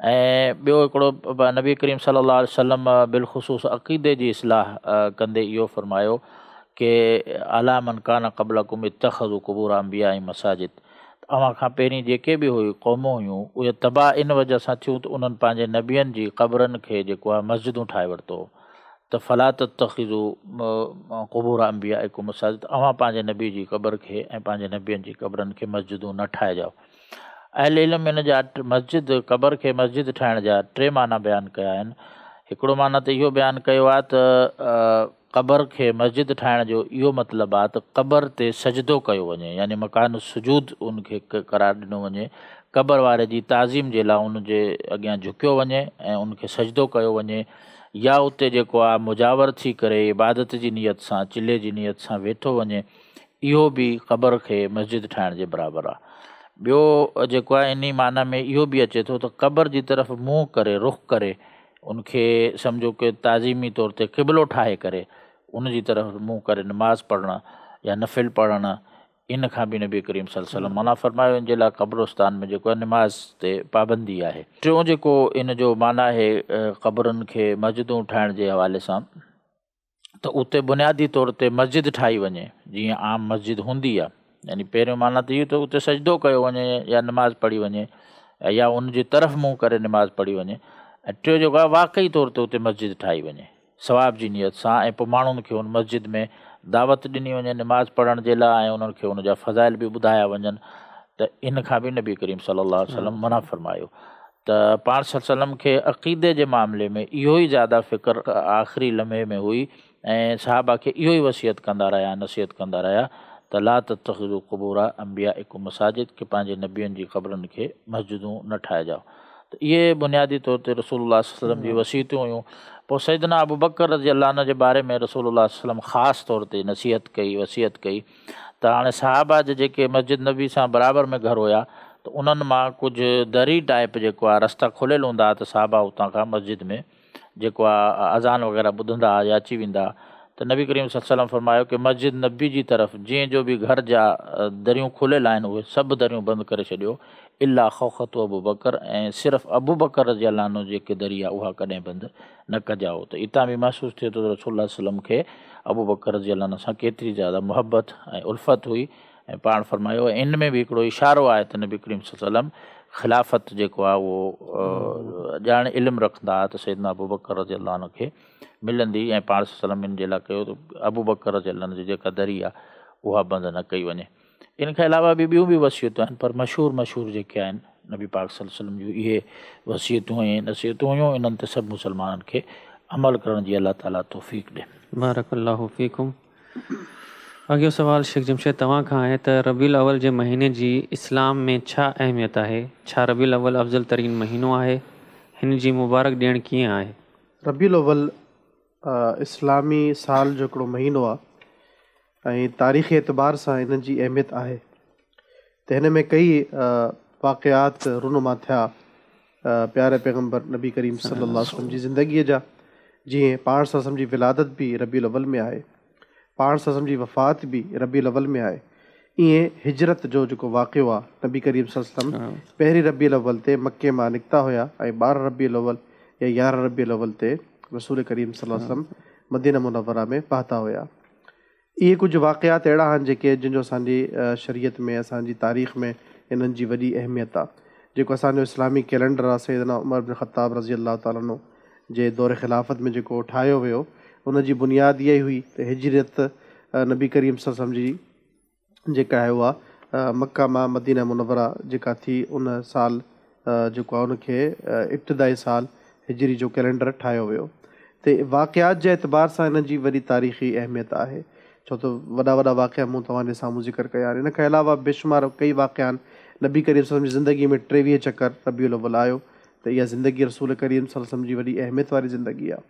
ऐं ॿियो हिकिड़ो नबी करीम सल्लल्लाहु अलैहि वसल्लम बिलख़ुसूस अक़ीदे जी इस्लाह कंदे इहो फ़रमायो कि अला मन कान क़बलकुम इत्तख़ज़ू क़ुबूर अंबिया मसाजिद, अव्हां खां पहिरीं जेके बि हुयूं क़ौमूं हुयूं उहे तबाह इन वजह सां थियूं त उन्हनि पंहिंजे नबियनि जी क़बरनि खे जेको आहे मस्जिदूं ठाहे वरितो त फला तत्तख़िज़ू क़ुबूर अंबिया मसाजिद, अव्हां पंहिंजे नबी जी क़बर खे ऐं पंहिंजे नबियनि जी क़बरनि खे मस्जिदूं न ठाहिजाओ। अहले इल्म इन जा मस्जिद क़बर खे मस्जिद ठाहिण जा 3 माना बयानु कया आहिनि। हिकिड़ो माना त इहो बयानु कयो आहे त क़बर खे मस्जिद ठाहिण जो इहो मतिलबु आहे त क़बर ते सजदो कयो वञे, यानी मकान सुजूद उनखे करार ॾिनो वञे, क़बर वारे जी ताज़ीम जे लाइ उनजे अॻियां झुकियो वञे ऐं उनखे सजदो कयो वञे, या उते जेको आहे मुजावर थी करे इबादत जी नियत सां चिले जी नियत सां वेठो वञे, इहो बि क़बर खे मस्जिद ठाहिण जे बराबरि आहे। ॿियो जेको आहे इन माना में इहो बि अचे थो त क़बर जी तरफ़ मुंहुं करे रुख़ करे उनखे सम्झो कि ताज़ीमी तौर ते क़िबलो ठाहे करे उन जी तरफ़ मुंहुं करे नमाज़ पढ़णु या नफ़िल पढ़णु, इन खां बि नबी करीम सल्लल्लाहु अलैहि वसल्लम मना फ़रमायो। इन जे लाइ क़ब्रिस्तान में जेको आहे नमाज़ ते पाबंदी आहे। टियों जेको इन जो माना आहे क़बरुनि खे मस्जिदूं ठाहिण जे हवाले सां, त उते बुनियादी तौर ते मस्जिद ठाही वञे जीअं आम मस्जिद हूंदी आहे, यानी पहिरियों माना त इहो त उते सजदो कयो वञे या नमाज़ पढ़ी वञे या उन जी तरफ़ मुंहुं करे नमाज़ पढ़ी वञे। ऐं टियों जेको आहे वाक़ई तौर ते उते मस्जिद ठाही वञे सवाब जी नियत सां, ऐं पोइ माण्हुनि खे उन मस्जिद में दावत ॾिनी वञे नमाज़ पढ़ण जे लाइ ऐं उन्हनि खे उन जा फ़ज़ाइल बि ॿुधाया वञनि, त इन खां बि नबी करीम सल्लल्लाहु अलैहि वसल्लम मना फ़रमायो। त पाण सल्लल्लाहु अलैहि वसल्लम खे अक़ीदे जे मामले में इहो ई ज़्यादा फ़िक्र आख़िरी लम्हे में हुई ऐं सहाबा खे इहो ई वसियत कंदा रहिया, नसीहत कंदा रहिया त ला तत्तख़िज़ू क़ुबूर अंबिया मसाजिद, के पंहिंजे नबियनि जी क़बरनि खे मस्जिदूं न ठाहिजाओ। त इहे बुनियादी तौर ते रसूलुल्लाह सल्लल्लाहु अलैहि वसल्लम जी वसीयतूं हुयूं। पोइ सैयदना अबू बकर रज़ियल्लाहु अन्हु जे बारे में रसूलुल्लाह सल्लल्लाहु अलैहि वसल्लम ख़ासि तौर ते नसीहत कई, वसियत कई त हाणे सहाबा जेके मस्जिद नबी सां बराबरि में घर हुया त उन्हनि मां कुझु दरी टाइप जेको आहे रस्ता खुलियल हूंदा त सहाबा उतां खां मस्जिद में जेको आहे अज़ान वग़ैरह ॿुधंदा या अची वेंदा। त नबी करीम सल्लल्लाहु अलैहि वसल्लम फरमायो कि मस्जिद नबी जी तरफ़ जीअं जो बि घर जा दरियूं खुलियल आहिनि उहे सभु दरियूं बंदि करे छॾियो, इला ख़ौख़त अबू बकर, ऐं सिर्फ़ु अबू बकर रज़ियल्लाहु अन्हु जेके दरी आहे उहा कॾहिं बंदि न कजाओ। त हितां बि महसूसु थिए थो त रसूलुल्लाह सल्लल्लाहु अलैहि वसल्लम खे अबू बकर रज़ियल्लाहु अन्हु सां केतिरी ज़्यादा मुहबत ऐं उल्फ़त हुई। ऐं पाण फरमायो इन में बि हिकिड़ो इशारो आहे त नबी करीम सल्लल्लाहु अलैहि वसल्लम ख़िलाफ़त जेको आहे उहो ॼाण इल्मु रखंदा त सैयदना अबू बकर रज़ियल्लाहु अन्हु खे मिलंदी, ऐं पाण सल्लल्लाहु अलैहि वसल्लम इन जे लाइ कयो त अबू बकर रज़ियल्लाहु अन्हु जी जेका दरी आहे उहा बंदि न कई वञे। इन खां अलावा बि ॿियूं बि वसियतूं आहिनि, पर मशहूरु जेके आहिनि नबी पाक सल्लल्लाहु अलैहि वसल्लम जूं इहे वसियतूं ऐं नसीहतूं हुयूं, इन्हनि ते सभु मुस्लमाननि खे अमल करण जी अल्लाह ताला तौफ़ीक़ ॾे। बारकल्लाहु फ़ीकुम। अॻियो सवाल शेख जमशेद तव्हां खां आहे त रबीउल अव्वल जे महीने जी इस्लाम में छा अहमियत आहे? छा रबीउल अव्वल अफ़ज़ल तरीन महीनो आहे? हिन जी मुबारक ॾियण कीअं आहे? रबीउल अव्वल इस्लामी साल जो हिकिड़ो महीनो आहे ऐं तारीख़ी एतबार सां हिन जी अहमियत आहे। त हिन में कई वाक़ियात रुनुमा थिया प्यारे पैगम्बर नबी करीम सल्लल्लाहु अलैहि वसल्लम जी ज़िंदगीअ जा, जीअं पाण सल्लल्लाहु अलैहि वसल्लम जी विलादत बि रबीउल अव्वल में आहे, पाण सल्लल्लाहु अलैहि वसल्लम जी वफ़ात बि रबीउल अव्वल में आहे। ईअं हिजरत जो जेको वाक़ियो आहे नबी करीम सल्लल्लाहु अलैहि वसल्लम पहिरीं रबीउल अव्वल ते मके मां निकिता हुया ऐं 12 रबीउल अव्वल या 11 रबीउल अव्वल ते रसूल करीम सल्लल्लाहु अलैहि वसल्लम मदीना मुनव्वरा में पहुता हुया। इहे कुझु वाक़ियात अहिड़ा आहिनि जेके जिन जो असांजी शरीयत में असांजी तारीख़ में इन्हनि जी वॾी अहमियत आहे। जेको असांजो इस्लामी कैलेंडर आहे सैयदना उमर बिन ख़त्ताब रज़ियल्लाहु ताला अन्हु जे दौर ख़िलाफ़त में जेको ठाहियो वियो, उन जी बुनियाद इहा ई हुई त हिजरत नबी करीम सल्लल्लाहु अलैहि वसल्लम जी जेका आहे उहा मक्का मां मदीना मुनव्वरा जेका थी उन साल जेको आहे उनखे इब्तिदाई साल हिजरी जो कैलेंडर ठाहियो वियो। त वाक़ियात जे एतबार सां हिन जी वॾी तारीख़ी अहमियत आहे, छो त वॾा वॾा वाक़िया मूं तव्हांजे साम्हूं ज़िक्र कया आहिनि। इन खां अलावा बेशुमार कई वाक़िया आहिनि। नबी करीम सल्लल्लाहु अलैहि वसल्लम जी ज़िंदगी में 23 चकर रबीउल अव्वल आयो, त इहा ज़िंदगी रसूल करीम सल्लल्लाहु अलैहि वसल्लम जी वॾी अहमियत वारी ज़िंदगी आहे।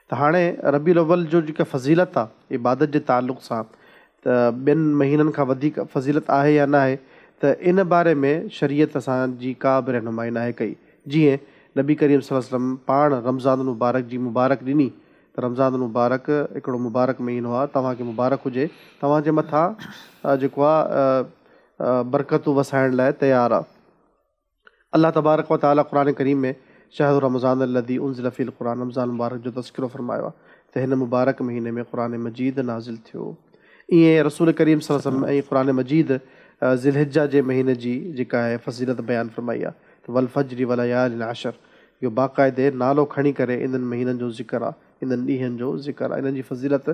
त हाणे रबीउल अव्वल जो जेका फ़ज़ीलत आहे इबादत जे ताल्लुक़ सां, त ॿियनि महीननि खां वधीक फ़ज़ीलत आहे या न आहे, त इन बारे में शरीयत असांजी का बि रहनुमाई न आहे कई। जीअं नबी करीम सल्लल्लाहु अलैहि वसल्लम पाण रमज़ान मुबारक जी मुबारक ॾिनी त रमज़ान मुबारक हिकिड़ो मुबारक महीनो आहे, तव्हांखे मुबारक हुजे, तव्हांजे मथां जेको आहे बरकतूं वसाइण लाइ तयारु आहे। अल्लाह तबारक व तआला क़ुर करीम में शहर रमज़ान अल्लज़ी उनज़िल फ़ीहिल क़ुरआन, रमज़ान मुबारक जो तज़किरो फ़रमायो आहे त हिन मुबारक महीने में क़ुर मजीद नाज़िल थियो। ईअं रसूल करीम सल्लल्लाहु अलैहि वसल्लम ऐं क़ुर मजीद ज़िलहिज्जा जे महीने जी जेका आहे फ़ज़ीलत बयानु फ़रमाई आहे त वल फ़ज्रि व लयालिन अशर, इहो बाक़ाइदे नालो खणी करे इन्हनि महीननि जो ज़िक्र आहे, इन्हनि ॾींहंनि जो ज़िक्र आहे। इन्हनि जी फ़ज़ीलत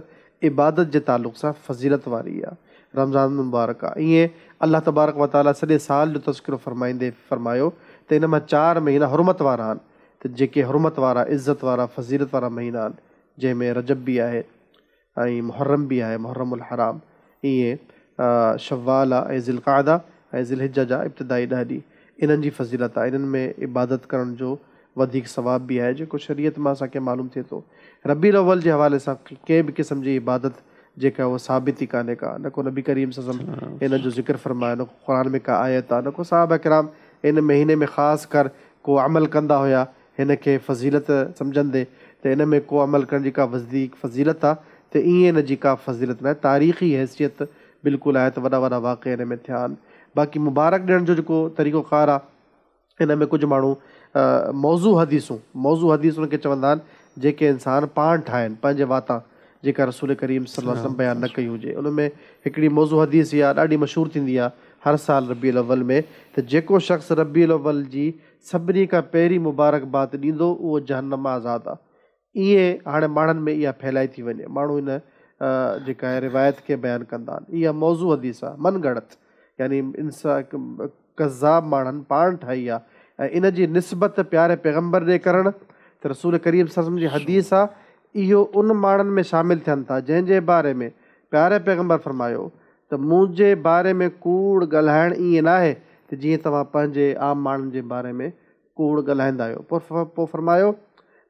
इबादत जे ताल्लुक़ सां फ़ज़ीलत वारी आहे, रमज़ान मुबारक आहे। ईअं अल्लाह तबारक व तआला सॼे साल जो तज़किरो फ़रमाईंदे फ़रमायो त इन मां 4 महीना हुरमत वारा आहिनि, त जेके हुरमत वारा इज़त वारा फ़ज़ीलत वारा महीना आहिनि, जंहिंमें रजब बि आहे ऐं मुहर्रम बि आहे, मुहर्रमुल हराम, ईअं शव्वाल आहे ऐं ज़िलक़ादा ऐं ज़िलहिज्जा जा इब्तिदाई 10 ॾींहं, इन्हनि जी फ़ज़ीलत आहे। इन्हनि में इबादत करण जो वधीक सवाब बि आहे, जेको शरीयत मां असांखे मालूम थिए थो। रबीउल अव्वल जे हवाले सां कंहिं बि क़िस्म जी इबादत जेका उहा साबित ई कान्हे का, न को नबी करीम सल्लल्लाहु अलैहि वसल्लम इन जो ज़िक्र फ़रमायो, न को क़ुर में का आयत आहे, न को सहाबा किराम इन महीने में ख़ासि कर को अमल कंदा हुया हिन खे फ़ज़ीलत सम्झंदे त इन में को अमल करण जी का वधीक फ़ज़ीलत आहे, त ईअं इन जी का फ़ज़ीलत न आहे। तारीख़ी हैसियत बिल्कुलु आहे त वॾा वॾा वाक़िआ इन में थिया आहिनि। बाक़ी मुबारक ॾियण जो जेको तरीक़ोकार आहे, इन में कुझु माण्हू मौज़ू हदीसूं खे चवंदा आहिनि, जेके इंसान पाण ठाहिनि पंहिंजे वाता, जेका रसूल करीम सल्लल्लाहु अलैहि वसल्लम बयानु न कई हुजे। उन में हिकिड़ी मौज़ू हदीस इहा ॾाढी मशहूरु थींदी आहे हर साल रबीउल अव्वल में, त जेको शख़्स रबीउल अव्वल जी सभिनी खां पहिरीं मुबारकबाद ॾींदो उहो जहन्नम मां आज़ादु आहे। ईअं हाणे माण्हुनि में इहा फैलाई थी वञे, माण्हू इन जेका आहे रिवायत खे बयानु कंदा आहिनि। इहा मौज़ू हदीस आहे, मन गढ़त, यानी कज़ाब माण्हुनि पाण ठाही आहे, ऐं इन जी निस्बत प्यारे पैगम्बर ॾे करणु त रसूल करीम सल्लल्लाहु अलैहि वसल्लम जी हदीस आहे, इहो उन माण्हुनि में शामिलु थियनि था जंहिंजे बारे में प्यारे पैगम्बर फ़रमायो त मुंहिंजे बारे में कूड़ ॻाल्हाइणु ईअं न आहे त जीअं तव्हां पंहिंजे आम माण्हुनि जे बारे में कूड़ ॻाल्हाईंदा आहियो। पोइ फ़रमायो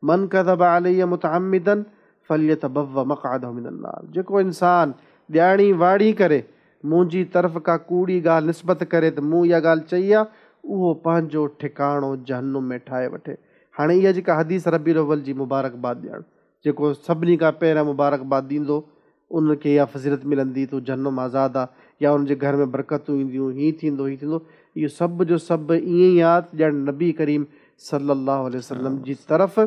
मन कज़ब अलैया मुतअम्मिदन फल्यतबव्व मक़अदहु मिनन नार, जेको इंसान ॼाणी वाड़ी करे मुंहिंजी तरफ़ का कूड़ी ॻाल्हि निस्बत करे त मूं इहा ॻाल्हि चई आहे, उहो पंहिंजो ठिकाणो जहन्नुम में ठाहे वठे। हाणे इहा जेका हदीस रबीउल अव्वल जी मुबारकबाद ॾियणु, जेको सभिनी खां पहिरियां मुबारकबाद ॾींदो उनखे इहा फ़ज़ीलत मिलंदी त जहन्नुम आज़ादु आहे, या उनजे घर में बरकतूं ईंदियूं, हीअं थींदो हीअं थींदो, इहो सभु जो सभु ईअं ई आहे ॼण नबी करीम सल्लल्लाहु अलैहि वसल्लम जी तरफ़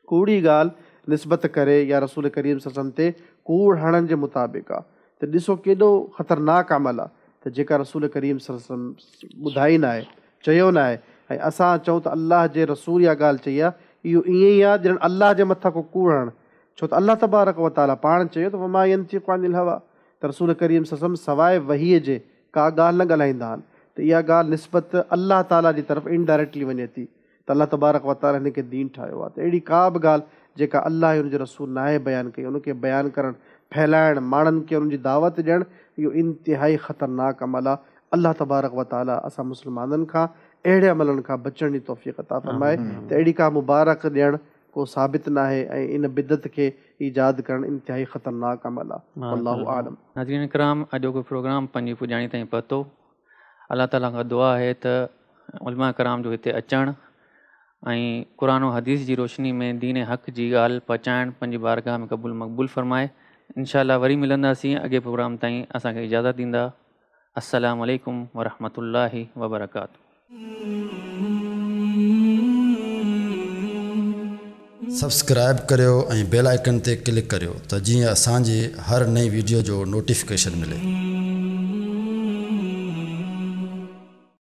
कूड़ी ॻाल्हि निस्बत करे या रसूल करीम सल्लल्लाहु अलैहि वसल्लम ते कूड़ हणण जे मुताबिक़ आहे। त ॾिसो केॾो ख़तरनाक अमल आहे त जेका रसूल करीम सल्लल्लाहु अलैहि वसल्लम ॿुधाई न आहे, चयो न आहे, ऐं असां चऊं त अल्लाह जे रसूल इहा ॻाल्हि चई आहे, इहो ईअं ई आहे ॼण अल्लाह जे मथां को कूड़ हणणु। छो त अल्लाह तबारक व तआला पाण चयो त वमा यंतिक़ु अनिल हवा, त रसूल करीम सल्लल्लाहु अलैहि वसल्लम सवाइ वहीअ जे का ॻाल्हि न ॻाल्हाईंदा आहिनि। त इहा ॻाल्हि निस्बत अल्लाह ताला जी तरफ़ इनडायरेक्टली वञे थी त अल्लाह तबारक व तआला हिन खे दीन ठाहियो आहे। त अहिड़ी का बि ॻाल्हि जेका अल्लाह ऐं हुनजे रसूल न आहे बयानु कई, उनखे बयानु करणु, फैलाइणु, माण्हुनि खे उनजी दावत ॾियणु, इहो इंतिहाई ख़तरनाक अमल आहे। अल्लाह तबारक व तआला असां मुस्लमाननि खां अहिड़े अमलनि खां बचण जी तौफ़ीक़ अता फ़रमाए। त अहिड़ी का मुबारक ॾियणु को साबित न आहे, ऐं इन बिदत खे ईजाद करणु इंतिहाई ख़तरनाक अमल आहे। अल्लाहु आलम। नाज़रीन किराम, अॼोको प्रोग्राम पंहिंजी पुॼाणी ताईं पहुतो। अल्लाह ताला खां दुआ आहे त उलमा कराम जो हिते अचणु ऐं क़ुर हदीस जी रोशनी में दीन हक़ जी ॻाल्हि पहुचाइणु पंहिंजी बारगाह में क़बूल मक़बूल फ़रमाए। इंशाअल्लाह वरी मिलंदासीं अॻे प्रोग्राम ताईं। असांखे इजाज़त ॾींदा। अस्सलामु अलैकुम वरहमतुल्लाहि वबरकातुहू। सब्सक्राइब करियो ऐं बेल आइकन ते क्लिक करियो त जीअं असांजी हर नई वीडियो जो नोटिफिकेशन मिले।